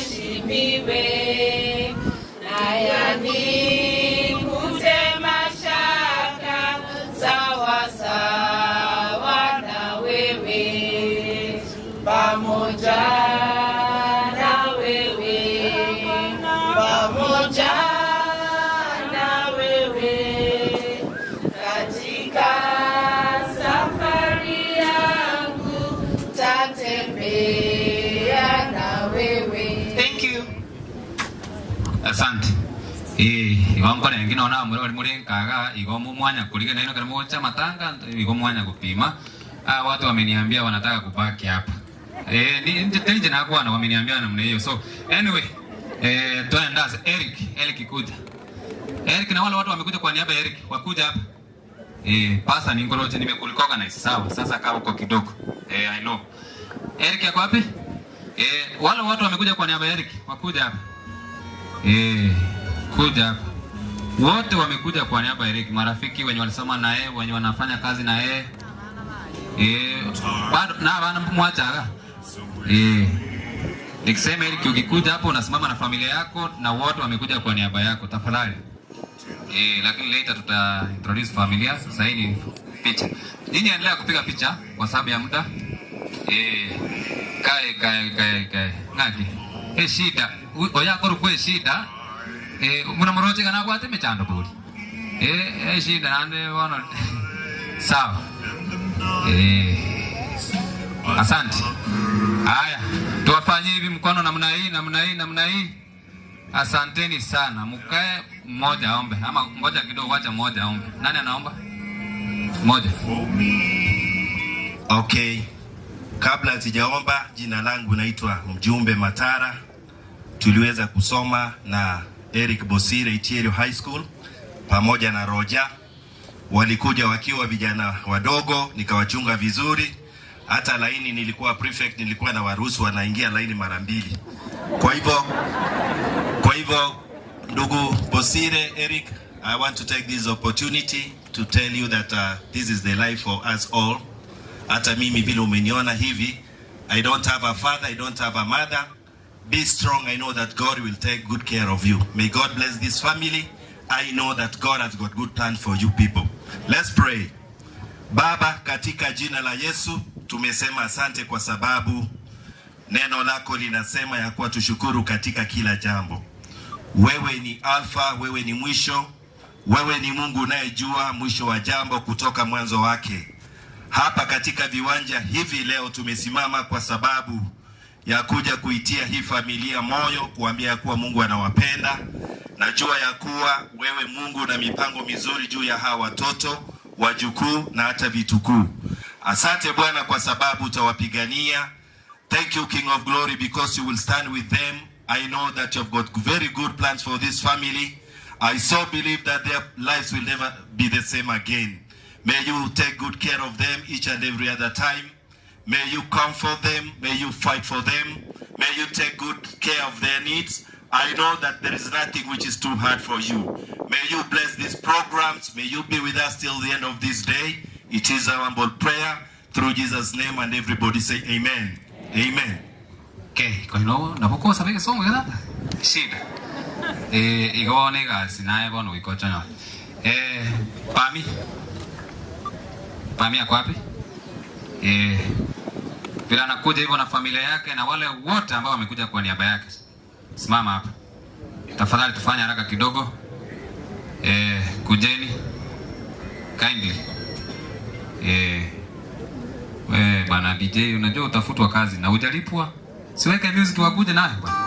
na yani kute Asante. Igomba wengine ona muri muri nkaga igomo mwanya kuliga na ino kama moja matanga igomo mwanya kupima. Watu wameniambia wanataka kubaki hapa. Nje na kwa wameniambia namna hiyo. So anyway, tunaenda Eric kuja. Eric na wale watu wamekuja kwa niaba ya Eric wakuja hapa. Pasa ni ngoroje nimekulikoga na sawa. Sasa kama uko kidogo. I know. Eric yako wapi? Wale watu wamekuja kwa niaba ya Eric wakuja hapa. Kuja hapa. Wote wamekuja kwa niaba ya Eric, marafiki wenye walisoma na yeye, wenye wanafanya kazi na yeye. Bado na bana mwacha. Nikisema Eric ukikuja hapo unasimama na familia yako na wote wamekuja kwa niaba yako tafadhali. Lakini later tuta introduce familia. Sasa hii ni picha. Nini endelea kupiga picha kwa sababu ya muda. Kai. Ngaki. Shida. Oya koru kwe shida. Muna moroche kana kwa teme chando buri. Shida nande wana. Sawa. Asante. Haya, tuwafanyie hivi mkono namna hii. Asanteni sana. Mkae mmoja aombe ama ngoja kidogo acha mmoja aombe. Nani anaomba? Mmoja. Okay. Kabla sijaomba, jina langu naitwa Mjumbe Matara. Tuliweza kusoma na Eric Bosire Itiero High School pamoja na Roja. Walikuja wakiwa vijana wadogo, nikawachunga vizuri. Hata laini nilikuwa prefect, nilikuwa na waruhusu wanaingia laini mara 2. Kwa hivyo ndugu Bosire, Eric, I want to take this opportunity to tell you that this is the life for us all. Hata mimi vile umeniona hivi, I don't have a father, I don't have a mother. Be strong, I know that God will take good care of you. May God bless this family. I know that God has got good plans for you people. Let's pray. Baba, katika jina la Yesu, tumesema asante kwa sababu neno lako linasema ya kuwa tushukuru katika kila jambo. Wewe ni Alfa, wewe ni mwisho. Wewe ni Mungu unayejua mwisho wa jambo kutoka mwanzo wake. Hapa katika viwanja hivi leo tumesimama kwa sababu ya kuja kuitia hii familia moyo, kuambia kuwa Mungu anawapenda. Najua ya kuwa wewe Mungu na mipango mizuri juu ya hawa watoto, wajukuu na hata vitukuu. Asante Bwana kwa sababu utawapigania. Thank you King of Glory because you will stand with them. I know that you have got very good plans for this family. I so believe that their lives will never be the same again. May you take good care of them each and every other time. May you comfort them. May you fight for them. May you take good care of their needs. I know that there is nothing which is too hard for you. May you bless these programs. May you be with us till the end of this day. It is our humble prayer through Jesus' name, and everybody say amen. Amen. Okay, kwa hilo napoko sabe songo yana. Shida. Igone gasi naye bono ikocha. Pami ako wapi? Bila anakuja hivyo na familia yake na wale wote ambao wamekuja kwa niaba yake. Simama hapa. Tafadhali tufanye haraka kidogo. Kujeni. Kindly. Bana DJ unajua utafutwa kazi na hujalipwa. Siweke music wakuje naye bwana.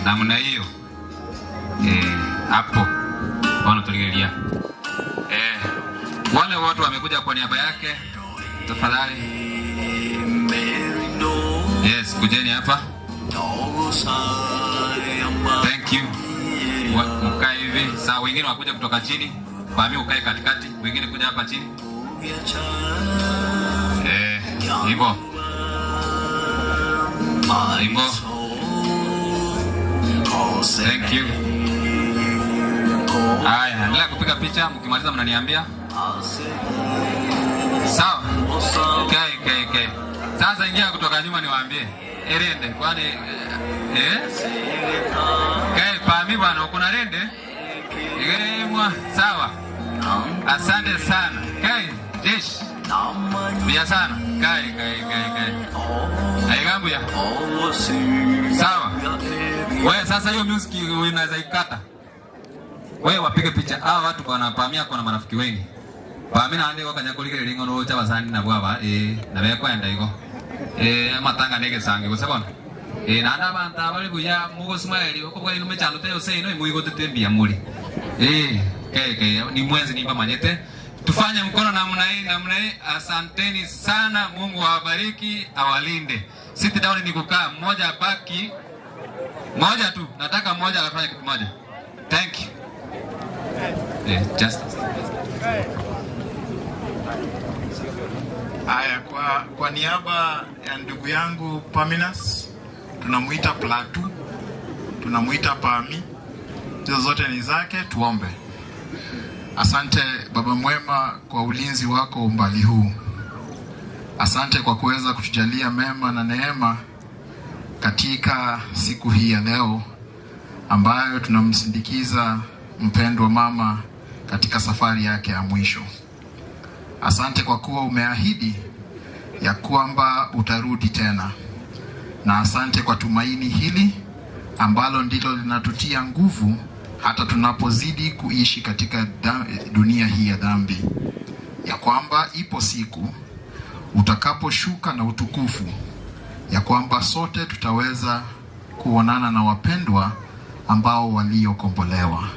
Namna hiyo. Hapo. Bwana tuligelia. Wale watu wamekuja kwa niaba yake. Tafadhali. Yes, kujeni hapa. Thank you. Mkae hivi. Sawa, wengine wakuja kutoka chini. Pami ukae katikati. Wengine kuja hapa chini. Hivyo. Thank you. Haya, endelea kupiga picha, mkimaliza mnaniambia. Sawa. Okay. Sasa ingia kutoka nyuma niwaambie. Erende, kwani Pami bwana uko na rende? Sawa. Asante sana. Jesh. Bia sana. Aigambu ya. Sawa. Wewe sasa hiyo music unaweza ikata. Wewe wapige picha. Hawa watu kwa Pamia kwa na marafiki wengi. Pami na ande wakanyakulikire lingo no cha basani na bwaba na beko enda iko. Matanga nege sange kwa sababu. na abantu abali buya mugo smile okobwa ino mechano teo sei no imuigo tetembia muri ni mwenzi nimba manyete. Tufanye mkono namna hii. Asanteni sana, Mungu awabariki, awalinde. Sit down ni kukaa, mmoja baki, mmoja tu, nataka mmoja afanye kitu moja. Thank you. Justice. Haya, kwa niaba ya ndugu yangu Paminas, tunamuita Platu, tunamuita Pami, hizo zote ni zake. Tuombe. Asante Baba mwema kwa ulinzi wako umbali huu. Asante kwa kuweza kutujalia mema na neema katika siku hii ya leo ambayo tunamsindikiza mpendwa mama katika safari yake ya mwisho. Asante kwa kuwa umeahidi ya kwamba utarudi tena. Na asante kwa tumaini hili ambalo ndilo linatutia nguvu hata tunapozidi kuishi katika dunia hii ya dhambi, ya kwamba ipo siku utakaposhuka na utukufu, ya kwamba sote tutaweza kuonana na wapendwa ambao waliokombolewa.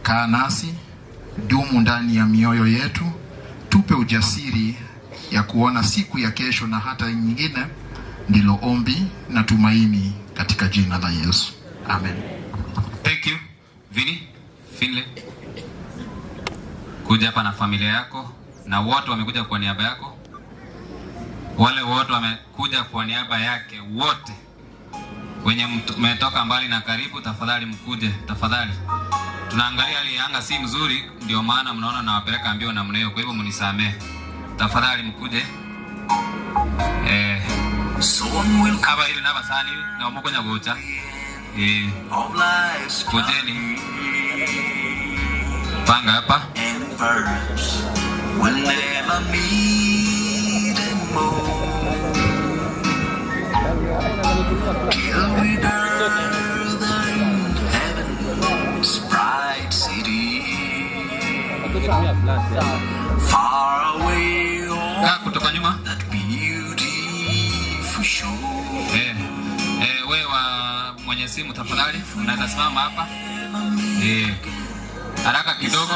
Kaa nasi, dumu ndani ya mioyo yetu, tupe ujasiri ya kuona siku ya kesho na hata nyingine. Ndilo ombi na tumaini katika jina la Yesu. Amen. Thank you. Vini, Finley. Kuja hapa na familia yako, na wote wamekuja kwa niaba yako. Wale wote wamekuja kwa niaba yake wote. Wenye mmetoka mbali na karibu, tafadhali mkuje, tafadhali. Tunaangalia hali ya anga si mzuri, ndio maana mnaona nawapeleka mbio namna hiyo, kwa hivyo mnisamee. Tafadhali mkuje. Kaba hili naba sani na umokonya gocha. Kujeni. Panga hapa. Kutoka nyuma. Wewe mwenye simu tafadhali, unaweza simama hapa. Haraka kidogo.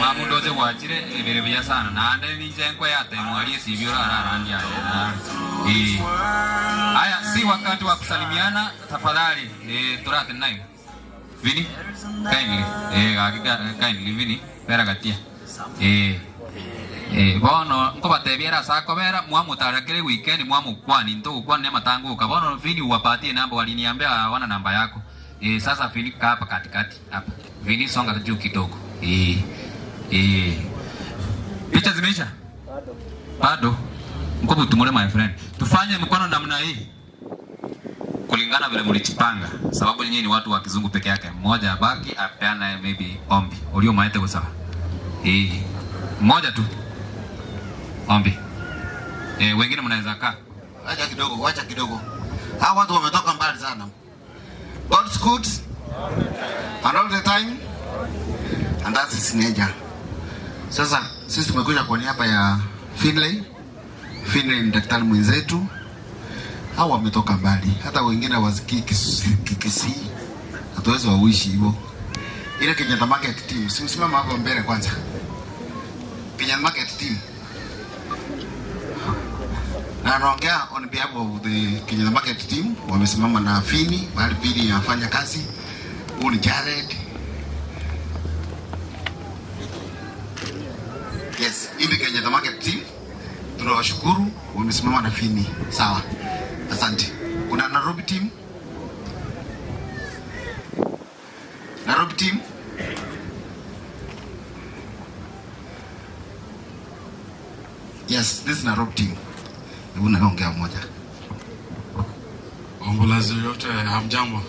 Mamu ndoje wajire vile vya sana. Na ande ninje nkwe yate mwalie sivyo ararandi haya. Haya, si wakati wa kusalimiana tafadhali. Turate nayo. Vini? Kindly Vini. Pera gatia. Bono nko batebiera sako bera mwamutarakire weekend mwamukwani ndo kwani ne matanguka. Bono Vini uwapatie namba, waliniambia wana namba yako. Sasa Vini hapa katikati hapa. Vini songa juu kidogo. Picha zimeisha? Bado. Mko butumule my friend. Tufanye mkono namna hii. Kulingana vile mlichipanga. Sababu nyinyi ni watu wa kizungu peke yake. Mmoja abaki apeana maybe ombi. Ulio maete kwa sawa. Mmoja tu. Ombi. Wengine mnaweza kaa. Wacha kidogo. Hao watu wametoka mbali sana. God's good. And all the time. And that's his nature. Sasa sisi tumekuja kwa niaba ya Finley. Finley ni daktari mwenzetu. Hao wametoka mbali. Hata wengine wasikii Kisii. Hatuwezi wauishi hivyo. Ile Kenyatta Market team, simama hapo mbele kwanza. Kenyatta Market team. Na naongea on behalf of the Kenyatta Market team, wamesimama na Fini, bali pili anafanya kazi. Huyu ni Jared. Yes, in the Kenyatta Market team, tunawashukuru wamesimama na Fini. Sawa. Asante. Kuna Nairobi team? Nairobi team? Yes, this is Nairobi team. Unaongea moja. Ombolezo yote hamjambo.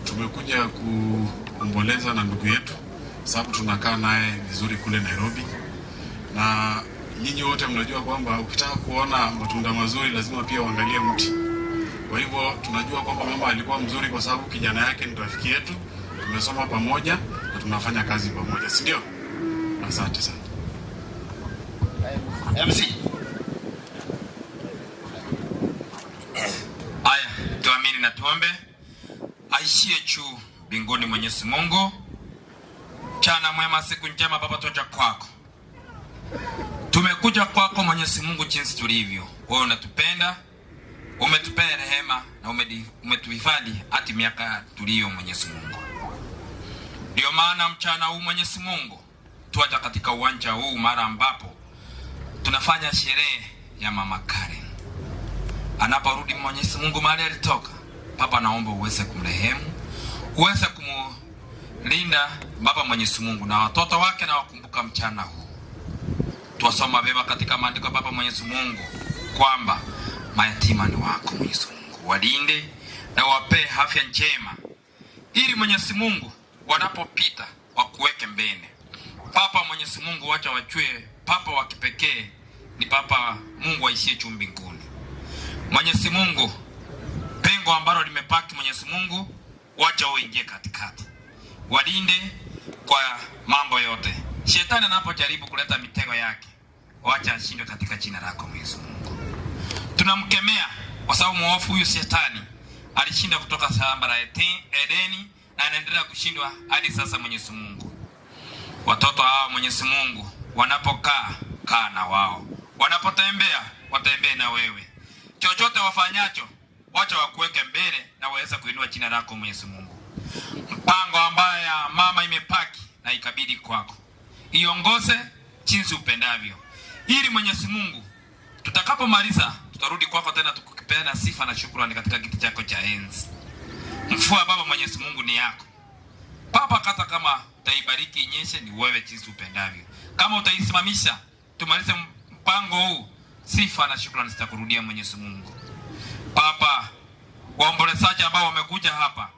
Tumekuja kuomboleza na ndugu yetu sababu tunakaa naye vizuri kule Nairobi. Na nyinyi wote mnajua kwamba ukitaka kuona matunda mazuri lazima pia uangalie mti. Kwa hivyo tunajua kwamba mama alikuwa mzuri kwa sababu kijana yake ni rafiki yetu. Tumesoma pamoja na tunafanya kazi pamoja, si ndio? Asante sana. MC. na tuombe. Aishie juu mbinguni Mwenyezi Mungu, mchana mwema, siku njema Baba, tuacha kwako. Tumekuja kwako Mwenyezi Mungu jinsi tulivyo. Wewe unatupenda, umetupea rehema na umetuhifadhi hadi miaka tulio Mwenyezi Mungu. Ndio maana mchana huu Mwenyezi Mungu tuacha katika uwanja huu mara ambapo tunafanya sherehe ya Mama Karen. Anaporudi Mwenyezi Mungu mahali alitoka, Baba naomba uweze kumrehemu, uweze kumlinda Baba Mwenyezi Mungu, na watoto wake na wakumbuka mchana huu. Tuwasoma beba katika maandiko Baba Mwenyezi Mungu kwamba mayatima ni wako Mwenyezi Mungu. Walinde na wape afya njema, ili Mwenyezi Mungu wanapopita wakuweke mbele. Papa Mwenyezi Mungu, wacha wajue Papa wa kipekee ni Papa Mungu aishie juu mbinguni. Mwenyezi Mungu, pengo ambalo limepaki Mwenyezi Mungu, wacha uingie katikati. Walinde kwa mambo yote. Shetani anapojaribu kuleta mitego yake, wacha ashindwe katika jina lako Mwenyezi Mungu. Tunamkemea kwa sababu mwovu huyu Shetani alishinda kutoka shamba la Edeni na anaendelea kushindwa hadi sasa Mwenyezi Mungu. Watoto hao Mwenyezi Mungu wanapokaa, kaa na wao. Wanapotembea, watembee na wewe. Chochote wafanyacho, wacha wakuweke mbele na waweze kuinua jina lako Mwenyezi Mungu. Mpango ambaye mama imepaki na ikabidi kwako, iongoze jinsi upendavyo, ili Mwenyezi Mungu tutakapomaliza tutarudi kwako tena tukupeana sifa na shukrani katika kiti chako cha enzi. Mfua Baba Mwenyezi Mungu ni yako. Papa, kata kama utaibariki inyeshe, ni wewe jinsi upendavyo. Kama utaisimamisha tumalize mpango huu, sifa na shukrani zitakurudia Mwenyezi Mungu. Papa, waombolezaji ambao wamekuja hapa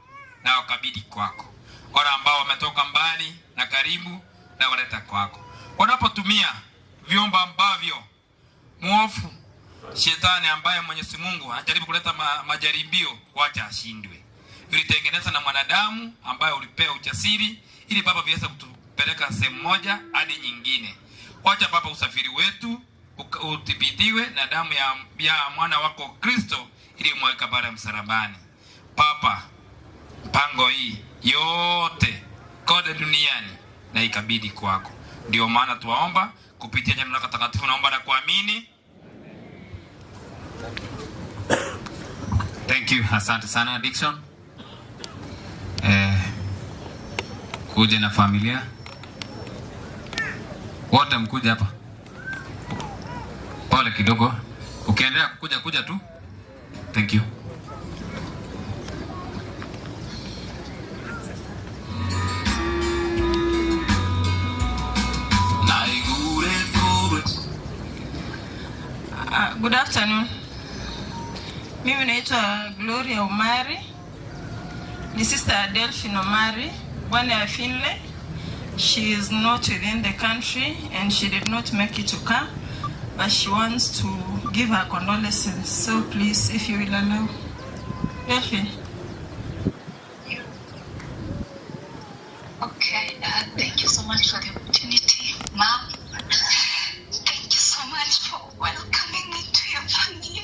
na wakabidi kwako, wale ambao wametoka mbali na karibu na waleta kwako, wanapotumia vyombo ambavyo muofu Shetani ambaye Mwenyezi Mungu anajaribu kuleta majaribio, wacha ashindwe. Vilitengeneza na mwanadamu ambaye ulipea ujasiri ili Baba viweze kutupeleka sehemu moja hadi nyingine. Wacha Baba usafiri wetu utibitiwe na damu ya mwana wako Kristo ili mweka bara msalabani. Papa, mpango hii yote kote duniani na ikabidi kwako. Ndio maana tuwaomba kupitia jina lako takatifu, naomba na kuamini. Thank you. Asante sana Dickson. Kuja na familia wote, mkuja hapa. Pole kidogo, ukiendelea kuja tu. Thank you. Good afternoon. Mimi naitwa Gloria Omari. Ni sister Delphine Omari, one ya Finley. She is not within the country and she did not make it to come, but she wants to give her condolences. So please, if you will allow. Delphine. Okay, thank you so much for the opportunity, Mom. Thank you so much for welcoming me to your family.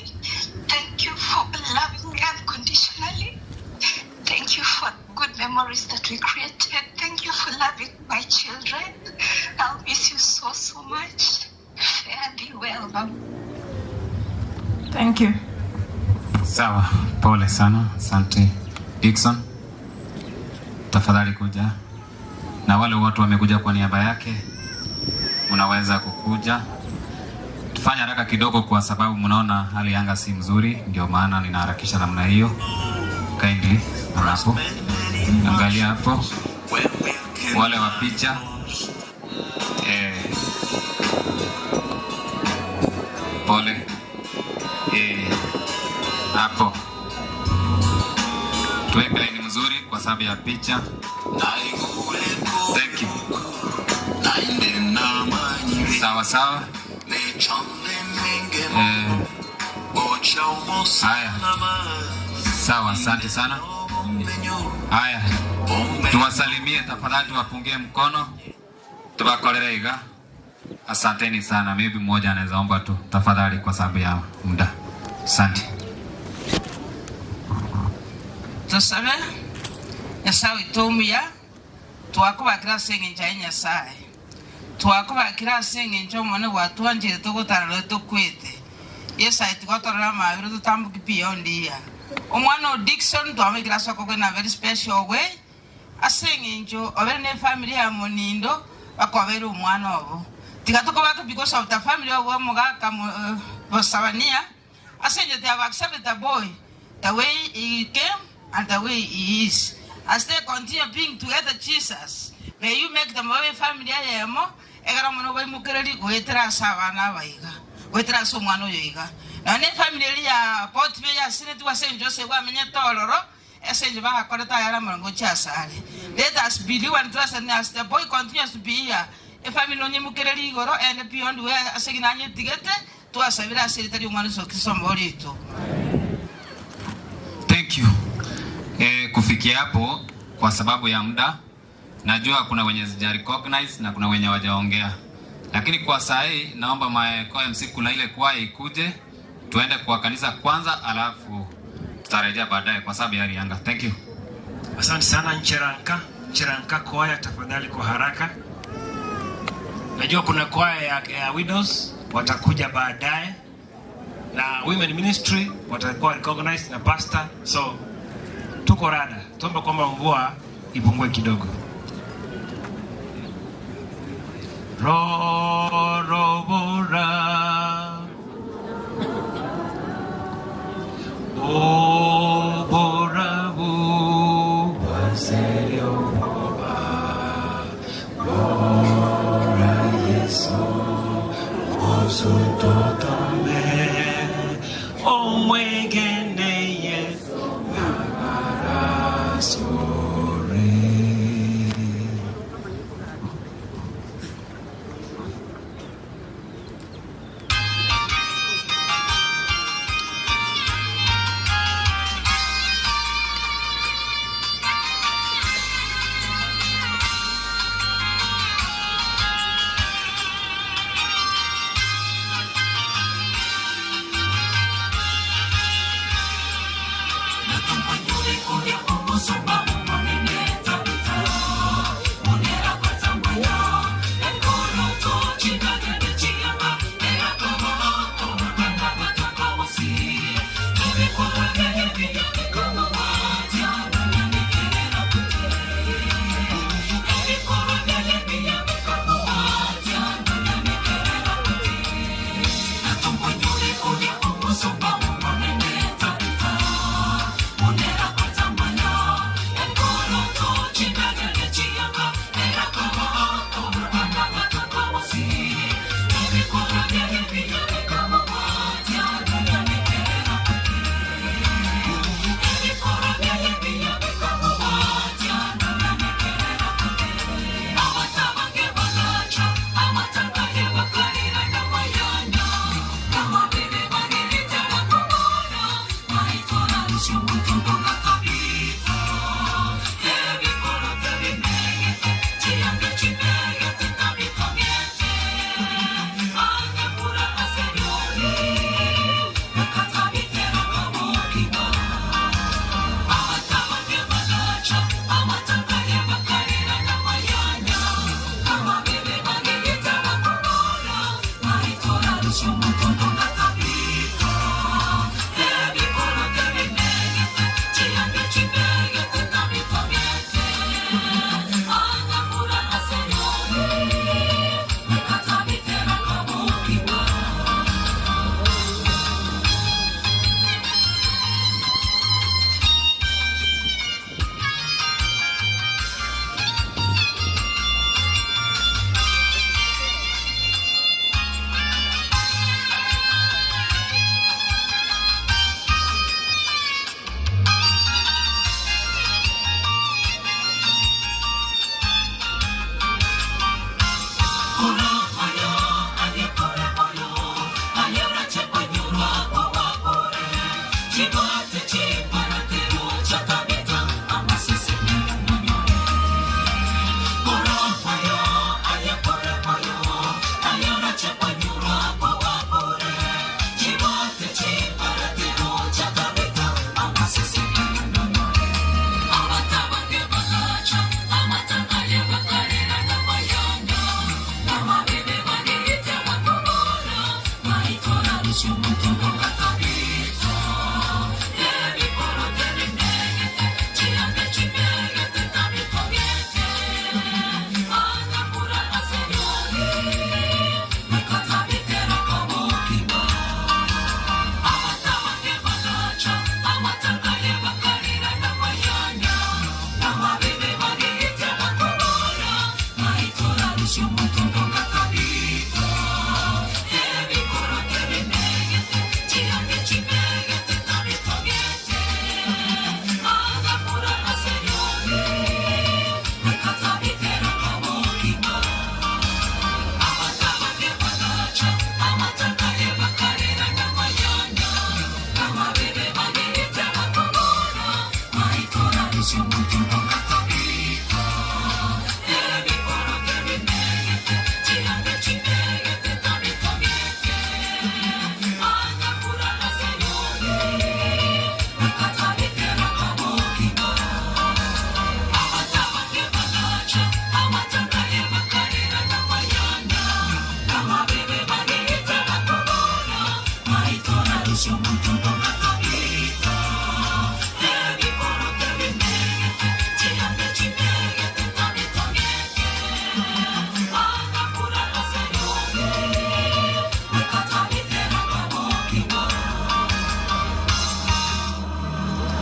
Thank you for loving me unconditionally. Thank you for good memories that we created. Thank you for loving my children. I'll miss you so, so much. Fare thee well, Mom. Thank you. Sawa, pole sana. Asante Dickson. Tafadhali kuja. Na wale watu wamekuja kwa niaba yake, unaweza kukuja. Tufanya haraka kidogo kwa sababu mnaona hali ya anga si mzuri, ndio maana ninaharakisha namna hiyo. Kindly, hapo. Angalia hapo. Wale wa picha. Pole. Hapo. Tuweke laini mzuri kwa sababu ya picha. Thank you. Sawa sawa. Haya. Sawa, asante sana. Haya. Tuwasalimie tafadhali, tuwapungie mkono. Tuwakolere iga. Asanteni sana. Maybe mmoja anaweza omba tu tafadhali kwa sababu ya muda. Asante. Tusabe Nyasaye itumia twakubakira sengenja Nyasaye twakubakira sengenja omwana watwanjire tugutara tukwete Yesa itikotora mabiru tutambuki beyond ya omwana Dickson twamikira soko kwena very special way asengenjo obene family ya Monindo bakwabera omwana obo tikatukoba because of the family of Mugaka Bosavania asenje they have accepted the boy the way he came and the way he is. As they continue being together, Jesus, may you make them very family. Egaramono by Mukereli, Wetra Savana Vaiga, Wetra Sumano Yiga. And then family, Port Villa, Senator Saint Joseph, Minatoro, Essential Corta Aramongo Chasari. Let us believe and trust, and as the boy continues to be here, a family on Mukereli and beyond where a second annual ticket to a Savira Secretary Manuso somebody too. Thank you. Kufikia hapo kwa sababu ya muda najua kuna wenye sija recognize na kuna wenye wajaongea, lakini kwa saa hii naomba kwa MC kuna ile kwaya ikuje tuende kwa kanisa kwanza alafu tutarejea baadaye kwa sababu ya Rianga. Thank you. Asante sana Ncheranka kwaya tafadhali kwa haraka. Najua kuna kwaya ya widows watakuja baadaye na women ministry watakuwa recognized na pastor, so tuko rada. Tuombe kwamba mvua ipungue kidogo. Rorobora o borabu baseyo boba ora Yesu osutotame o mwegene Yesu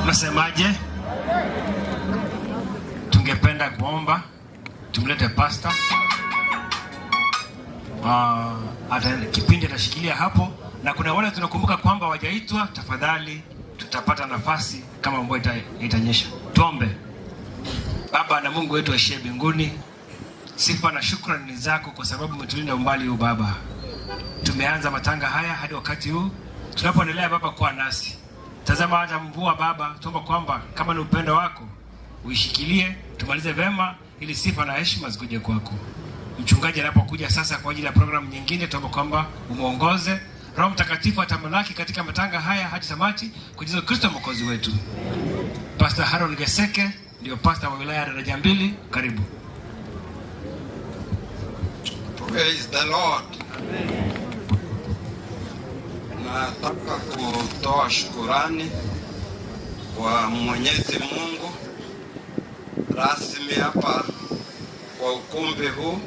Nasemaje? Tungependa kuomba tumlete pastor. Hata kipindi atashikilia hapo, na kuna wale tunakumbuka kwamba wajaitwa, tafadhali tutapata nafasi kama mvua itanyesha. Tuombe. Baba na Mungu wetu aishie mbinguni, sifa na shukrani ni zako kwa sababu umetulinda umbali huu Baba. Tumeanza matanga haya hadi wakati huu tunapoendelea Baba kwa nasi. Tazama hata mvua Baba, tuomba kwamba kama ni upendo wako uishikilie, tumalize vema ili sifa na heshima zikuje kwako. Mchungaji anapokuja sasa kwa ajili ya programu nyingine, tuomba kwamba umuongoze. Roho Mtakatifu atamalaki katika matanga haya hadi tamati kwa Yesu Kristo mwokozi wetu. Pastor Harold Geseke ndio pastor wa wilaya ya Daraja Mbili, karibu. Praise the Lord. Nataka kutoa shukurani kwa Mwenyezi Mungu rasmi hapa kwa ukumbi huu,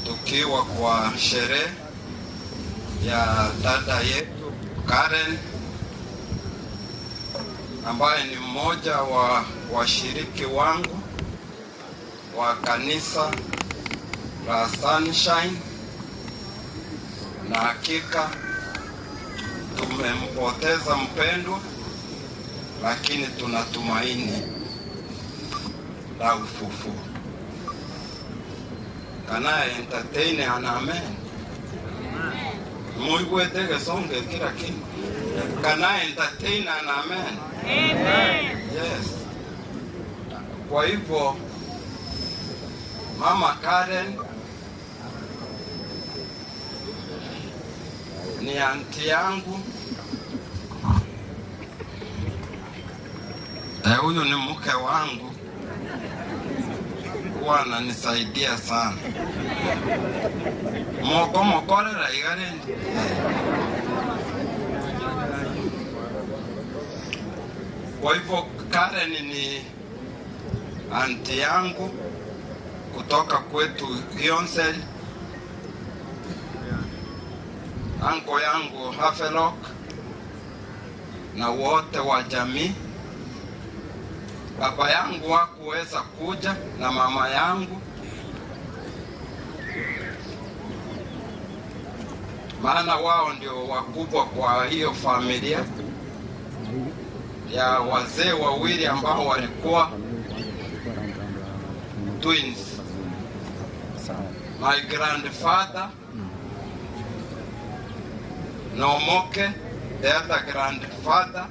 tukiwa kwa sherehe ya dada yetu Karen ambaye ni mmoja wa washiriki wangu wa kanisa la Sunshine, na hakika tumempoteza mpendwa, lakini tunatumaini la ufufuo. Kana entertain ana amen. Mungu etege songe kila kitu. Kana entertain ana amen. Amen. Yes. Kwa hivyo Mama Karen ni anti yangu. Huyu ni mke wangu, huwa ananisaidia sana. Mokorera igarendi. Kwa hivyo Karen ni anti yangu kutoka kwetu Yonsel. Anko yangu Hafelok na wote wa jamii. Baba yangu hakuweza kuja na mama yangu, maana wao ndio wakubwa kwa hiyo familia ya wazee wawili ambao walikuwa twins. My grandfather Nomoke, the other grandfather,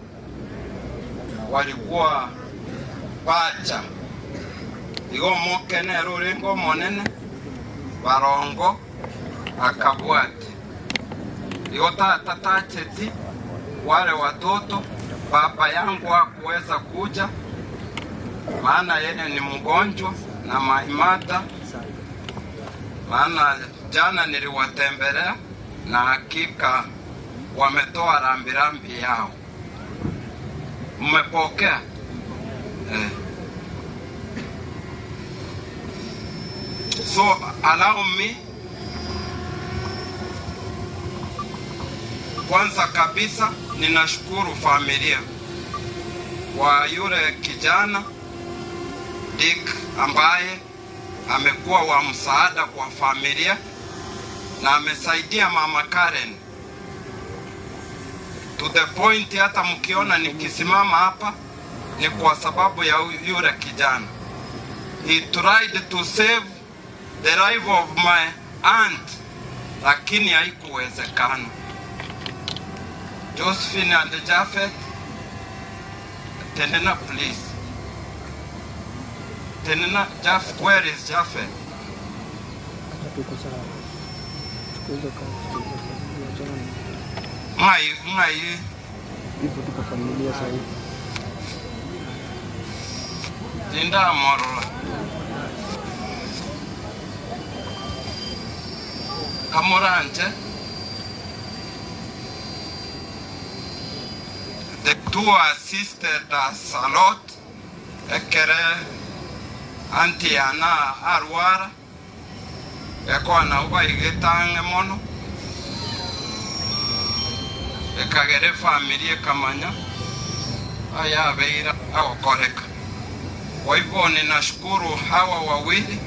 walikuwa pacha. Igo moke ne ruringo monene barongo akabwate. Igo tata cheti wale watoto baba yangu hakuweza kuja, maana yeye ni mgonjwa na maimata. Maana jana niliwatembelea na hakika wametoa rambirambi yao. Mmepokea? So allow me kwanza kabisa ninashukuru familia wa yule kijana Dick ambaye amekuwa wa msaada kwa familia na amesaidia mama Karen to the point hata mkiona nikisimama hapa ni kwa sababu ya yule kijana. He tried to save the life of my aunt, lakini haikuwezekana. Josephine and Japhet, Tenena please. Tenena, Japhet, where is Japhet? Ngai. Ipo tuko familia sasa hivi. Linda Morola. Kamorante. The two assisted us a lot. Ekere Auntie Anna Arwara. Eko anauba igetange mono. Ekagere familia kamanya. Aya beira au koreka. Kwa hivyo ninashukuru hawa wawili.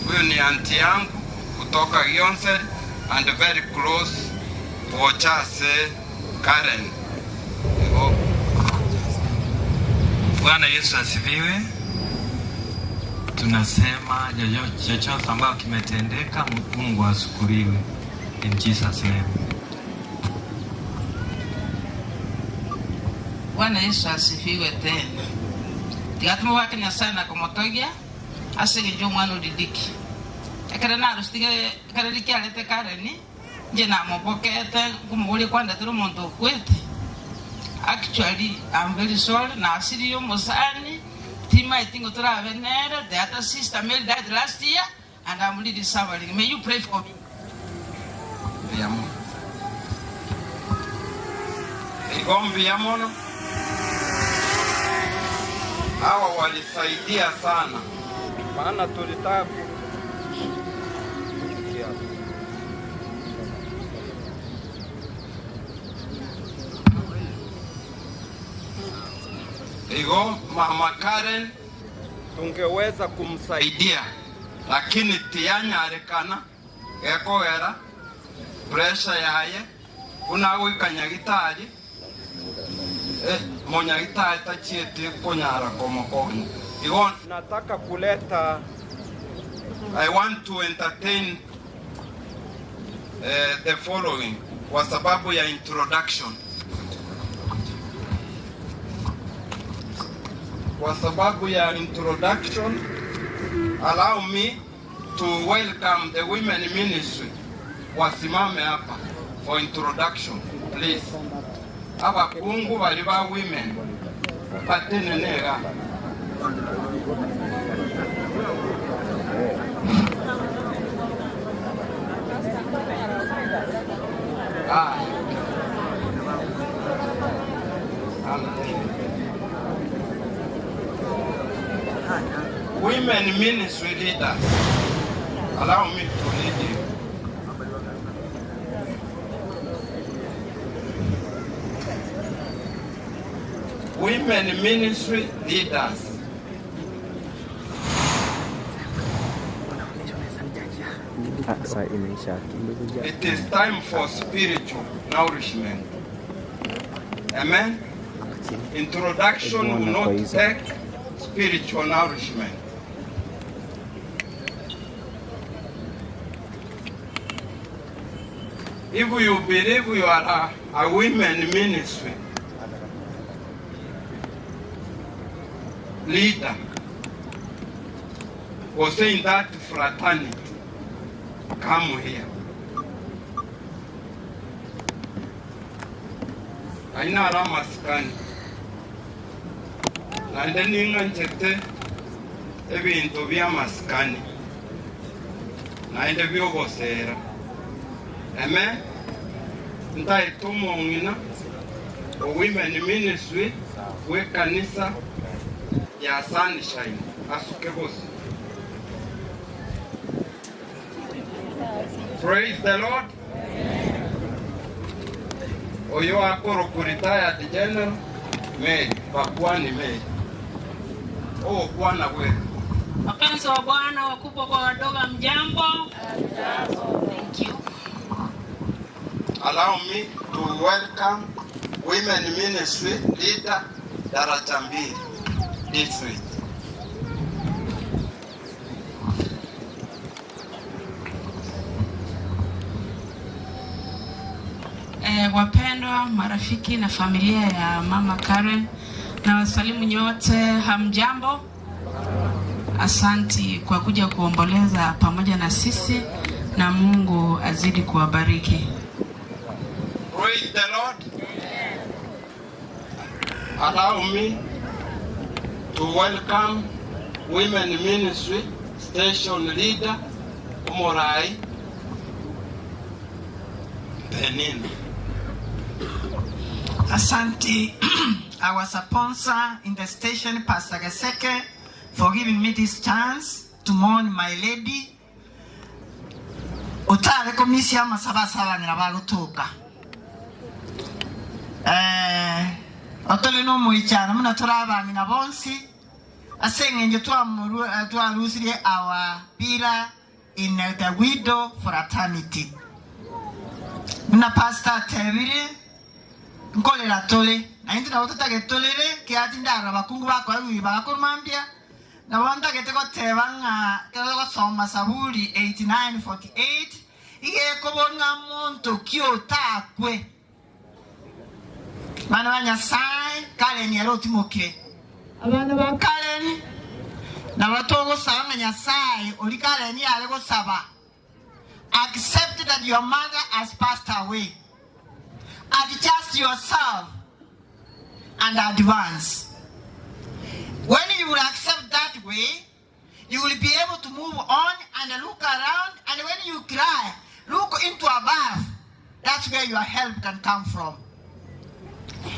Huyu ni auntie yangu kutoka Gionse and very close Ochase Karen. Bwana Yesu asifiwe. Tunasema chochote ambacho kimetendeka, Mungu ashukuriwe. In Jesus name. Bwana Yesu asifiwe tena. Tigatuma wake Nyasaye komotogia asege jo mwana udidiki. Ekere na rustige kare likialete Kareni nje na mobokete kumuli kwanda tiro muntu kwete. Actually I'm very sorry na asiri yo mosani tima itingo tora venere. The other sister Mel died last year and I'm really suffering. May you pray for me. Igombi ya mono. Hawa walisaidia sana. Maana tulitaka Igo mama Karen tungeweza kumsaidia, lakini tiyanya arekana eko era pressure yaye unawikanya gitari monyagitari tachiete konyara komokonya. Igo nataka kuleta, I want to entertain the following kwa sababu ya introduction. Kwa sababu ya introduction, allow me to welcome the women ministry. Wasimame hapa for introduction, please. Aba kungu bali ba women patene nega. Women ministry leaders, allow me to lead you. Women ministry leaders. It is time for spiritual nourishment. Amen. Introduction will not take spiritual nourishment. If you believe you are a women ministry leader, or saying that fraternity, come here. Aina alama maskani. Na ndeni nganchete ebintu bya maskani. Na ende byogosera. Amen. Ntai tumo ngina o women ministry we kanisa ya Sunshine asukebosi. Praise the Lord. Oyo akoro kuritaya general Mary, Pakwani Mary. Oh, Bwana wewe. Wapenzi wa Bwana, wakubwa kwa wadogo, mjambo? Thank you. Allow me to welcome Women Ministry Leader Daraja Mbili District. Wapendwa, marafiki na familia ya Mama Karen, na wasalimu nyote, hamjambo? Asanti kwa kuja kuomboleza pamoja na sisi, na Mungu azidi kuwabariki. Praise the Lord. Allow me to welcome Women Ministry Station Leader Umorai Benin. Asante, our sponsor in the station, Pastor Geseke, for giving me this chance to mourn my lady. Utare komisia masabasala nirabagutuka. Otole no muichana muna turabani na bonsi. Asenge nje twalusire our pillar in the widow fraternity. Muna Pastor Tebire nkolera tole na inti na ototage tolere ke atindara bakungu bako aruyi bakomambia na wanda keteko tebanga kero soma Zaburi 89:48 ige kobonga muntu kyo takwe bana banya sai kale ni ero timoke abana ba kale na watogo sanga nya sai oli kale ni ale go saba. Accept that your mother has passed away. Adjust yourself and advance. When you will accept that way, you will be able to move on and look around, and when you cry, look into above. That's where your help can come from.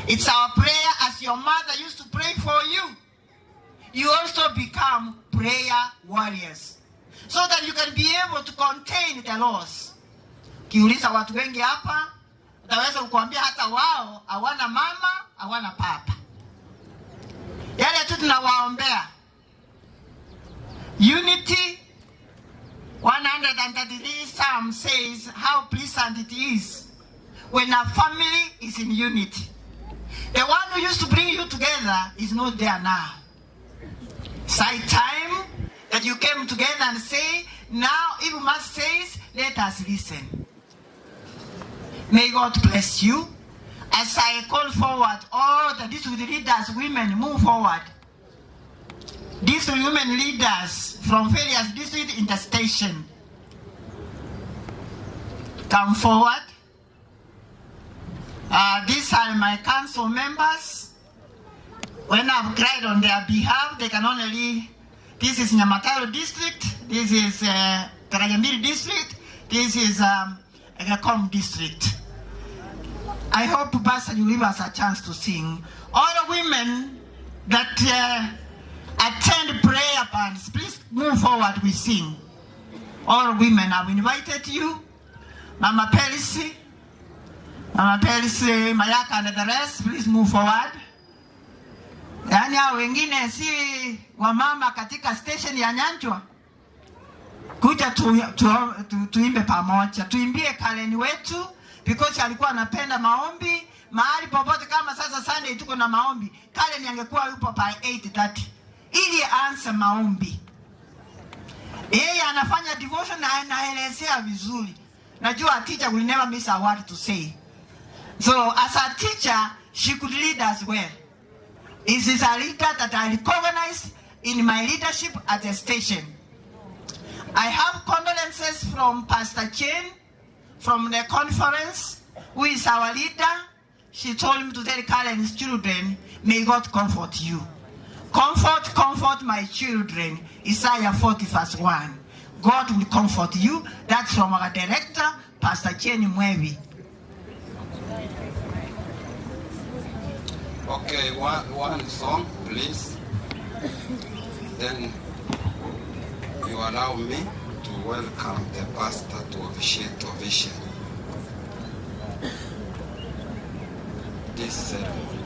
It's our prayer as your mother used to pray for you. You also become prayer warriors, so that you can be able to contain the loss. Kiuliza watu wengi hapa, utaweza kukuambia hata wao hawana mama, hawana papa. Yale tu tunawaombea. Unity 133 Psalm says how pleasant it is when a family is in unity. The one who used to bring you together is not there now. It's high time that you came together and say, now if must says, let us listen. May God bless you. As I call forward all the district leaders, women, move forward. District women leaders from various districts in the station, come forward. These are my council members. When I've cried on their behalf, they can only. This is Nyamataro district. This is Karajambiri district. This is Gakom district. I hope, Pastor, you give us a chance to sing. All the women that attend prayer bands, please move forward, we sing. All women have invited you. Mama Pelisi, Mayaka and the rest, please move forward. Yani hao wengine si wamama katika station ya Nyanchwa. Kuja tuimbe pamoja. Tuimbie Kaleni wetu because alikuwa anapenda maombi. Mahali popote kama sasa Sunday tuko na maombi, Kaleni angekuwa yupo by 8:30 ili aanze maombi. Yeye anafanya devotion na anaelezea vizuri. Najua a teacher will never miss a word to say. So as a teacher, she could lead us well. This is a leader that I recognize in my leadership at the station. I have condolences from Pastor Chen from the conference, who is our leader. She told me to tell Karen's children, may God comfort you. Comfort my children. Isaiah 40:1. God will comfort you. That's from our director, Pastor Chen Mwevi. Okay, one song, please. Then you allow me to welcome the pastor to officiate vision. This ceremony.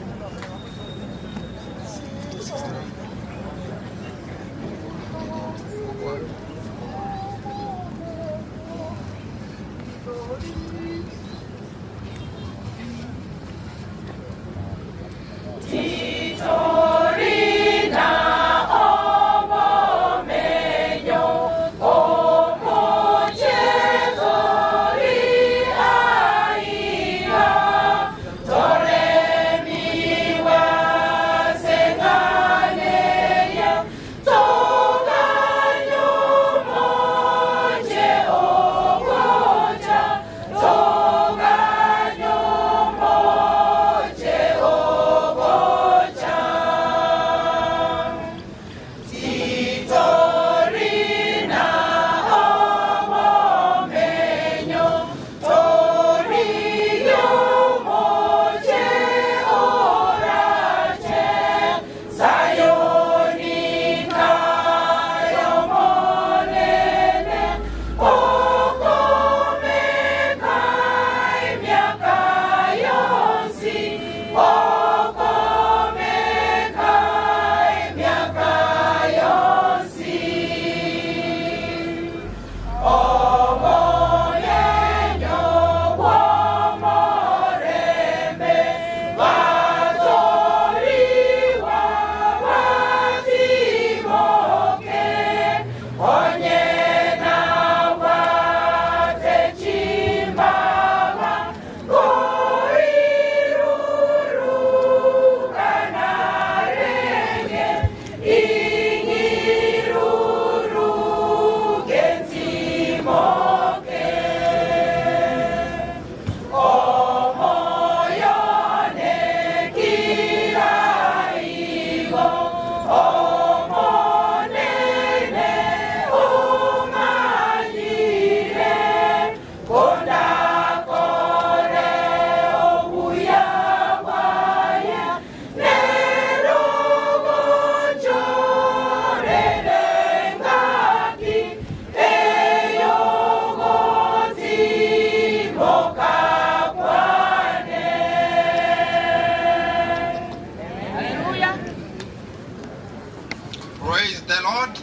Praise the Lord.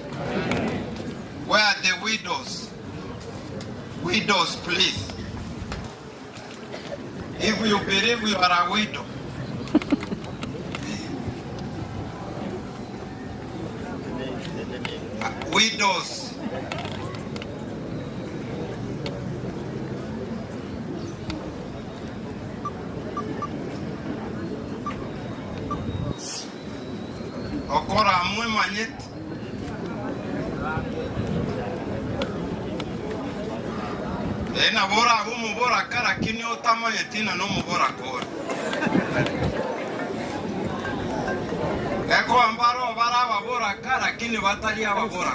Where are the widows? Widows, please. If you believe you are a widow, widows. Okora amwe manyet. Ena bora abu bora kara kini otama yetina no mubora kora. Eko ambaro bara bora kara kini batali abora.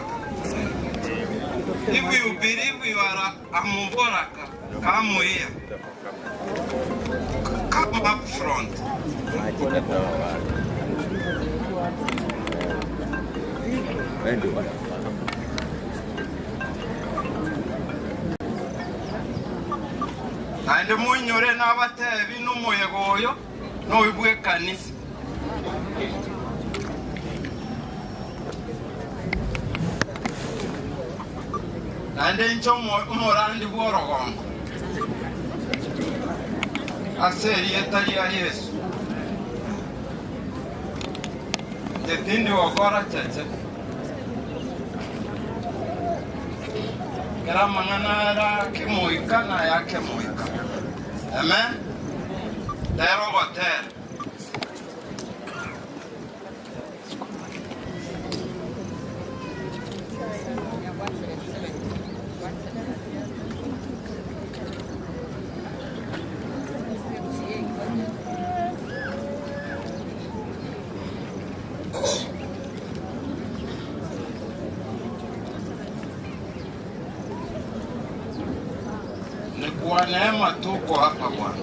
If you believe you are a mubora, come here. Come up front. And the munyore n'abate bino moyegoyo no wibwe kanisa. And then morandi borogongo. Aseri etalia Yesu. Detindi wakora cheche. Kera mangana era kemoika na ya kemoika. Amen. Dero hotel. Ni kwa neema tuko hapa Bwana.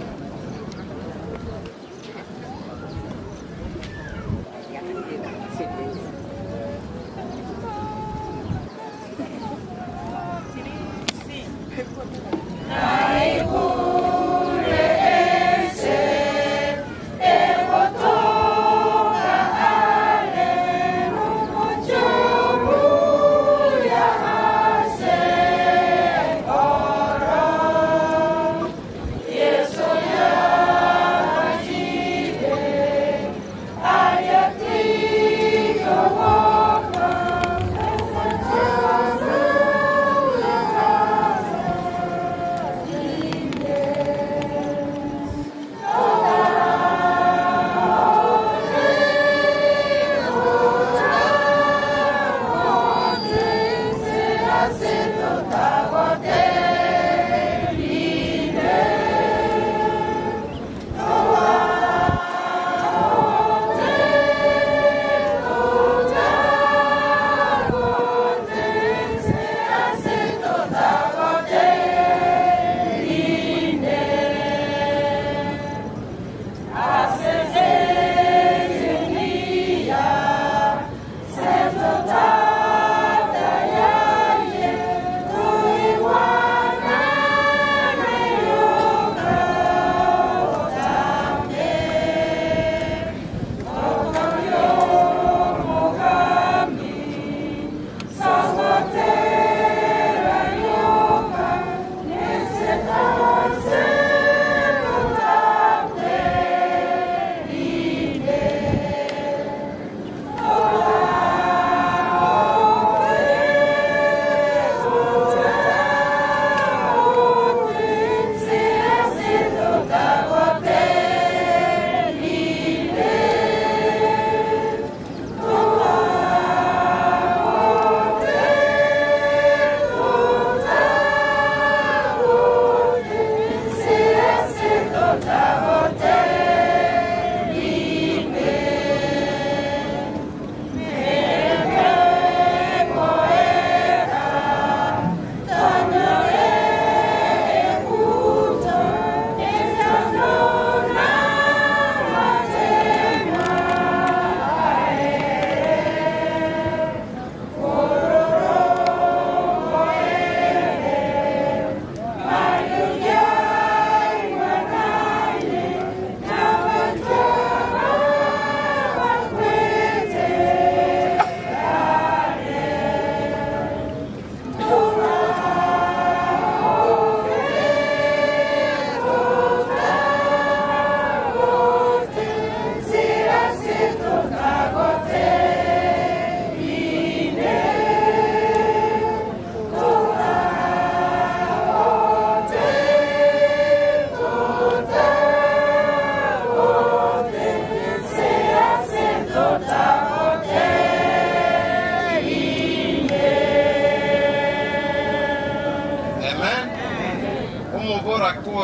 Yes,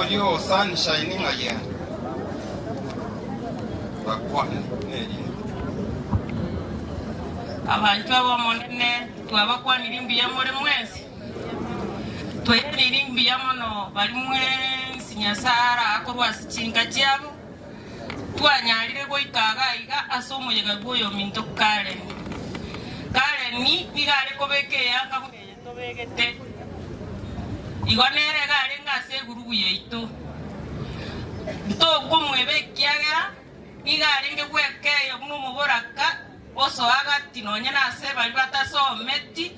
Lio sunshine ngaya. Bakwani neri. Abantu abamonene twabakwanira imbiya muri mwezi. Tweyerira imbiya mono bali mwezi Nyasara akorwasi kinga kyabo. Twanyalire goikaga iga asomuyega goyo minto Karen. Karen ni igare kobeke yanga tobegete. Igonere gare ngase gurugu yeito. Nto kumwebe kyagera igare ngeweke yo muboraka oso agati nonye nase bali batasometi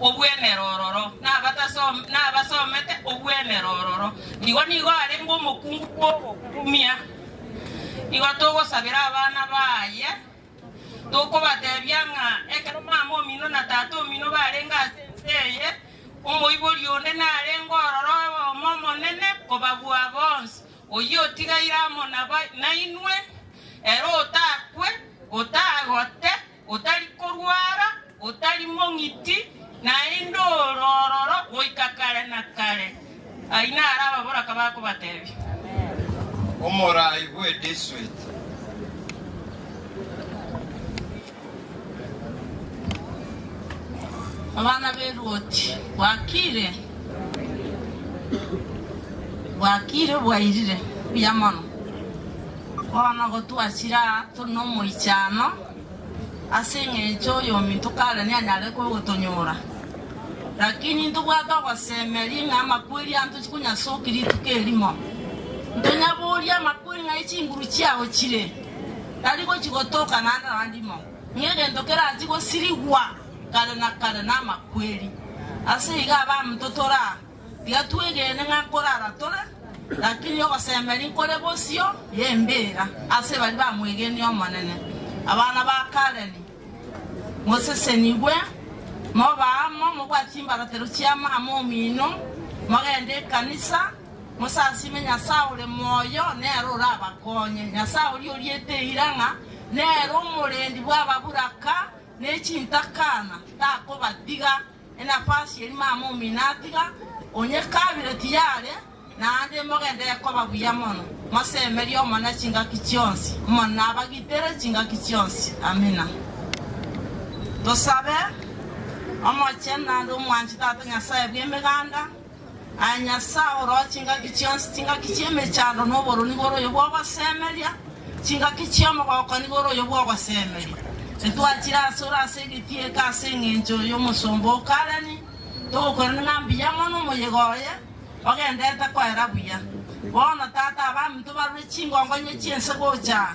obwenerororo na basomete obwenerororo nigo are ngomukungu ko kumia nigo togo sabira abana baye toko batebyanga ekero mamo mino na tato mino barenga senseye omoibori one na rengororo momo nene kobabua bons oyo tigairamo na inwe ero otakwe otagote otali korwara otali mongiti na endo rororo goikakare na kare aina araba bora kabako batebi Omora igwe diswit. Abana beruoti wakire bwairire byamono ona gotwasira tuno moichano aseng'encho yominto kale ni anyale kogotonyora lakini ntubwata gwasemeri ng'amakweri anto chikunyasokiri tukelimo ntonyaboria amakweri ng'aichinguru chiago chire taliko chigotoka nanda nandimo ng'egento kera chigosirigwa kale na amakweri ase iga abamutotora tiga twegene ng'akorara tore lakini yogosemeri nkore bosio yembera ase bali bamwegeni omonene abana ba Kareni mosesenigwe mobamo mobwatimbaratero chiama amomino mogende kanisa mosasime Nyasaye moyo nero rabakonye Nyasaye orieteiranga nero murendi bwababuraka nechintakana tako badiga enafasi eri mamo minatiga onye kabire tiyare nande mogende yakoba buyamono masemeri omona chinga kichionsi mona bagitere chinga kichionsi amina tosabe omochena ndo mwanchi tata Nyasaye bwemeganda Nyasaye ro chinga kichionsi chinga kicheme chando noboro nigoro yobwa semeria chinga kichiomo kwa nigoro yobwa semeria etwachira sura segitie ka seng'encho yomosombo Kareni tokora ngambiya mono moyegoye ogendete kwera buya bona tata abamuntu barwe chingongo nye chiense gocha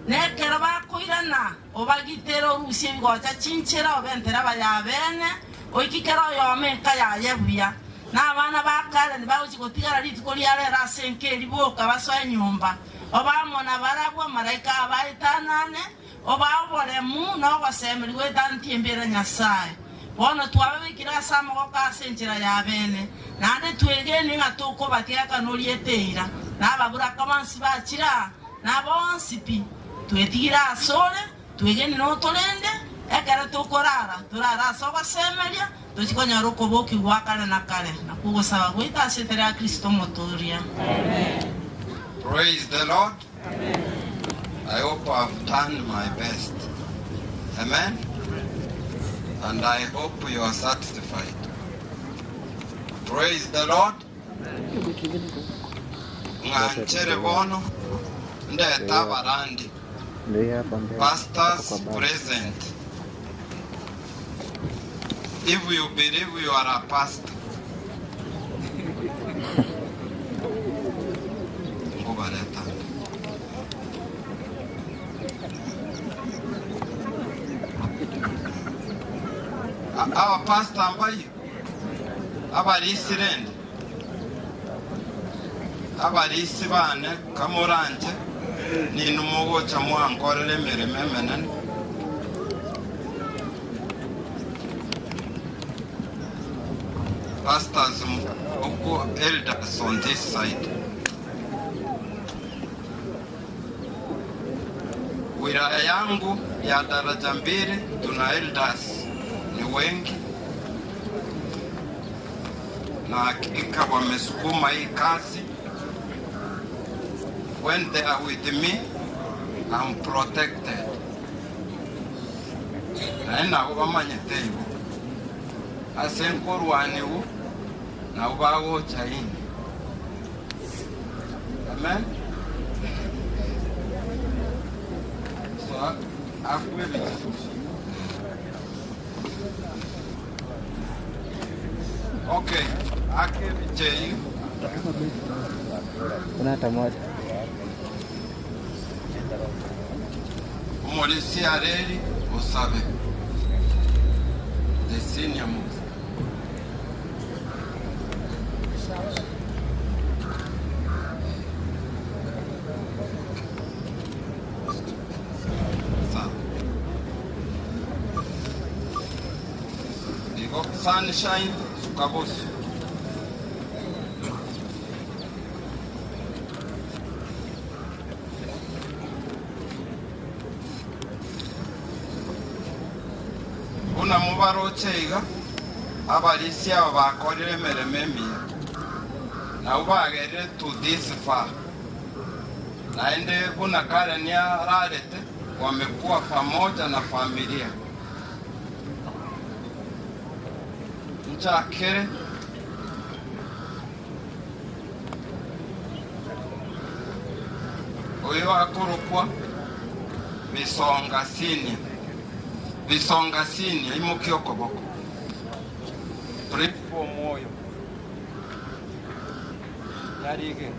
nekera bakoirana obagitero orusie bigocha chinchera obentera bayabene oikikero yomeka yaye buya n'abana ba Kareni bagochigotigara ritiko liare rasenkeri boka basoe nyumba obamona barabwa malaika abaitanane obaboremu n'ogosemeri gwetanti embere Nyasaye bona twababikira sama gokasenchera yabene nande twegeni ngatoko batiaka nolieteira nababura kamansi bachira nabonsipi twetigira asole twegeni notolende ekera tokorara turara soga semeria tochikonya roko boki gwakale na kale nakugosaba gwita setera Kristo motoria. Praise the Lord. I hope I've done my best. Amen. And I hope you are satisfied. Praise the Lord. Nganchere bono ndeta barandi. Pastors present. If you believe you are a pastor, our pastor ambaye abarisi rende abarisi bane kamoranje ni numugo cha mwankorere mereme menene pastors uko elders on this side. Wilaya yangu ya daraja mbili tuna elders ni wengi na hakika wamesukuma hii kazi when they are with me, I'm protected. Naena ubamanyete ibu. Asenkorwane u na ubago chaini. Amen. So akwebi. Okay, akwebi chei. Kuna hata moja. Umolisi areri usabe. The senior most. Sunshine, Sukabosu. Una mubaro cheiga abalisi aba bakorere merememi na ubagere to this far. Naende kuna Karen ya rarete wamekuwa pamoja na familia. Mchakere uyo akorokwa bisonga sini imukiyoko boko pripo moyo yarige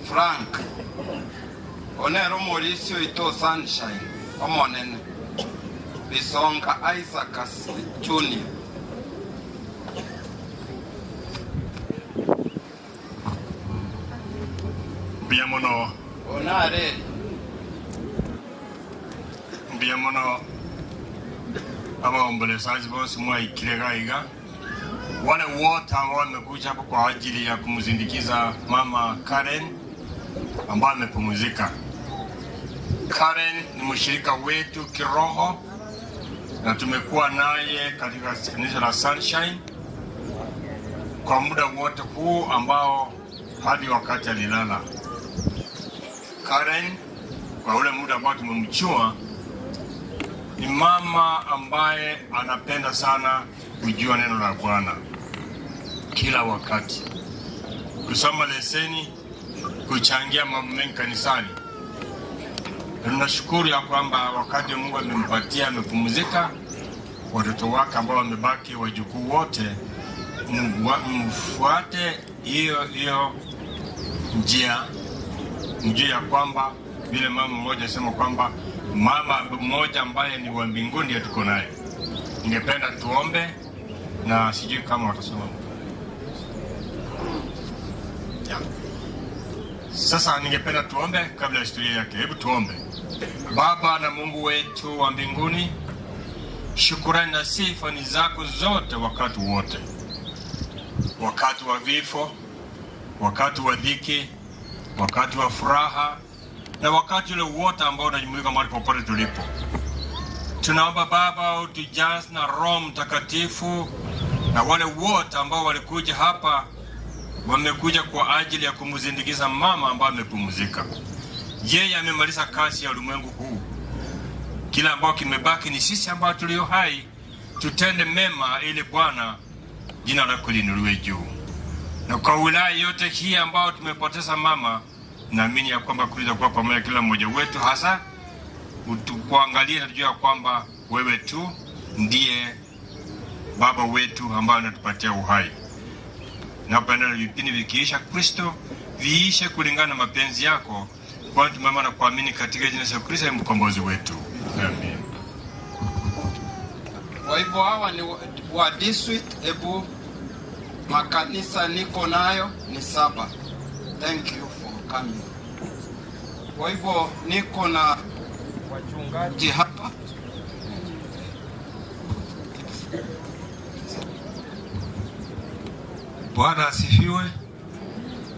Frank onero Mauricio ito Sunshine omonene bisonga Isaac Junior Biamono onare Biamono abaombolezaji bose mwaikirega wale wote ambao wamekuja hapa kwa ajili ya kumzindikiza mama Karen ambaye amepumzika. Karen ni mshirika wetu kiroho na tumekuwa naye katika kanisa la Sunshine kwa muda wote huu ambao hadi wakati alilala. Karen kwa ule muda ambao tumemjua ni mama ambaye anapenda sana kujua neno la Bwana kila wakati, kusoma leseni, kuchangia mambo mengi kanisani. Tunashukuru ya kwamba wakati Mungu amempatia amepumzika, watoto wake ambao wamebaki wajukuu wote mfuate hiyo njia ya kwamba vile mama mmoja asema kwamba mama mmoja ambaye ni wa mbinguni ya tuko naye. Ningependa tuombe na sijui kama watasoma. Yeah. Sasa ningependa tuombe kabla ya historia yake. Hebu tuombe. Baba na Mungu wetu wa mbinguni, shukrani na sifa ni zako zote wakati wote. Wakati wa vifo, wakati wa dhiki, wakati wa furaha na wakati ule wote ambao unajumuika mahali popote tulipo. Tunaomba Baba utujaze na Roho Mtakatifu na wale wote ambao walikuja hapa wamekuja kwa ajili ya kumzindikiza mama ambaye amepumzika. Yeye amemaliza kazi ya ulimwengu huu. Kila ambao kimebaki ni sisi ambao tulio hai tutende mema ili Bwana jina lako liinuliwe juu. Na kwa wilaya yote hii ambao tumepoteza mama, naamini ya kwamba kuliza kwa pamoja kila mmoja wetu, hasa utukuangalia na tujua kwamba wewe tu ndiye Baba wetu ambaye anatupatia uhai. Na upendo na vipindi vikiisha Kristo viishe kulingana na mapenzi yako, kwa tumema na kuamini katika jina la Kristo mkombozi wetu. Amen. Kwa hivyo hawa ni wa district ebu makanisa niko nayo ni 7. Thank you for coming. Kwa hivyo niko na wachungaji hapa. Bwana asifiwe.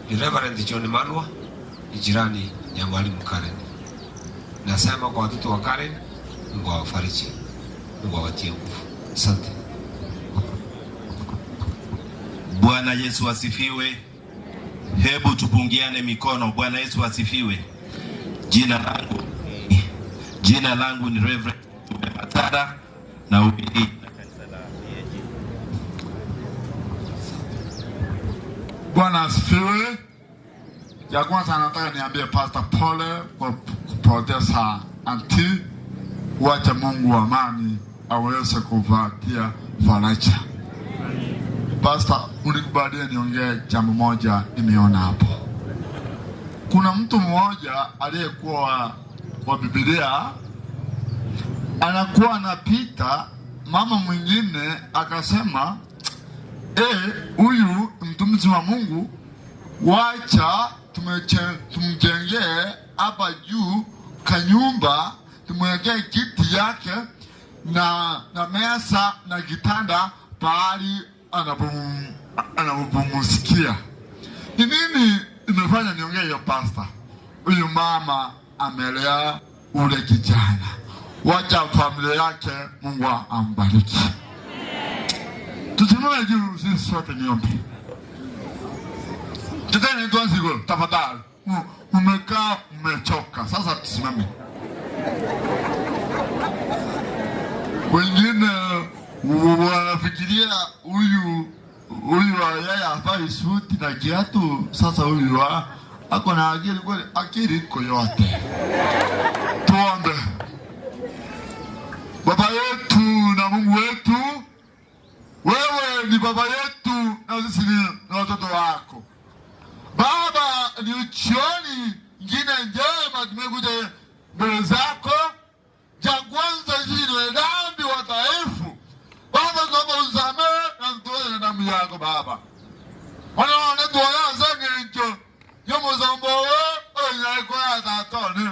Ni Reverend John Malwa, ni jirani ya Mwalimu Karen. Nasema kwa watoto wa Karen, Mungu awafariji, Mungu awatie nguvu. Asante. Bwana Yesu asifiwe. Hebu tupungiane mikono. Bwana Yesu asifiwe. Jina langu ni Reverend Matara na ubiri. Bwana asifiwe. Ya kwanza nataka niambie Pastor pole kwa kupoteza anti. Wacha Mungu wa amani aweze kuvatia faraja. Pastor, unikubalie niongee jambo moja nimeona hapo. Kuna mtu mmoja aliyekuwa wa Biblia anakuwa anapita, mama mwingine akasema, huyu mtumishi wa Mungu, wacha tumjengee hapa juu kanyumba, tumwekee kiti yake na meza na kitanda pahali anapomsikia. Ni nini imefanya niongee hiyo Pastor? Huyu mama amelea ule kijana. Wacha familia yake Mungu ambariki. Tusimame juu sisi sote niombe. Tutende tuanze tafadhali. Umekaa umechoka. Sasa tusimame. Wengine wanafikiria huyu yeye afai suti na kiatu. Sasa huyu ako na akili kweli, akili iko yote. Tuombe. Baba yetu na Mungu wetu, wewe ni baba yetu na sisi ni watoto wako. Baba, ni jioni nyingine njema tumekuja mbele zako. Ja kwanza jini dhambi wa dhaifu. Baba, tunaomba usamehe na tutoe na damu yako Baba. Wanaona tuona zangu njo. Yomo zambo onyaiko ya tatone.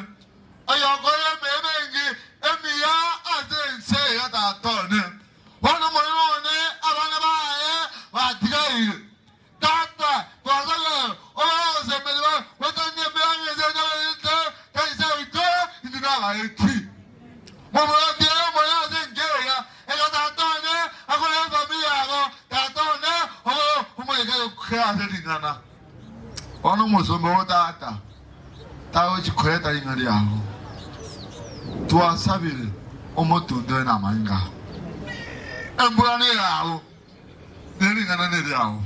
Ayokole memengi emiya azense ya tatone. Wana moyone abana bae watigai. Tata kwazaga oba semeliwa watanye beanye zenya kaisa ito indina eti. Momote moya zengeya ega tatone akole familia go tatone omoyega kwa zedingana. Ono musombe wotata tawo chikweta ingari yaho tuasabire omotunde na manga embulane yaho nelingana neli yaho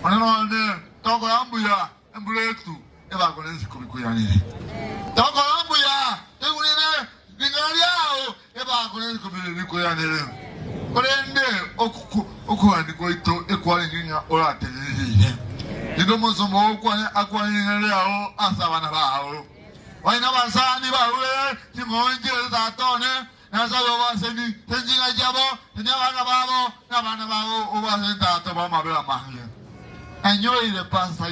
onone toko ambuya embuletu eba konenzi kubikuyanire toko ambuya teguline lingari yaho eba konenzi kubikuyanire kolende okuwandi koito ekwale nginya oratenire Ido musomo kwa akwanyele yao asabana bao. Waina basani bawe timonje tatone na sayo baseni tenjinga jabo nyabana babo na bana bao obase tato ba mabela mahye. Anyo ile pasa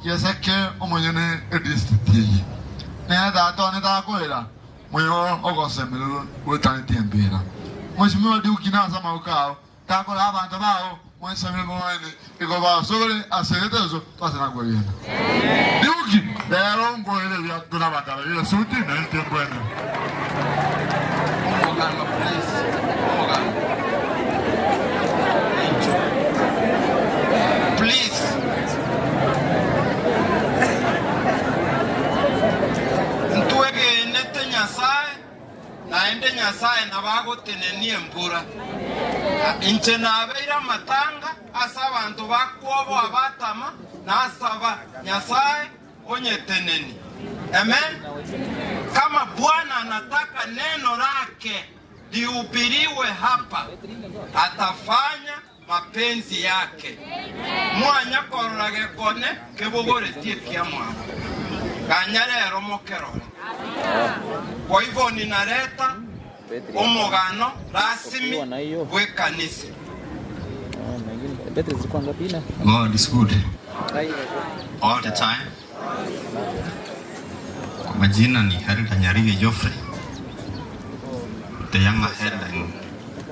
yeseke omonyene edisti. Na tatone ta koela. Moyo ogosemelo wetani tiembera. Mheshimiwa Diukina sama ukao takola abantu bao mwenye mwene ikoba sobre asegetezo pasana kwa yena. Diuki lero ngoele ya tunabakala ile suti na ile mbwene. Omogano please. Omogano. Please. Ntuwege nete Nyasaye na ende Nyasaye na bago tenenie mbura. Inche nabeira matanga asa abantu bakwobo abatama na asaba Nyasaye onye teneni. Amen. Kama Bwana anataka neno lake lihubiriwe hapa, atafanya mapenzi yake. Mwanya kororage kone kebogore tie mwana. Kanyare romokero. Kwa hivyo ninaleta omogano rasmi we kanisa. God is good all the time. Kwa majina ni Harold Anyarige Joffrey, the younger head in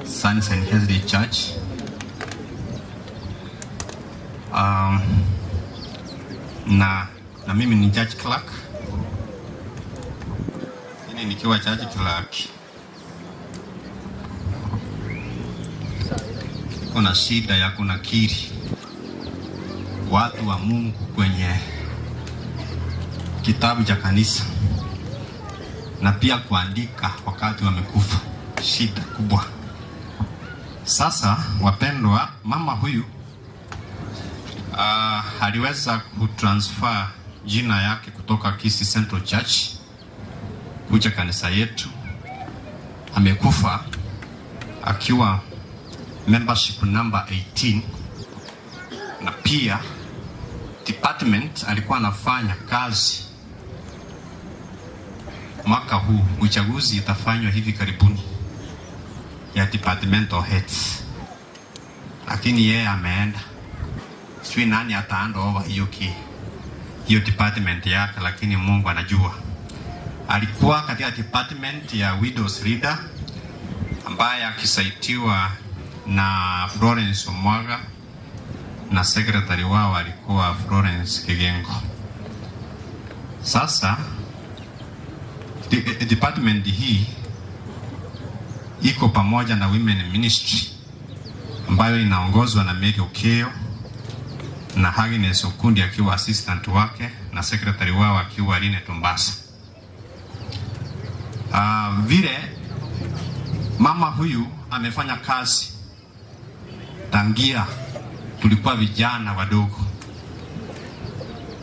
Sons and Heritage Church. Na mimi ni church clerk. Nikiwa church clerk kuna shida ya kunakiri watu wa Mungu kwenye kitabu cha kanisa na pia kuandika wakati wamekufa. Shida kubwa. Sasa wapendwa, mama huyu aliweza kutransfer jina yake kutoka Kisii Central Church kuja kanisa yetu. Amekufa akiwa membership number 18, na pia department alikuwa anafanya kazi mwaka huu. Uchaguzi itafanywa hivi karibuni ya departmental heads, lakini yeye ameenda. Sijui nani ataanda over hiyo department yake, lakini Mungu anajua. Alikuwa katika department ya widows leader ambaye akisaidiwa na Florence Omwaga, na secretary wao alikuwa Florence Kigengo. Sasa department hii iko pamoja na women ministry ambayo inaongozwa na Mary Okeo na Agnes Okundi akiwa assistant wake na secretary wao akiwa Line Tumbasa. Vile mama huyu amefanya kazi tangia tulikuwa vijana wadogo.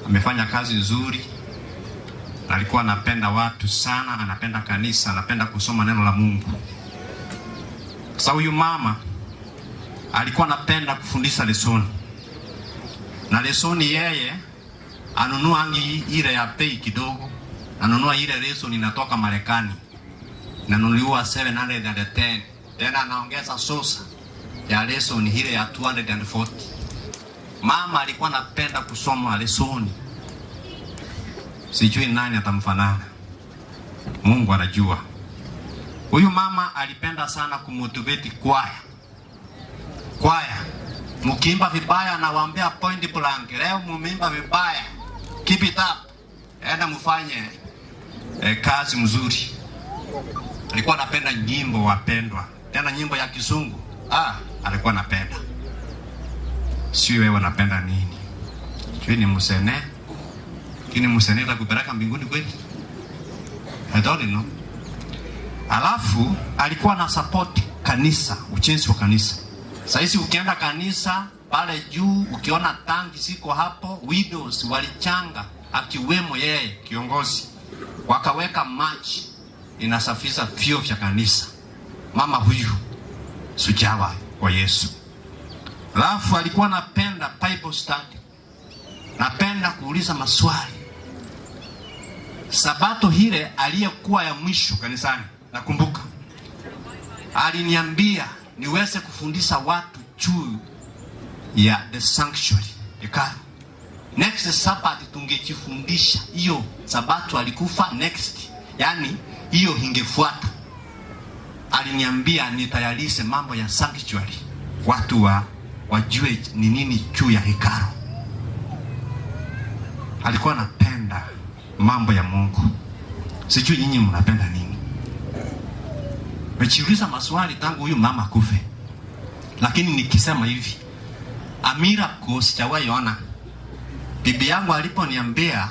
Amefanya kazi nzuri. Alikuwa anapenda watu sana, anapenda kanisa, anapenda kusoma neno la Mungu. Sasa huyu mama alikuwa anapenda kufundisha lesoni. Na lesoni yeye anunua ile ya bei kidogo. Anunua ile lesoni inatoka Marekani. Inanunuliwa 710. Tena anaongeza sosa ya lesoni ile ya 240. Mama alikuwa anapenda kusoma lesoni. Sijui nani atamfanana. Mungu anajua. Huyu mama alipenda sana kumotivate kwaya. Mkiimba vibaya anawaambia point blank, leo mumeimba vibaya, keep it up, enda mfanye kazi mzuri. Alikuwa anapenda nyimbo wapendwa, tena nyimbo ya Kizungu. Alikuwa anapenda. Sio wewe unapenda nini? Sio ni Musene? Kini Musene atakupeleka mbinguni kweli? I don't know. Alafu alikuwa na support kanisa, ujenzi wa kanisa. Sasa ukienda kanisa pale juu, ukiona tangi siko hapo, widows walichanga akiwemo yeye kiongozi, wakaweka maji inasafisha vyoo vya kanisa. Mama huyu sujawa kwa Yesu. Alafu alikuwa anapenda Bible study, napenda kuuliza maswali. Sabato hile aliyekuwa ya mwisho kanisani, nakumbuka aliniambia niweze kufundisha watu juu ya the sanctuary hekalu. Next Sabbath tungejifundisha hiyo. Sabato alikufa next, yani hiyo ingefuata. Aliniambia nitayarishe mambo ya sanctuary, watu wajue ni nini juu ya hekalu. Alikuwa anapenda mambo ya Mungu. Sijui nyinyi mnapenda nini? Mechiuliza maswali tangu huyu mama kufe. Lakini nikisema hivi, Amira sijawahi ona. Bibi yangu aliponiambia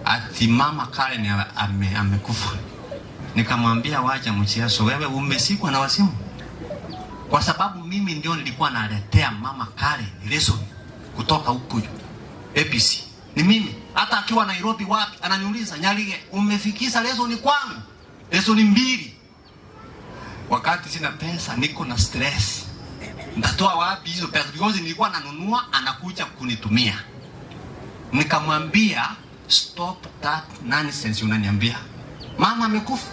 ati mama Karen amekufa, nikamwambia wacha mchezo, wewe umesikwa na wasimu. Kwa sababu mimi ndio nilikuwa naletea mama Karen lesson kutoka huko ABC. Ni mimi. Hata akiwa Nairobi wapi ananiuliza, Nyalige umefikisha lesson kwangu? Lesson 2. Wakati sina pesa, niko na stress. Ndatoa wapi hizo pesa? Because nilikuwa nanunua, anakuja kunitumia. Nikamwambia stop that nonsense unaniambia. Mama amekufa,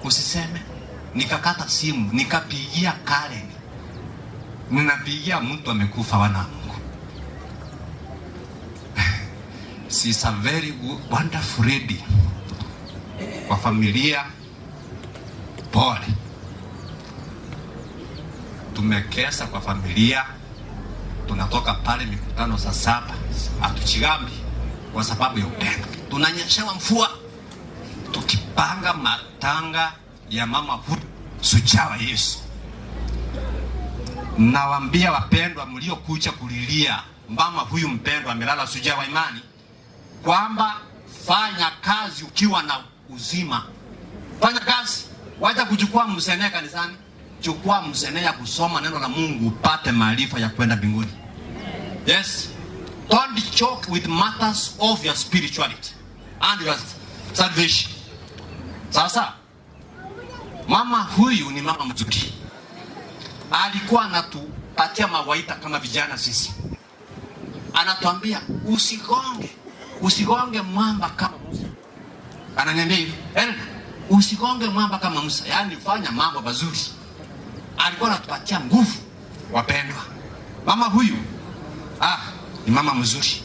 usiseme. Nikakata simu, nikapigia Karen. Ninapigia mtu amekufa wana Mungu. She's a very wonderful lady. Kwa familia pole. Tumekesa kwa familia, tunatoka pale mikutano saa 7, hatuchigambi kwa sababu ya upendo. Tunanyeshewa mvua, tukipanga matanga ya mama huyu sujawa Yesu. Nawaambia wapendwa mliokuja kulilia mama huyu mpendwa amelala sujaa wa imani kwamba fanya kazi ukiwa na uzima. Fanya kazi. Wacha kuchukua msene kanisani. Chukua msene ya kusoma neno la Mungu upate maarifa ya kwenda mbinguni. Yes. Don't joke with matters of your spirituality and your salvation. Sasa mama huyu ni mama mzuri. Alikuwa anatupatia mawaidha kama vijana sisi. Anatuambia usigonge mwamba kama Musa. Ananiambia hivi, usigonge mwamba kama Musa, yaani fanya mambo mazuri. Alikuwa anatupatia nguvu, wapendwa. Mama huyu ni mama mzuri.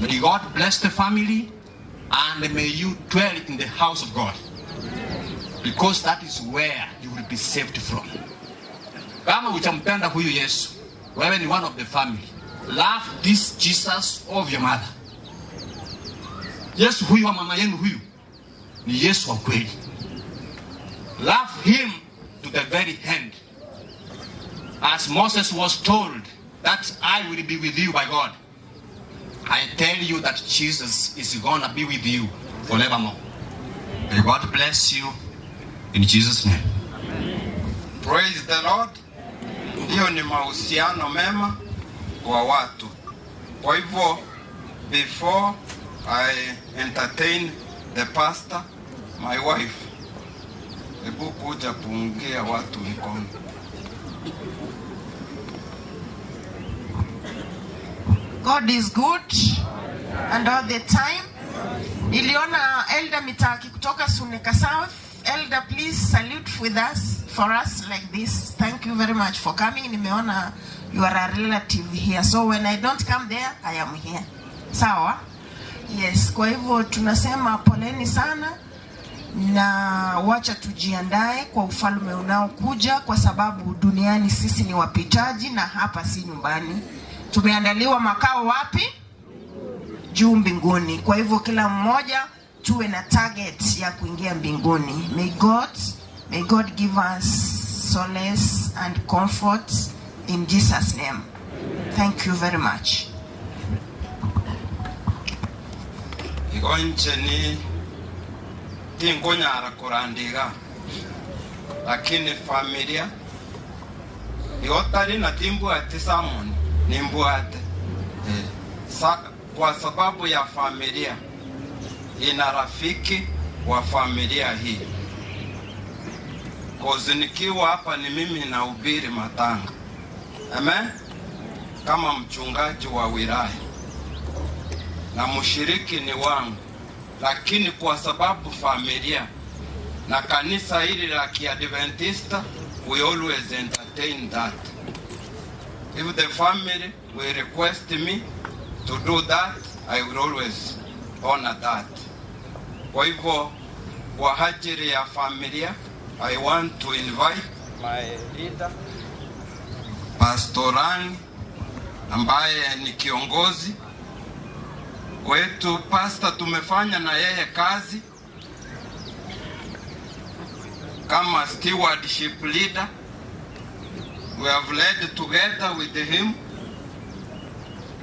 May God bless the family and may you dwell in the house of God, because that is where you will be saved from. Kama utampenda huyu Yesu, wewe ni one of the family. Love this Jesus of your mother. Yesu huyu wa mama yenu huyu ni Yesu wa kweli. Love him to the very end. As Moses was told that I will be with you by God, I tell you that Jesus is gonna be with you forevermore. May God bless you in Jesus' name. Praise the Lord. Hiyo ni mahusiano mema kwa watu. Kwa hivyo, before I entertain the pastor, my wife, hebu kuja kuungia watu mikono. God is good and all the time. Niliona Elder Mitaki kutoka Suneka South. Elder, please salute with us, for us like this. Thank you very much for coming. Nimeona you are a relative here. So when I don't come there, I am here. Sawa? Yes, kwa hivyo tunasema poleni sana na wacha tujiandae kwa ufalme unaokuja, kwa sababu duniani sisi ni wapitaji na hapa si nyumbani. Tumeandaliwa makao wapi? Juu mbinguni. Kwa hivyo kila mmoja tuwe na target ya kuingia mbinguni. May God give us solace and comfort in Jesus' name. Thank you very much. Igonche ni tingonya kurandiga, lakini familia yotari na timbu ati samoni nimbuate kwa sababu ya familia. Ina rafiki wa familia hii. Kozi nikiwa hapa ni mimi nahubiri matanga. Amen. Kama mchungaji wa wilaya na mshiriki ni wangu, lakini kwa sababu familia na kanisa hili la Kiadventista, we always entertain that. If the family will request me to do that, I will always honor that. Kwa hivyo, kwa ajili ya familia, I want to invite my leader, Pastor Rang, ambaye ni kiongozi wetu. Pastor, tumefanya na yeye kazi kama stewardship leader. We have led together with him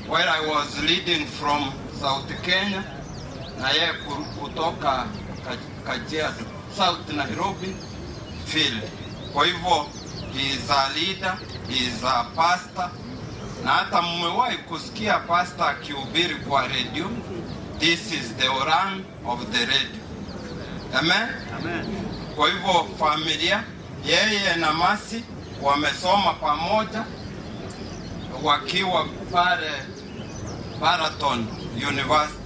where I was leading from South Kenya na yeye kutoka Kajiado, South Nairobi field. Kwa hivyo, he is a leader, he is a pastor. Na hata mmewahi kusikia pastor akihubiri kwa radio. This is the Orang of the radio. Amen? Amen. Kwa hivyo familia, yeye na Masi wamesoma pamoja wakiwa pale Marathon University.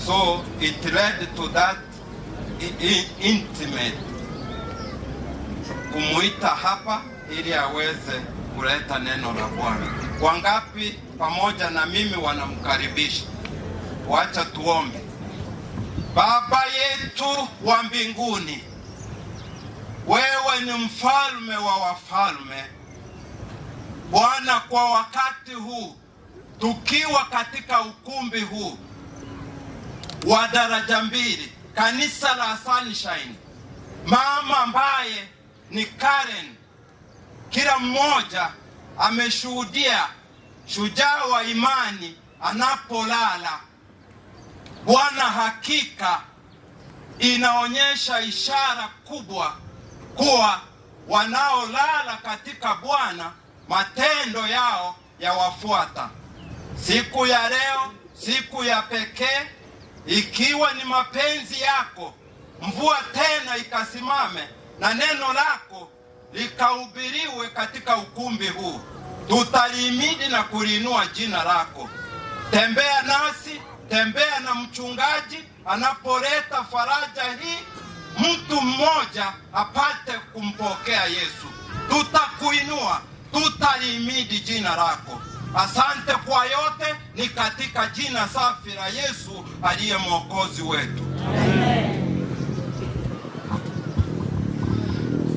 So it led to that intimate kumuita hapa ili aweze kuleta neno la Bwana. Wangapi pamoja na mimi wanamkaribisha? Wacha tuombe. Baba yetu wa mbinguni, wewe ni mfalme wa wafalme. Bwana, kwa wakati huu tukiwa katika ukumbi huu wa daraja mbili, kanisa la Sunshine, mama ambaye ni Karen, kila mmoja ameshuhudia shujaa wa imani anapolala, Bwana hakika inaonyesha ishara kubwa kuwa wanaolala katika Bwana matendo yao yawafuata. Siku ya leo, siku ya pekee, ikiwa ni mapenzi yako, mvua tena ikasimame na neno lako likahubiriwe katika ukumbi huu. Tutalihimidi na kuliinua jina lako. Tembea nasi, tembea na mchungaji anapoleta faraja hii, mtu mmoja apate kumpokea Yesu. Tutakuinua, tutalihimidi jina lako. Asante kwa yote, ni katika jina safi la Yesu aliye mwokozi wetu.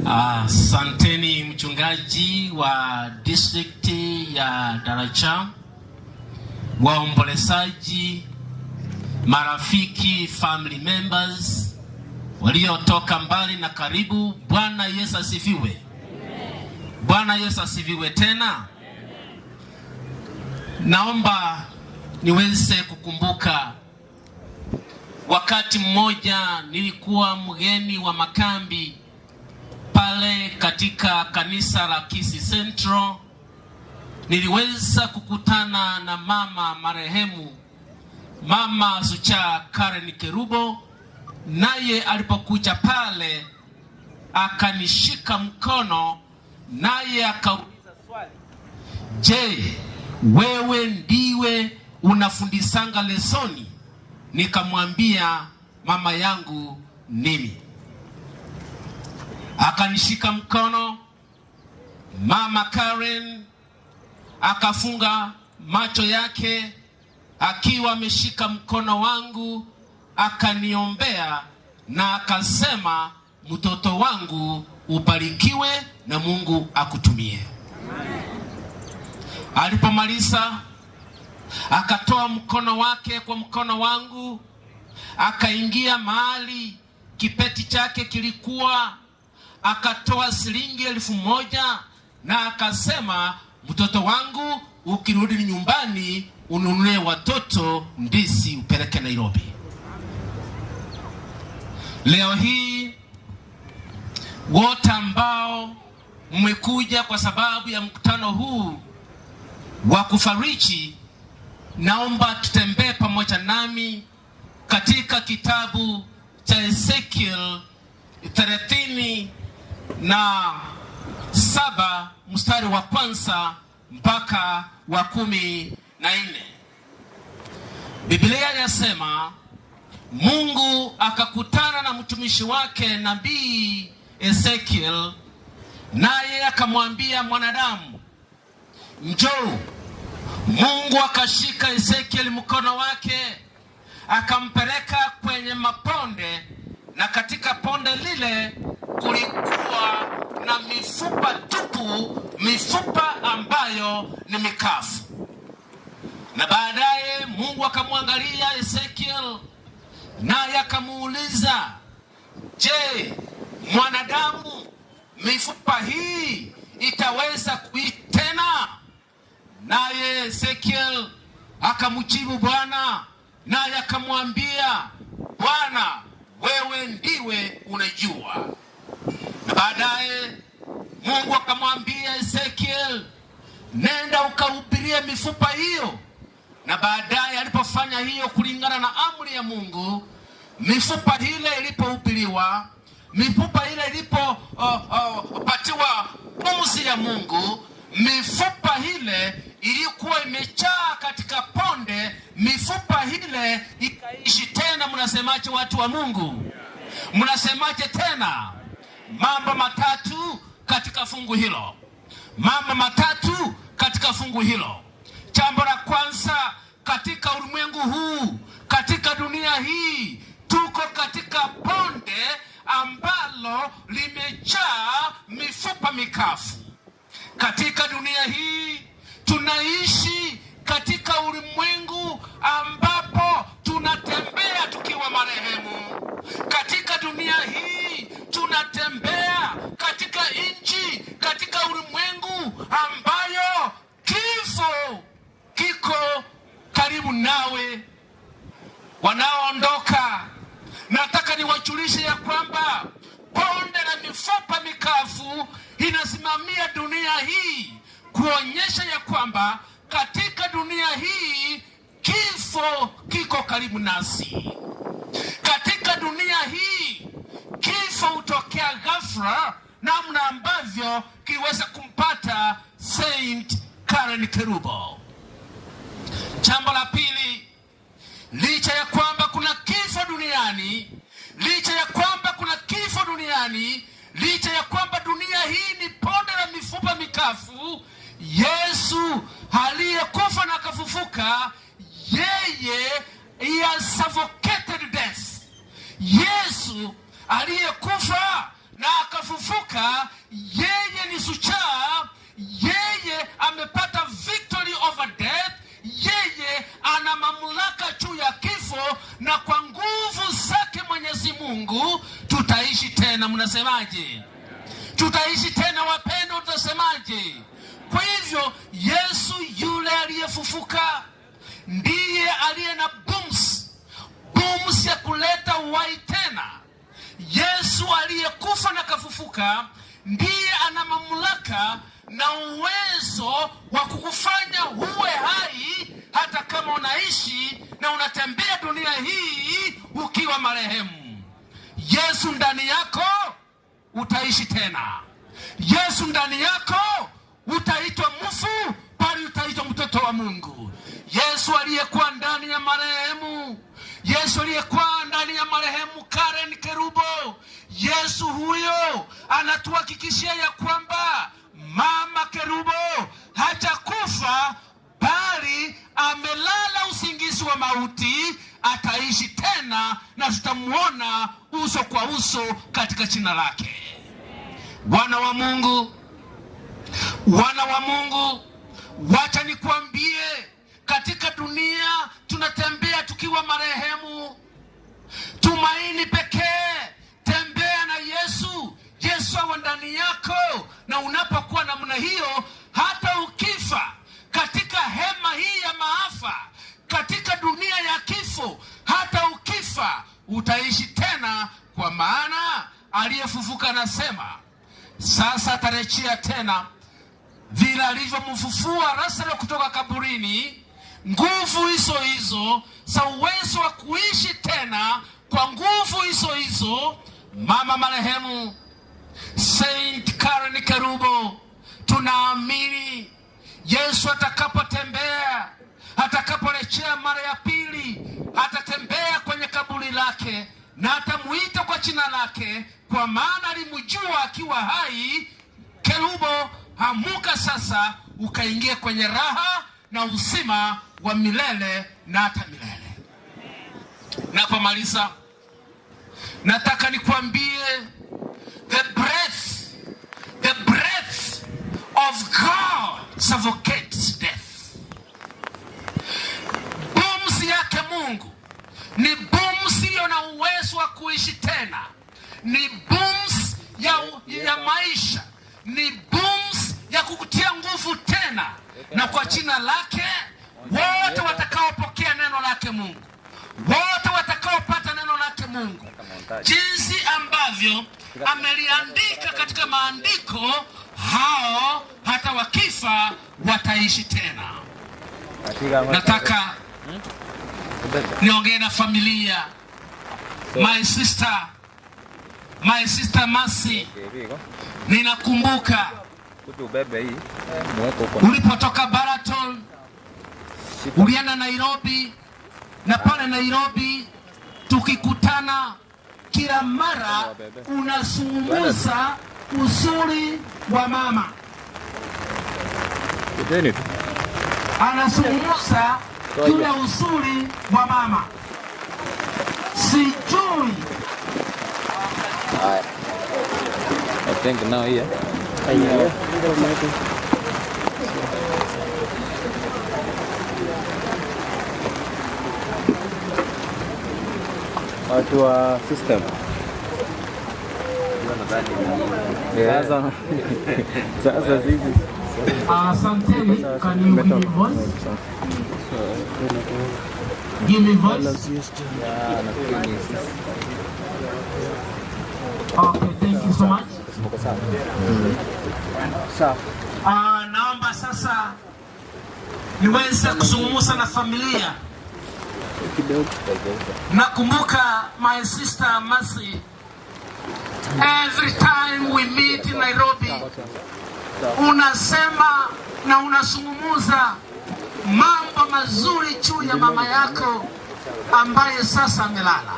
Asanteni mchungaji wa district ya Daracha, waombolezaji, marafiki, family members waliotoka mbali na karibu. Bwana Yesu asifiwe. Bwana Yesu asifiwe tena. Naomba niweze kukumbuka wakati mmoja nilikuwa mgeni wa makambi pale katika kanisa la Kisii Central. Niliweza kukutana na mama marehemu, Mama Sucha Karen Kerubo, naye alipokuja pale akanishika mkono, naye akauliza swali, je, wewe ndiwe unafundisanga lesoni? Nikamwambia mama yangu mimi. Akanishika mkono, Mama Karen akafunga macho yake, akiwa ameshika mkono wangu, akaniombea na akasema, mtoto wangu ubarikiwe na Mungu akutumie. Alipomaliza akatoa mkono wake kwa mkono wangu, akaingia mahali kipeti chake kilikuwa, akatoa shilingi 1000 na akasema, mtoto wangu ukirudi nyumbani ununue watoto ndizi upeleke Nairobi. Leo hii wote ambao mmekuja kwa sababu ya mkutano huu wa kufariji, naomba tutembee pamoja nami katika kitabu cha Ezekiel 37 mstari wa 1 mpaka wa 14. Biblia yasema, Mungu akakutana na mtumishi wake nabii Ezekiel, naye akamwambia, mwanadamu, njoo. Mungu akashika Ezekiel mkono wake, akampeleka kwenye maponde, na katika ponde lile kulikuwa na mifupa tupu, mifupa ambayo ni mikafu. Na baadaye Mungu akamwangalia Ezekiel, naye akamuuliza, je, mwanadamu, mifupa hii itaweza kuishi tena? Naye Ezekiel akamjibu Bwana, naye akamwambia, Bwana, wewe ndiwe unajua. Na baadaye Mungu akamwambia Ezekiel, nenda ukahubirie mifupa hiyo. Na baadaye alipofanya hiyo kulingana na amri ya Mungu, mifupa ile ilipohubiriwa, mifupa ile ilipopatiwa pumzi ya Mungu, mifupa ile ilikuwa imejaa katika ponde, mifupa ile ikaishi tena. Mnasemaje watu wa Mungu? Mnasemaje tena? Mambo matatu katika fungu hilo. Mambo matatu katika fungu hilo. Jambo la kwanza, katika ulimwengu huu, katika dunia hii, tuko katika ponde ambalo limejaa mifupa mikafu. Katika dunia hii tunaishi katika ulimwengu ambapo tunatembea tukiwa marehemu. Katika dunia hii tunatembea katika nchi, katika ulimwengu ambayo kifo karibu nawe wanaoondoka, nataka niwajulishe ya kwamba bonde la mifupa mikavu inasimamia dunia hii, kuonyesha ya kwamba katika dunia hii kifo kiko karibu nasi. Katika dunia hii kifo hutokea ghafla, namna ambavyo kiweza kumpata Saint Karen Kerubo. Jambo la pili, licha ya kwamba kuna kifo duniani, licha ya kwamba kuna kifo duniani, licha ya kwamba dunia hii ni bonde la mifupa mikavu, Yesu aliyekufa na akafufuka, yeye he has suffocated death. Yesu aliyekufa na akafufuka, yeye ni shujaa, yeye amepata victory over death, yeye ana mamlaka juu ya kifo, na kwa nguvu zake Mwenyezi Mungu tutaishi tena. Mnasemaje? Tutaishi tena wapendwa, tutasemaje? Kwa hivyo Yesu yule aliyefufuka ndiye aliye na booms ya kuleta uhai tena. Yesu aliyekufa na kafufuka ndiye ana mamlaka na uwezo wa kukufanya uwe hai hata kama unaishi na unatembea dunia hii ukiwa marehemu. Yesu ndani yako utaishi tena. Yesu ndani yako utaitwa mfu, bali utaitwa mtoto wa Mungu. Yesu aliyekuwa ndani ya marehemu, Yesu aliyekuwa ndani ya marehemu Karen Kerubo, Yesu huyo anatuhakikishia ya kwamba mama Kerubo hajakufa, bali amelala usingizi wa mauti, ataishi tena na tutamuona uso kwa uso katika jina lake. Wana wa Mungu, wana wa Mungu, wacha nikwambie, katika dunia tunatembea tukiwa marehemu. Tumaini pekee, tembea na Yesu. Yesu awe ndani yako, na unapokuwa namna hiyo, hata ukifa katika hema hii ya maafa, katika dunia ya kifo, hata ukifa utaishi tena, kwa maana aliyefufuka anasema sasa atarejea tena vile alivyomfufua Lazaro kutoka kaburini. Nguvu hizo hizo za uwezo wa kuishi tena, kwa nguvu hizo hizo mama marehemu Saint Karen Kerubo, tunaamini Yesu atakapotembea, atakaporejea mara ya pili, atatembea kwenye kaburi lake na atamuita kwa jina lake, kwa maana alimjua akiwa hai. Kerubo, amuka sasa ukaingia kwenye raha na uzima wa milele na hata milele. Napomaliza, nataka nikwambie, the breath of God suffocates death. Pumzi yake Mungu ni pumzi iliyo na uwezo wa kuishi tena, ni pumzi ya maisha, ni pumzi ya kukutia nguvu tena, na kwa jina lake wote watakaopokea neno lake Mungu, wote watakaopata neno lake Mungu, jinsi ambavyo ameliandika katika maandiko, hao hata wakifa wataishi tena. Nataka niongee na familia. My sister Mercy, ninakumbuka ulipotoka Baraton ulienda Nairobi, na pale Nairobi tukikutana kila mara unazungumza uzuri wa mama. Anazungumza kila uzuri wa mama. Sijui I think now here. Watu wa system. Sasa sisi Asanteni, can you give me voice? Give me voice. Okay, thank you so much. Naomba sasa niweze kuzungumza na familia. Nakumbuka my sister Mercy, every time we meet in Nairobi, unasema na unazungumza mambo mazuri juu ya mama yako ambaye sasa amelala.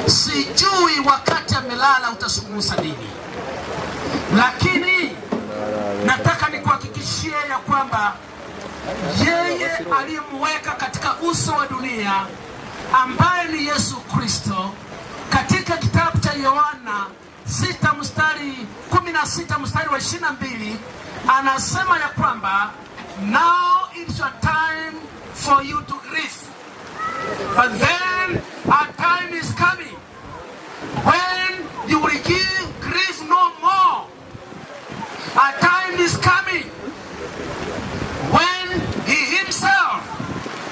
Sijui wakati amelala utazungumza nini, lakini nataka nikuhakikishie ya kwamba yeye aliyemweka katika uso wa dunia ambaye ni Yesu Kristo, katika kitabu cha Yohana 6:16 anasema ya kwamba now it's your time for you to grieve, but then a time is coming when you will grieve no more. A time is coming when he himself,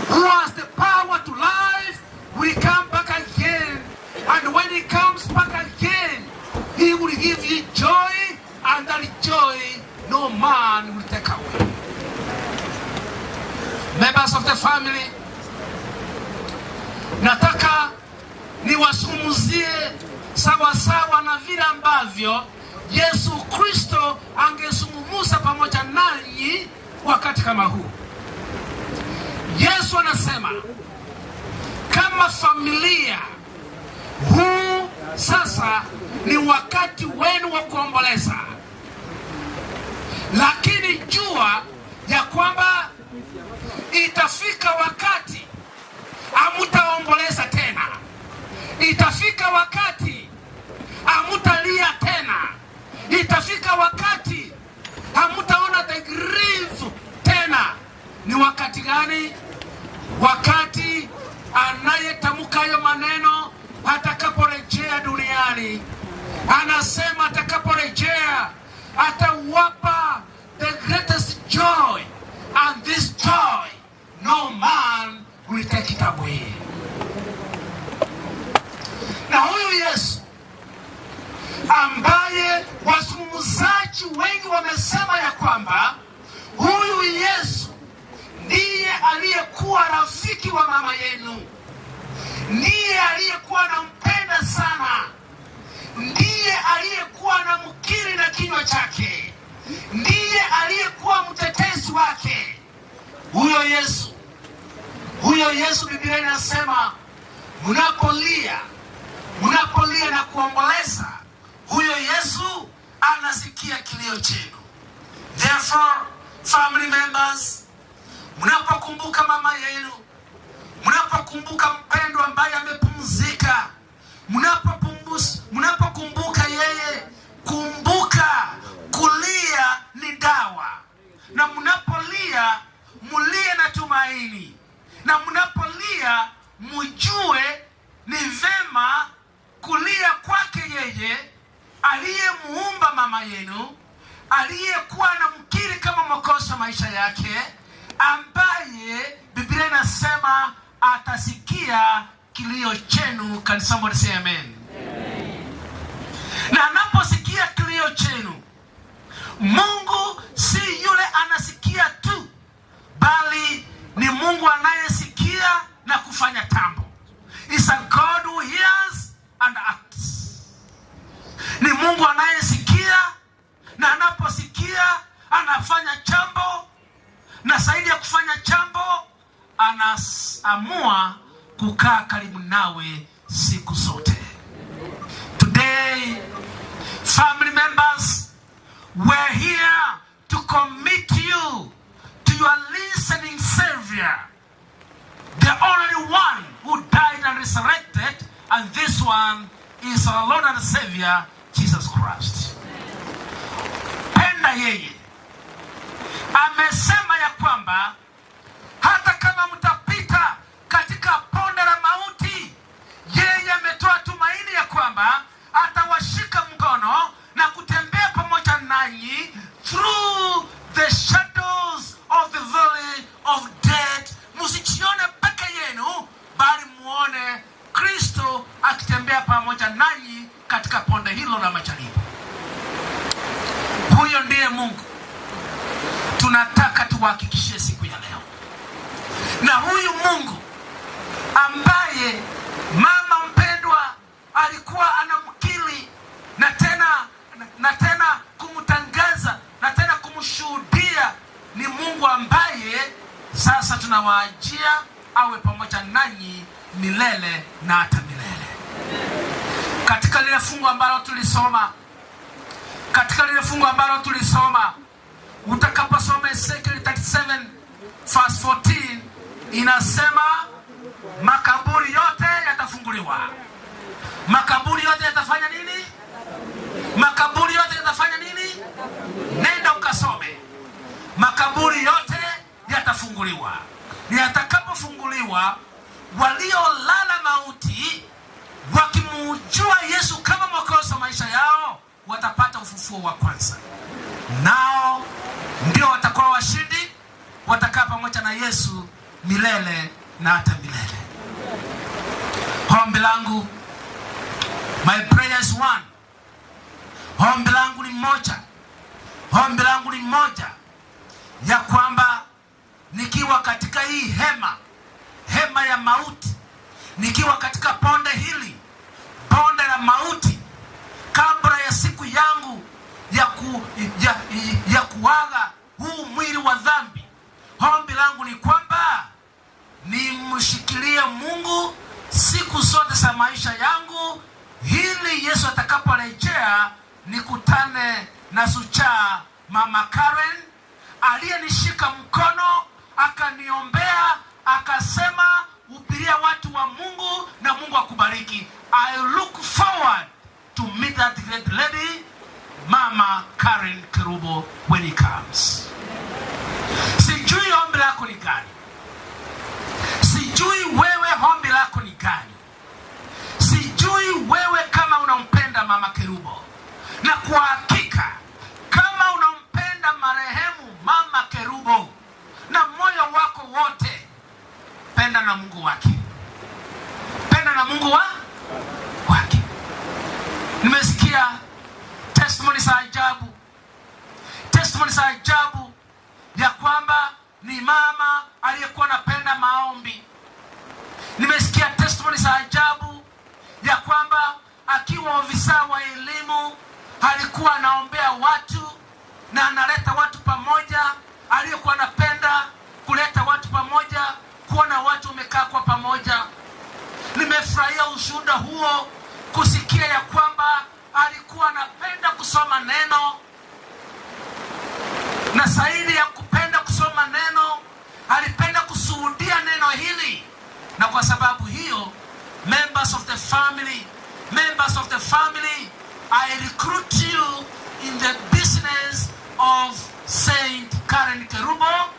who has the power to life, will come back again. And when he comes back again, he will give you joy, and that joy no man will take away. Members of the family, nataka niwazungumzie sawa sawa na vile ambavyo Yesu Kristo angezungumza pamoja nanyi wakati kama huu. Yesu anasema kama familia, huu sasa ni wakati wenu wa kuomboleza, lakini jua ya kwamba itafika wakati hamutaomboleza tena. Itafika wakati hamutalia tena. Itafika wakati hamutaona the grief tena. Ni wakati gani? Wakati anayetamka hayo maneno atakaporejea duniani. Anasema atakaporejea atawapa the greatest joy, and this joy no man will take it away. Na huyu Yesu ambaye wazungumzaji wengi wamesema ya kwamba huyu Yesu ndiye aliyekuwa rafiki wa mama yenu, ndiye aliyekuwa anampenda sana, ndiye aliyekuwa anamkiri na kinywa chake, ndiye aliyekuwa mtetezi wake. Huyo Yesu Biblia inasema mnapolia na kuomboleza, huyo Yesu anasikia kilio chenu. Therefore, family members, mnapokumbuka mama yenu, mnapokumbuka mpendwa ambaye amepumzika, mnapokumbuka yeye, kumbuka kulia ni dawa. Na mnapolia, mulie na tumaini. Na mnapolia, mjue ni vema kulia kwake yeye aliyemuumba mama yenu, aliyekuwa anamkiri kama mwokozi wa maisha yake, ambaye Biblia inasema atasikia kilio chenu. Can somebody say amen? Na anaposikia kilio chenu, Mungu si yule anasikia tu, bali ni Mungu anayesikia na kufanya tambo. It's a God who hears and acts. Ni Mungu anayesikia, na anaposikia anafanya jambo, na zaidi ya kufanya jambo anaamua kukaa karibu nawe siku zote. Today, family members, we're here to commit you to your listening Savior, the only one who died and resurrected, and this one is our Lord and Savior, Jesus Christ. Penda yeye. Amesema ya kwamba hata kama mtapita katika ponde la mauti, yeye ametoa tumaini ya kwamba atawashika mkono na kutembea pamoja nanyi through Mungu, tunataka tuwahakikishie siku ya leo, na huyu Mungu ambaye mama mpendwa alikuwa anamkiri na tena kumtangaza na tena kumshuhudia, ni Mungu ambaye sasa tunawaajia awe pamoja nanyi milele na hata milele. Katika lile fungu ambalo tulisoma, utakaposoma Ezekiel 37 verse 14, inasema makaburi yote yatafunguliwa. Makaburi yote yatafanya nini? Makaburi yote yatafanya nini? Nenda ukasome. Makaburi yote yatafunguliwa. Ni yatakapofunguliwa, waliolala mauti wakimjua Yesu kama mwokozi wa maisha yao watapata ufufuo wa kwanza. Nao ndio watakuwa washindi, watakaa pamoja na Yesu milele na hata milele. Ombi langu, my prayer is one. Ombi langu ni moja. Ombi langu ni moja, ya kwamba nikiwa katika hii hema ya mauti, nikiwa katika ponde hili, ponde la mauti, kabla ya siku yangu ya kuaga huu mwili wa dhambi, ombi langu ni kwamba nimshikilie Mungu siku zote za maisha yangu, ili Yesu atakaporejea nikutane na sucha Mama Karen aliyenishika mkono akaniombea akasema hubiria watu wa Mungu na Mungu akubariki. I look forward to meet that great lady Mama Karen Kerubo when he comes. Sijui ombi lako ni gani? Sijui wewe ombi lako ni gani? Sijui wewe kama unampenda Mama Kerubo. Na kwa hakika kama unampenda marehemu Mama Kerubo na moyo wako wote, penda na Mungu wake. Penda na Mungu wake. Nimesikia testimony za ajabu ya kwamba ni mama aliyekuwa anapenda maombi. Nimesikia testimony za ajabu ya kwamba akiwa ofisa wa elimu alikuwa anaombea watu na analeta watu pamoja. Aliyekuwa anapenda kuleta watu pamoja, kuona watu wamekaa kwa pamoja. Nimefurahia ushuhuda huo, kusikia ya kwamba alikuwa anapenda kusoma neno, na zaidi ya kupenda kusoma neno, alipenda kushuhudia neno hili. Na kwa sababu hiyo, members of the family, I recruit you in the business of Saint Karen Kerubo.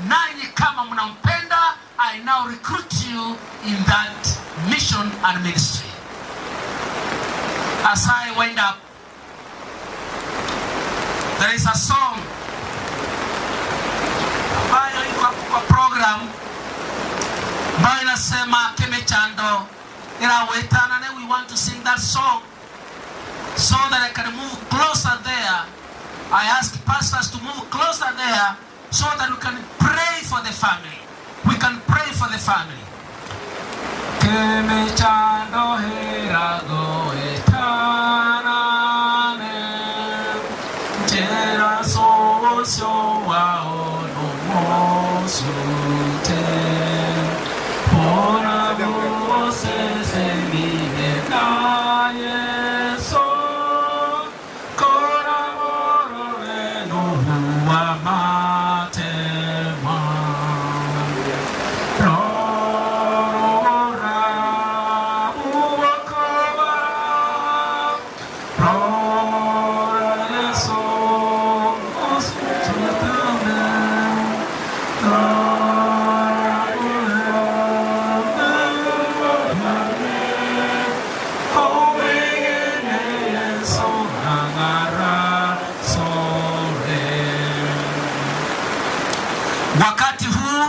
Nanyi kama mnampenda, I now recruit you in that mission and ministry. As I wind up, there is a song ambayo iko kwa program ambayo inasema Kemechando Irawetana, and we want to sing that song so that I can move closer there. I ask pastors to move closer there so that we can pray for the family. We can pray for the family. Kemechando herago etanane Jera so so wa ono mosute Pora mose se mine na yeso Kora moro eno huwa matema wakati huu,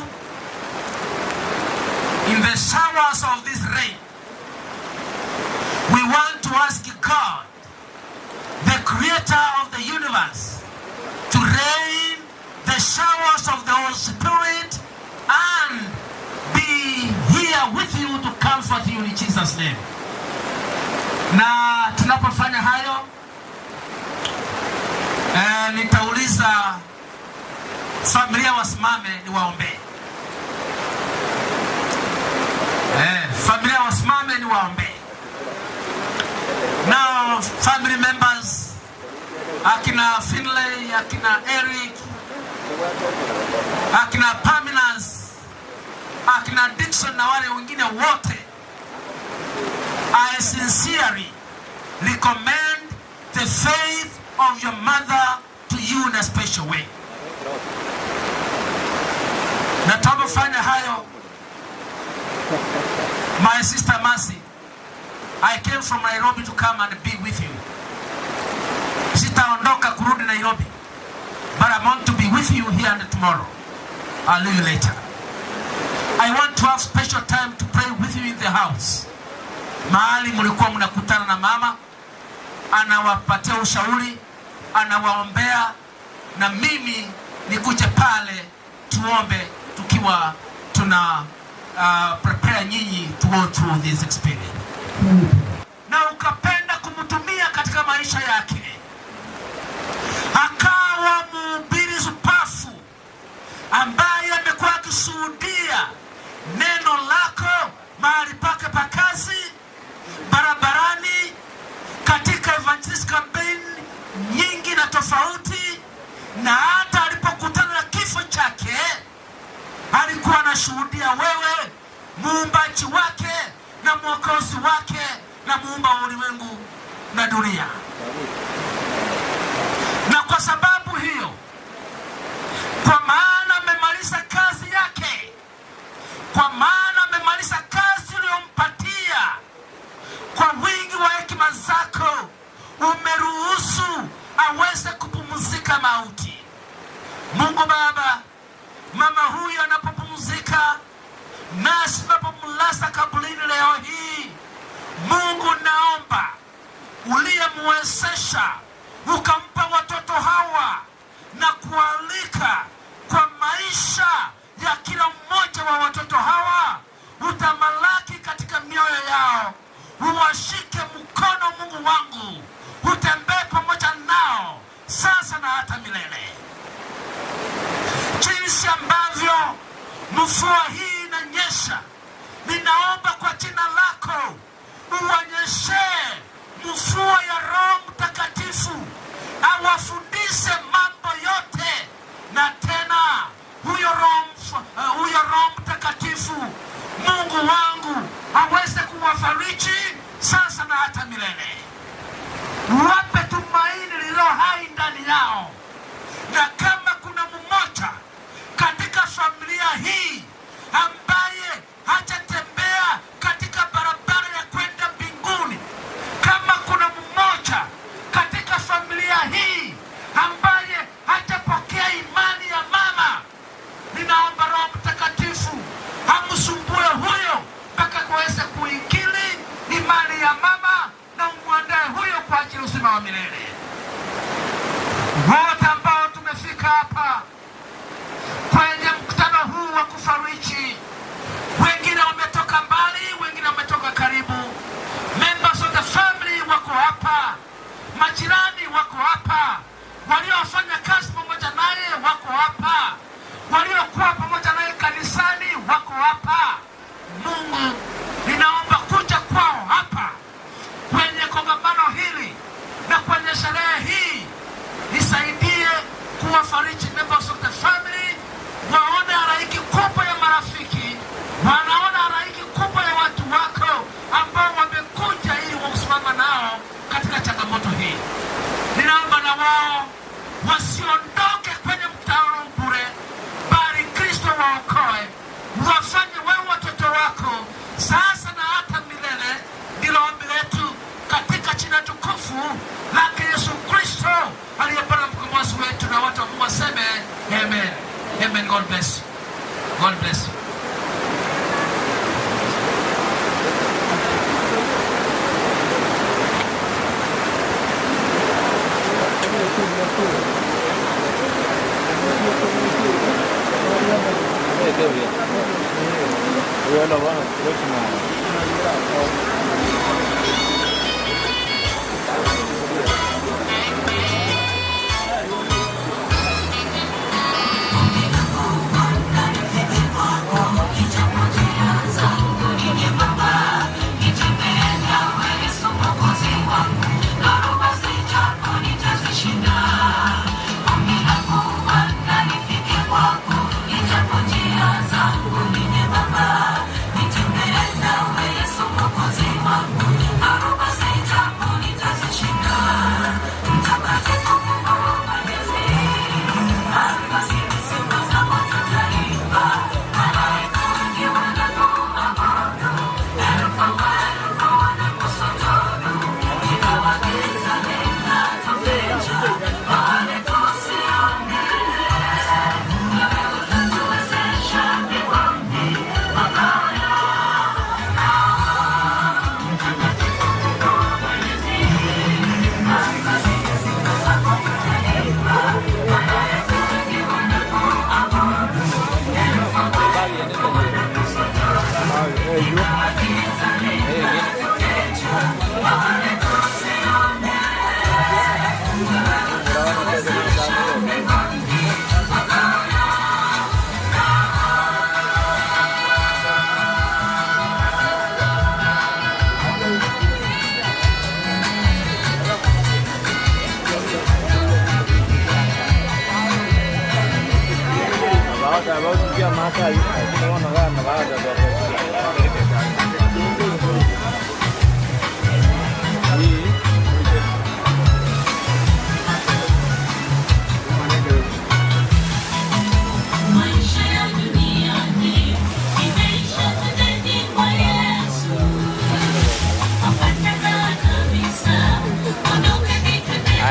in the showers of this rain, we want to ask God, the creator of the universe, to rain the showers of the Holy Spirit and be here with you to comfort you in Jesus' name. Na tunapofanya hayo, nitauliza familia wasimame niwaombee. Familia wasimame niwaombee. Now family members, akina Finlay, akina Eric, akina Paminas, akina Dixon na wale wengine wote, I sincerely recommend the faith of your mother to you in a special way. Na tunapofanya hayo, my sister Mercy, I came from Nairobi to come and be with you. Sitaondoka kurudi Nairobi, but I want to be with you here and tomorrow. I'll leave you later. I want to have special time to pray with you in the house. Mahali mlikuwa mnakutana na mama, anawapatia ushauri, anawaombea, na mimi nikuje pale tuombe tukiwa tuna prepare nyinyi to go through this experience. Na ukapenda kumtumia katika maisha yake, akawa mhubiri shupavu ambaye amekuwa akishuhudia neno lako mahali pake pa kazi, barabarani, katika evangelist campaign nyingi na tofauti, na hata alipokutana na kifo chake alikuwa anashuhudia wewe, muumbaji wake na mwokozi wake na muumba wa ulimwengu na dunia. Na kwa sababu hiyo, kwa maana amemaliza kazi yake, kwa maana amemaliza kazi uliyompatia, kwa wingi wa hekima zako umeruhusu aweze kupumzika mauti. Mungu Baba, mama huyu anapopumzika, nasi tunapomlaza kaburini leo hii, Mungu naomba uliyemwezesha ukampa watoto hawa na kualika kwa maisha ya kila mmoja wa watoto hawa, utamalaki katika mioyo yao, uwashike mkono Mungu wangu, utembee pamoja nao sasa na hata milele. Jinsi ambavyo mvua hii inanyesha, ninaomba kwa jina lako uwanyeshe mvua ya Roho Mtakatifu, awafundishe mambo yote, na tena huyo Roho Mtakatifu Mungu wangu aweze kuwafariji sasa na hata milele. Wape tumaini lililo hai ndani yao, na kama kuna mmoja katika familia hii ambaye hajatembea katika barabara ya kwenda mbinguni, kama kuna mmoja katika familia hii ambaye hajapokea imani ya mama, ninaomba Roho Mtakatifu amsumbue huyo mpaka kuweza kuikili imani ya mama, na umwandae huyo kwa ajili uzima wa milele. Wote ambao tumefika hapa kwenye mkutano huu wa kufariji, wengine wametoka mbali, wengine wametoka karibu, members of the family wako hapa, majirani wako hapa, waliofanya kazi pamoja naye wako hapa, waliokuwa pamoja naye kanisani wako hapa. Mungu, ninaomba kuja kwao hapa kwenye kongamano hili na kwenye sherehe hii, nisaidie kuwafariji members of the family, waone halaiki kubwa ya marafiki, wanaona halaiki kubwa ya watu wako ambao wamekuja ili wasimama nao katika changamoto hii. Ninaomba na wao wasiondoke kwenye mkutano bure, bali Kristo waokoe, wafanye wewe watoto wako sasa na hata milele. Ndilo ombi letu katika jina tukufu lake Yesu Kristo aliye Bwana mkombozi wetu, na watu wa Mungu waseme amen. Amen. God bless you. God bless you.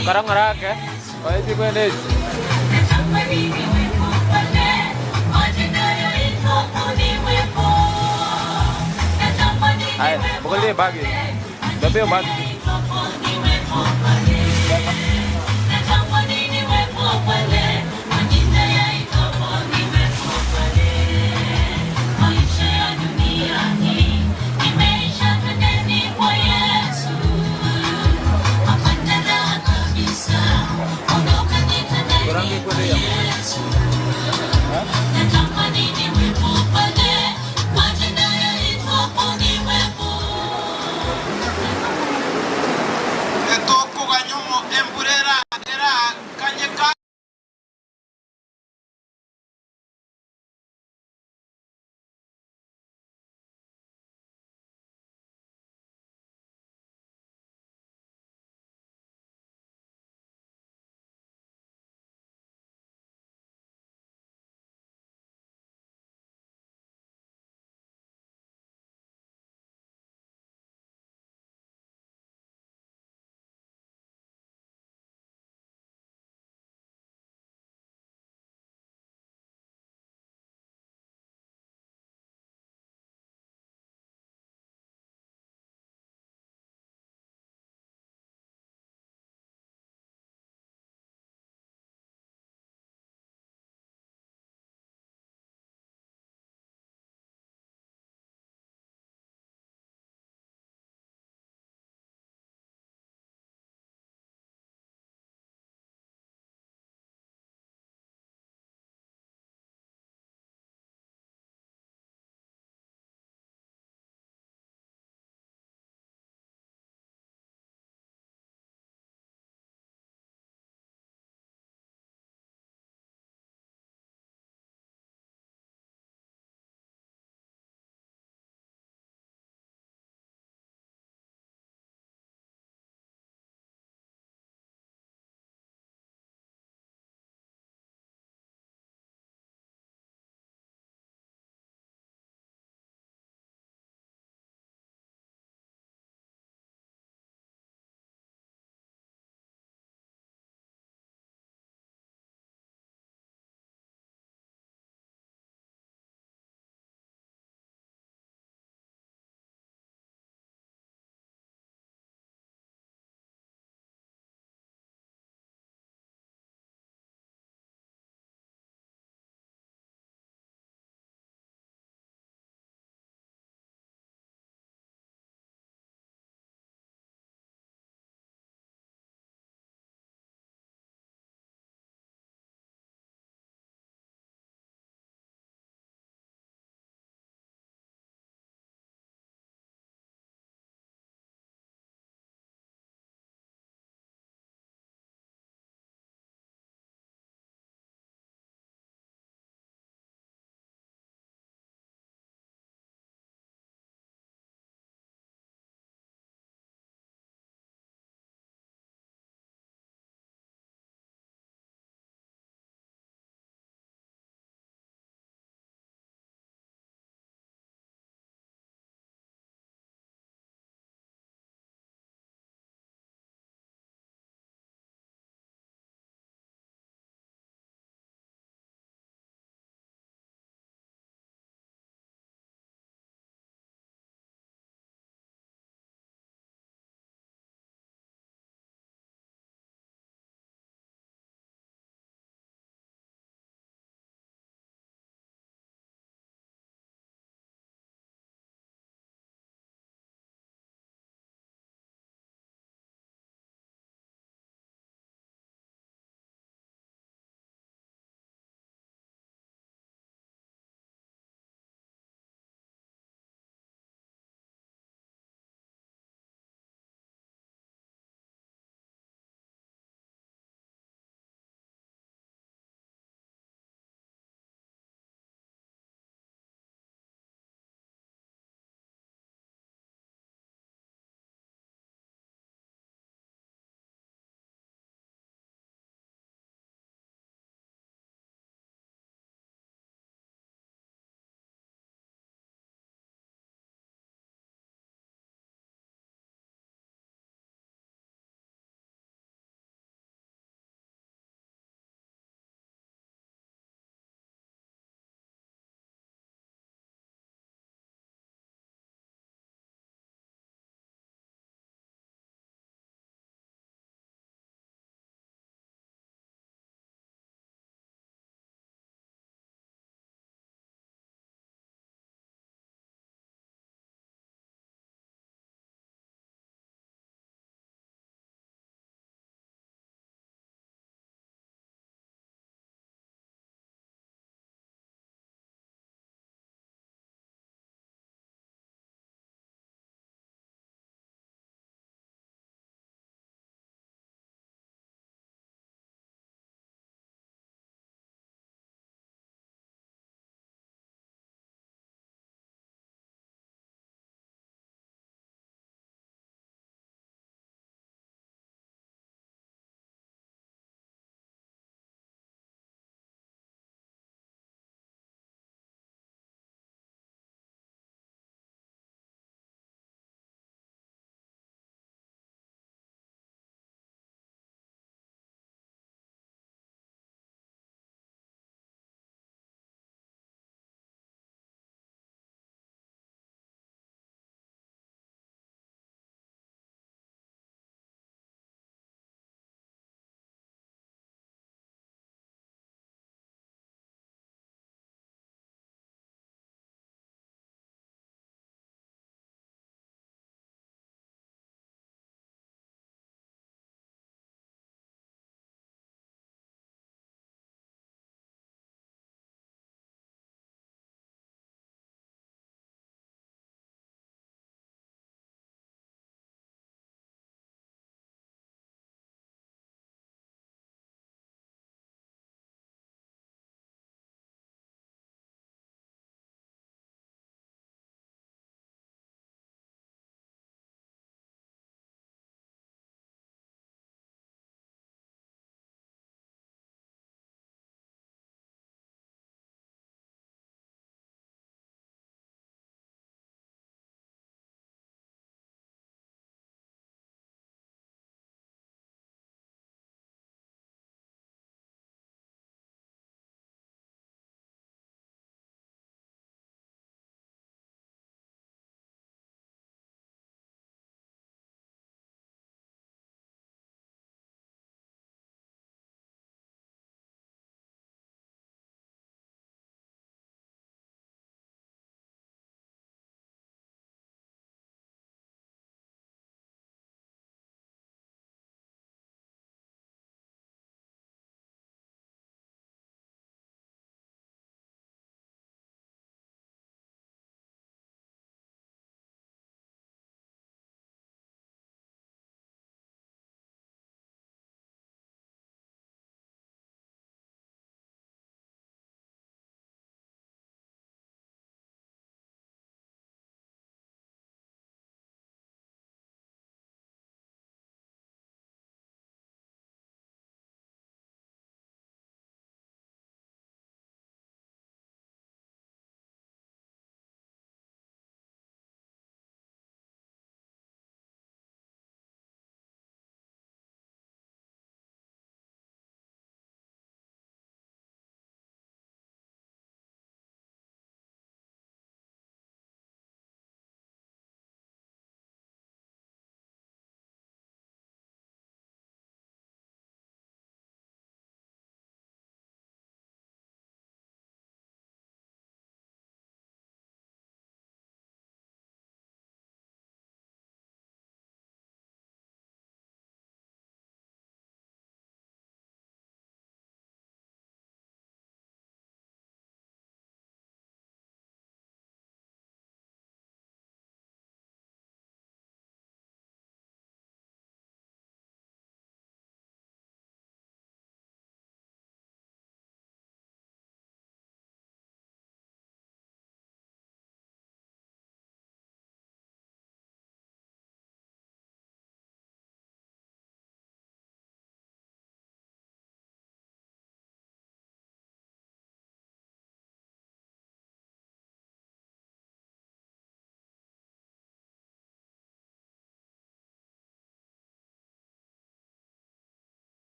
Sekarang ngerake, kayak sih gue deh. Hai, boleh bagi, tapi bagi.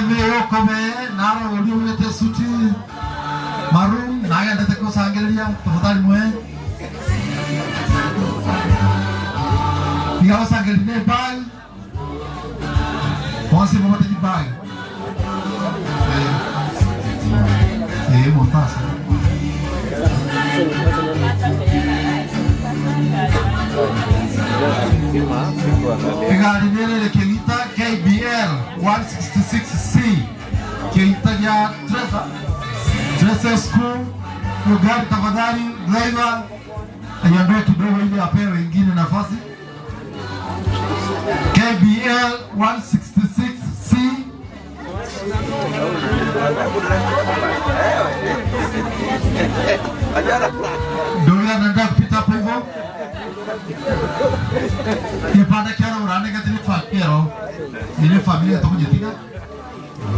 Mimi yoko me naro uliwete suti maroon naga ndete ko sangelia tafadhali mwe. Nigawa sangelia bag. Once mo mate di bag. Montasa. Gari nele de Keita KBL 166C. Keita ya Tresa School. Gari tafadhali driver ayambie kidogo ili apewe wengine nafasi. KBL 166C. Doya nanda kupita hapo hivyo. Kipanda kiara urane katini fakero. Ile familia itakujitika.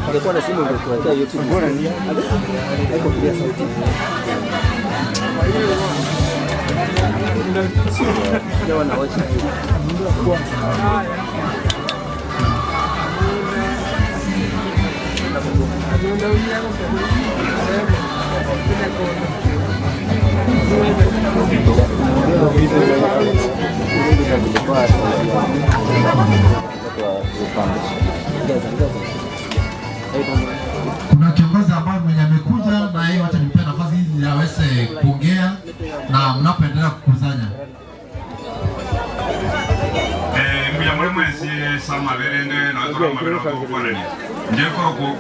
Angekuwa na simu ungekuwekea YouTube. Mbona ni? Haiko clear sauti. Sio wanaocha. Kuna kiongozi ambaye mwenye amekuja na yeye wacha nimpe nafasi ili aweze kuongea na mnapoendelea kukusanya. Mbuya muri mwezi sama berende na tora mabero ko kwanani. Nje ko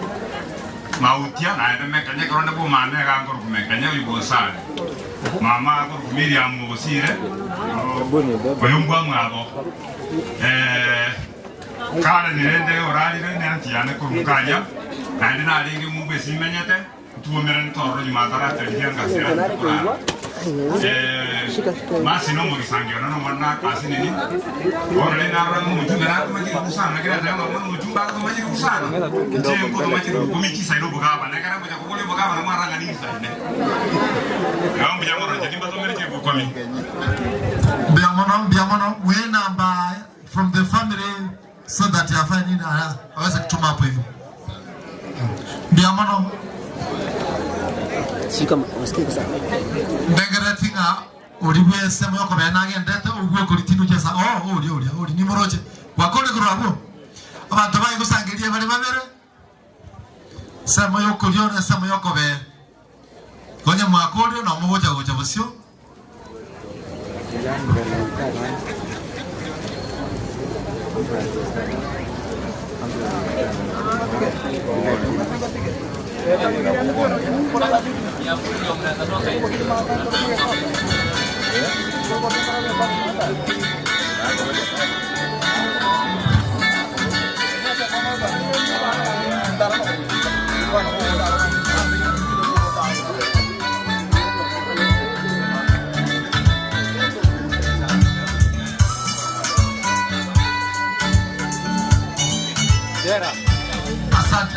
mautia na ende mekanye koronde bo mane ga ngoro kumekanye ubo sare. Mama ko Miriam Mosire. Oyungwa mwabo. Kala nirende orali ne antiane ko mukanya. Ande na ringi mube simenyete. Tuomera ntoro ni matara telianga sira. Masi no muri sangyo no mana kasi nini. Ora na ran mu jungara ko maji kusana kira da mu jumba ko maji kusana. Je ko maji ko miki sai no bugaba na kara maji ko le bugaba na mara ngani sai ne. Ngambu ya moro jadi bato mere je ko komi. Biamono we number from the family so that you are finding aweze kutuma hapo hivyo. Biamono sika masikia sana. Ndegeratinga ulibwe sema yako bana ngendete ugwe kulitinu chesa uri ni moroje wakole kurabo abantu bayi gusangirie bari babere sema yoko liona sema yoko be konye mwakole na mmoja goja busio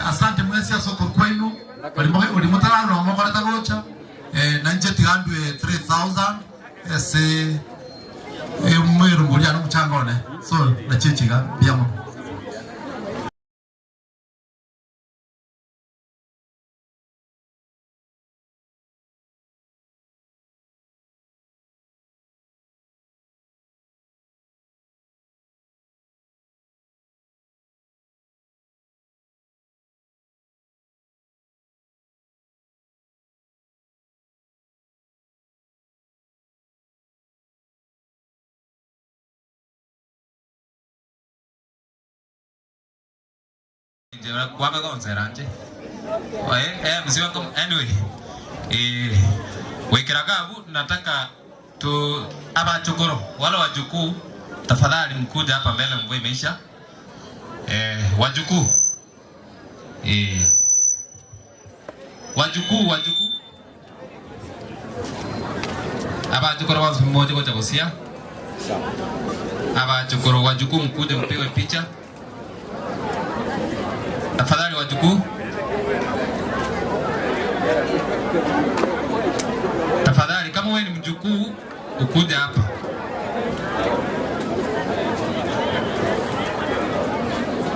Asante mwezi ya soko kwenu. Walimutala na mwakala tagocha. Na nje tigandwe 3,000. Ese mweru mbuli anu mchanga one. So na chichiga biyamo. Kwame konseranje. Mziwa kom anyway. Wekiragabu nataka tu aba chokoro wala wajukuu tafadhali mkuja hapa mbele mvua imeisha. Wajukuu. Wajukuu. Aba chokoro wazi mmoja kwa kusia. Aba chokoro wajukuu mkuja mpigwe picha. Tafadhali wajukuu. Tafadhali kama wewe ni mjukuu ukuja hapa.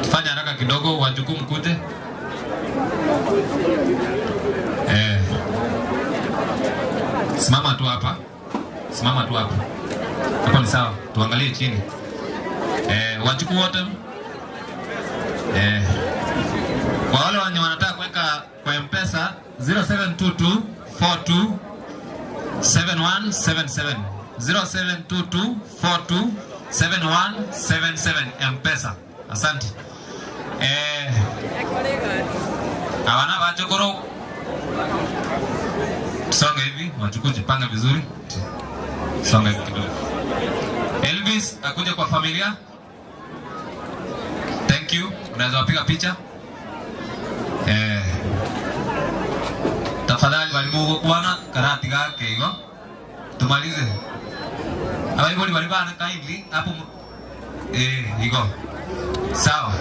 Tufanye haraka kidogo wajukuu mkuje. Simama tu hapa. Simama tu hapa. Hapo ni sawa. Tuangalie chini. Wachukua wote. Kwa wale wanataka kuweka kwa M-Pesa 0722427177 0722427177 M-Pesa. Asante. Hawana wachokoro. Songa hivi, wachukue jipanga vizuri. Songa hivi kidogo. Elvis akuje kwa familia. Thank you. Unaweza wapiga picha? Tafadhali walimu bwana karati gake hiyo. Tumalize. Walimu walibana kindly hapo hiyo. Sawa.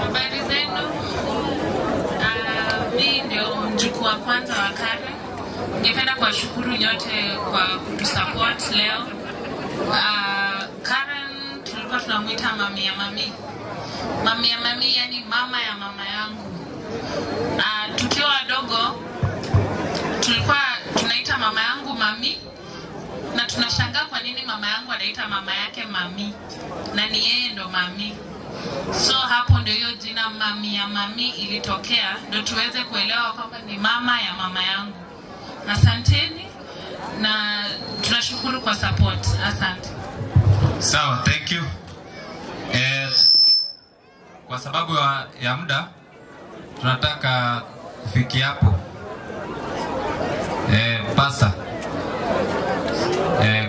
Habari zenu. Mimi ndio mjukuu wa kwanza wa Karen. Ningependa kuwashukuru nyote kwa kutusupport leo. Karen tulikuwa tunamuita mami ya mami. Mami ya mami yani mama ya mama yangu. Tukiwa wadogo tulikuwa tunaita mama yangu mami na tunashangaa kwa nini mama yangu anaita mama yake mami na ni yeye ndo mami. So hapo ndio hiyo jina mami ya mami ilitokea, ndio tuweze kuelewa kwamba ni mama ya mama yangu. Asanteni na tunashukuru kwa support. Asante. Sawa, thank you. Kwa sababu ya muda tunataka kufikia hapo. Pasta.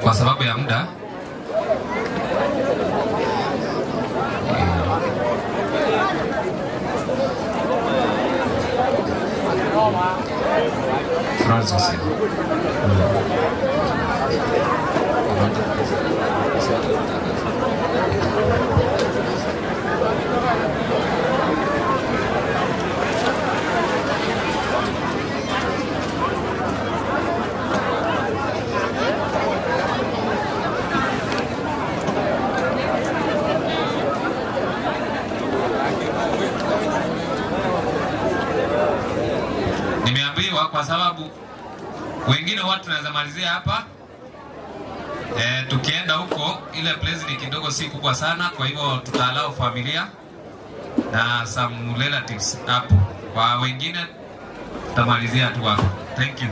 Kwa sababu ya muda Francis. Nimeambiwa kwa sababu wengine watu tunaweza malizia hapa. Tukienda huko ile place ni kidogo si kubwa sana, kwa hivyo tutaalao familia na some relatives hapo. Kwa wengine tutamalizia tu hapo. Thank you.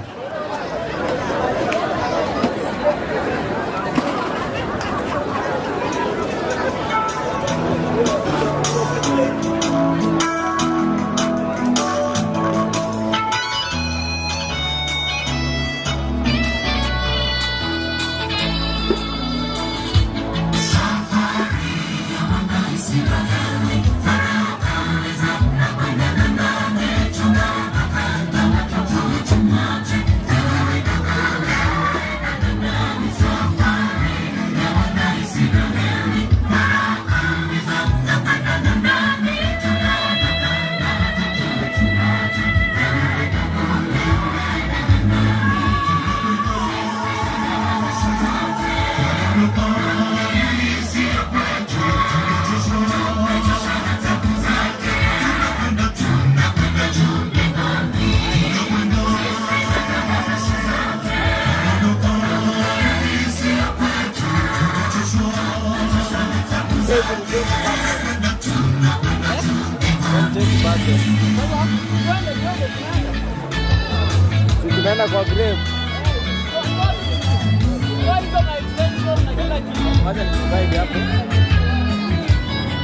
Tunaenda kwa grave. Wacha nisubiri hapo.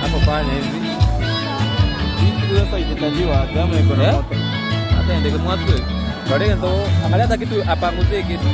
Hapo fanya hivi. Hii sasa itatajiwa kama iko na moto. Hata ndege mwatu. Ndio ndio angalia kitu apanguzie kitu.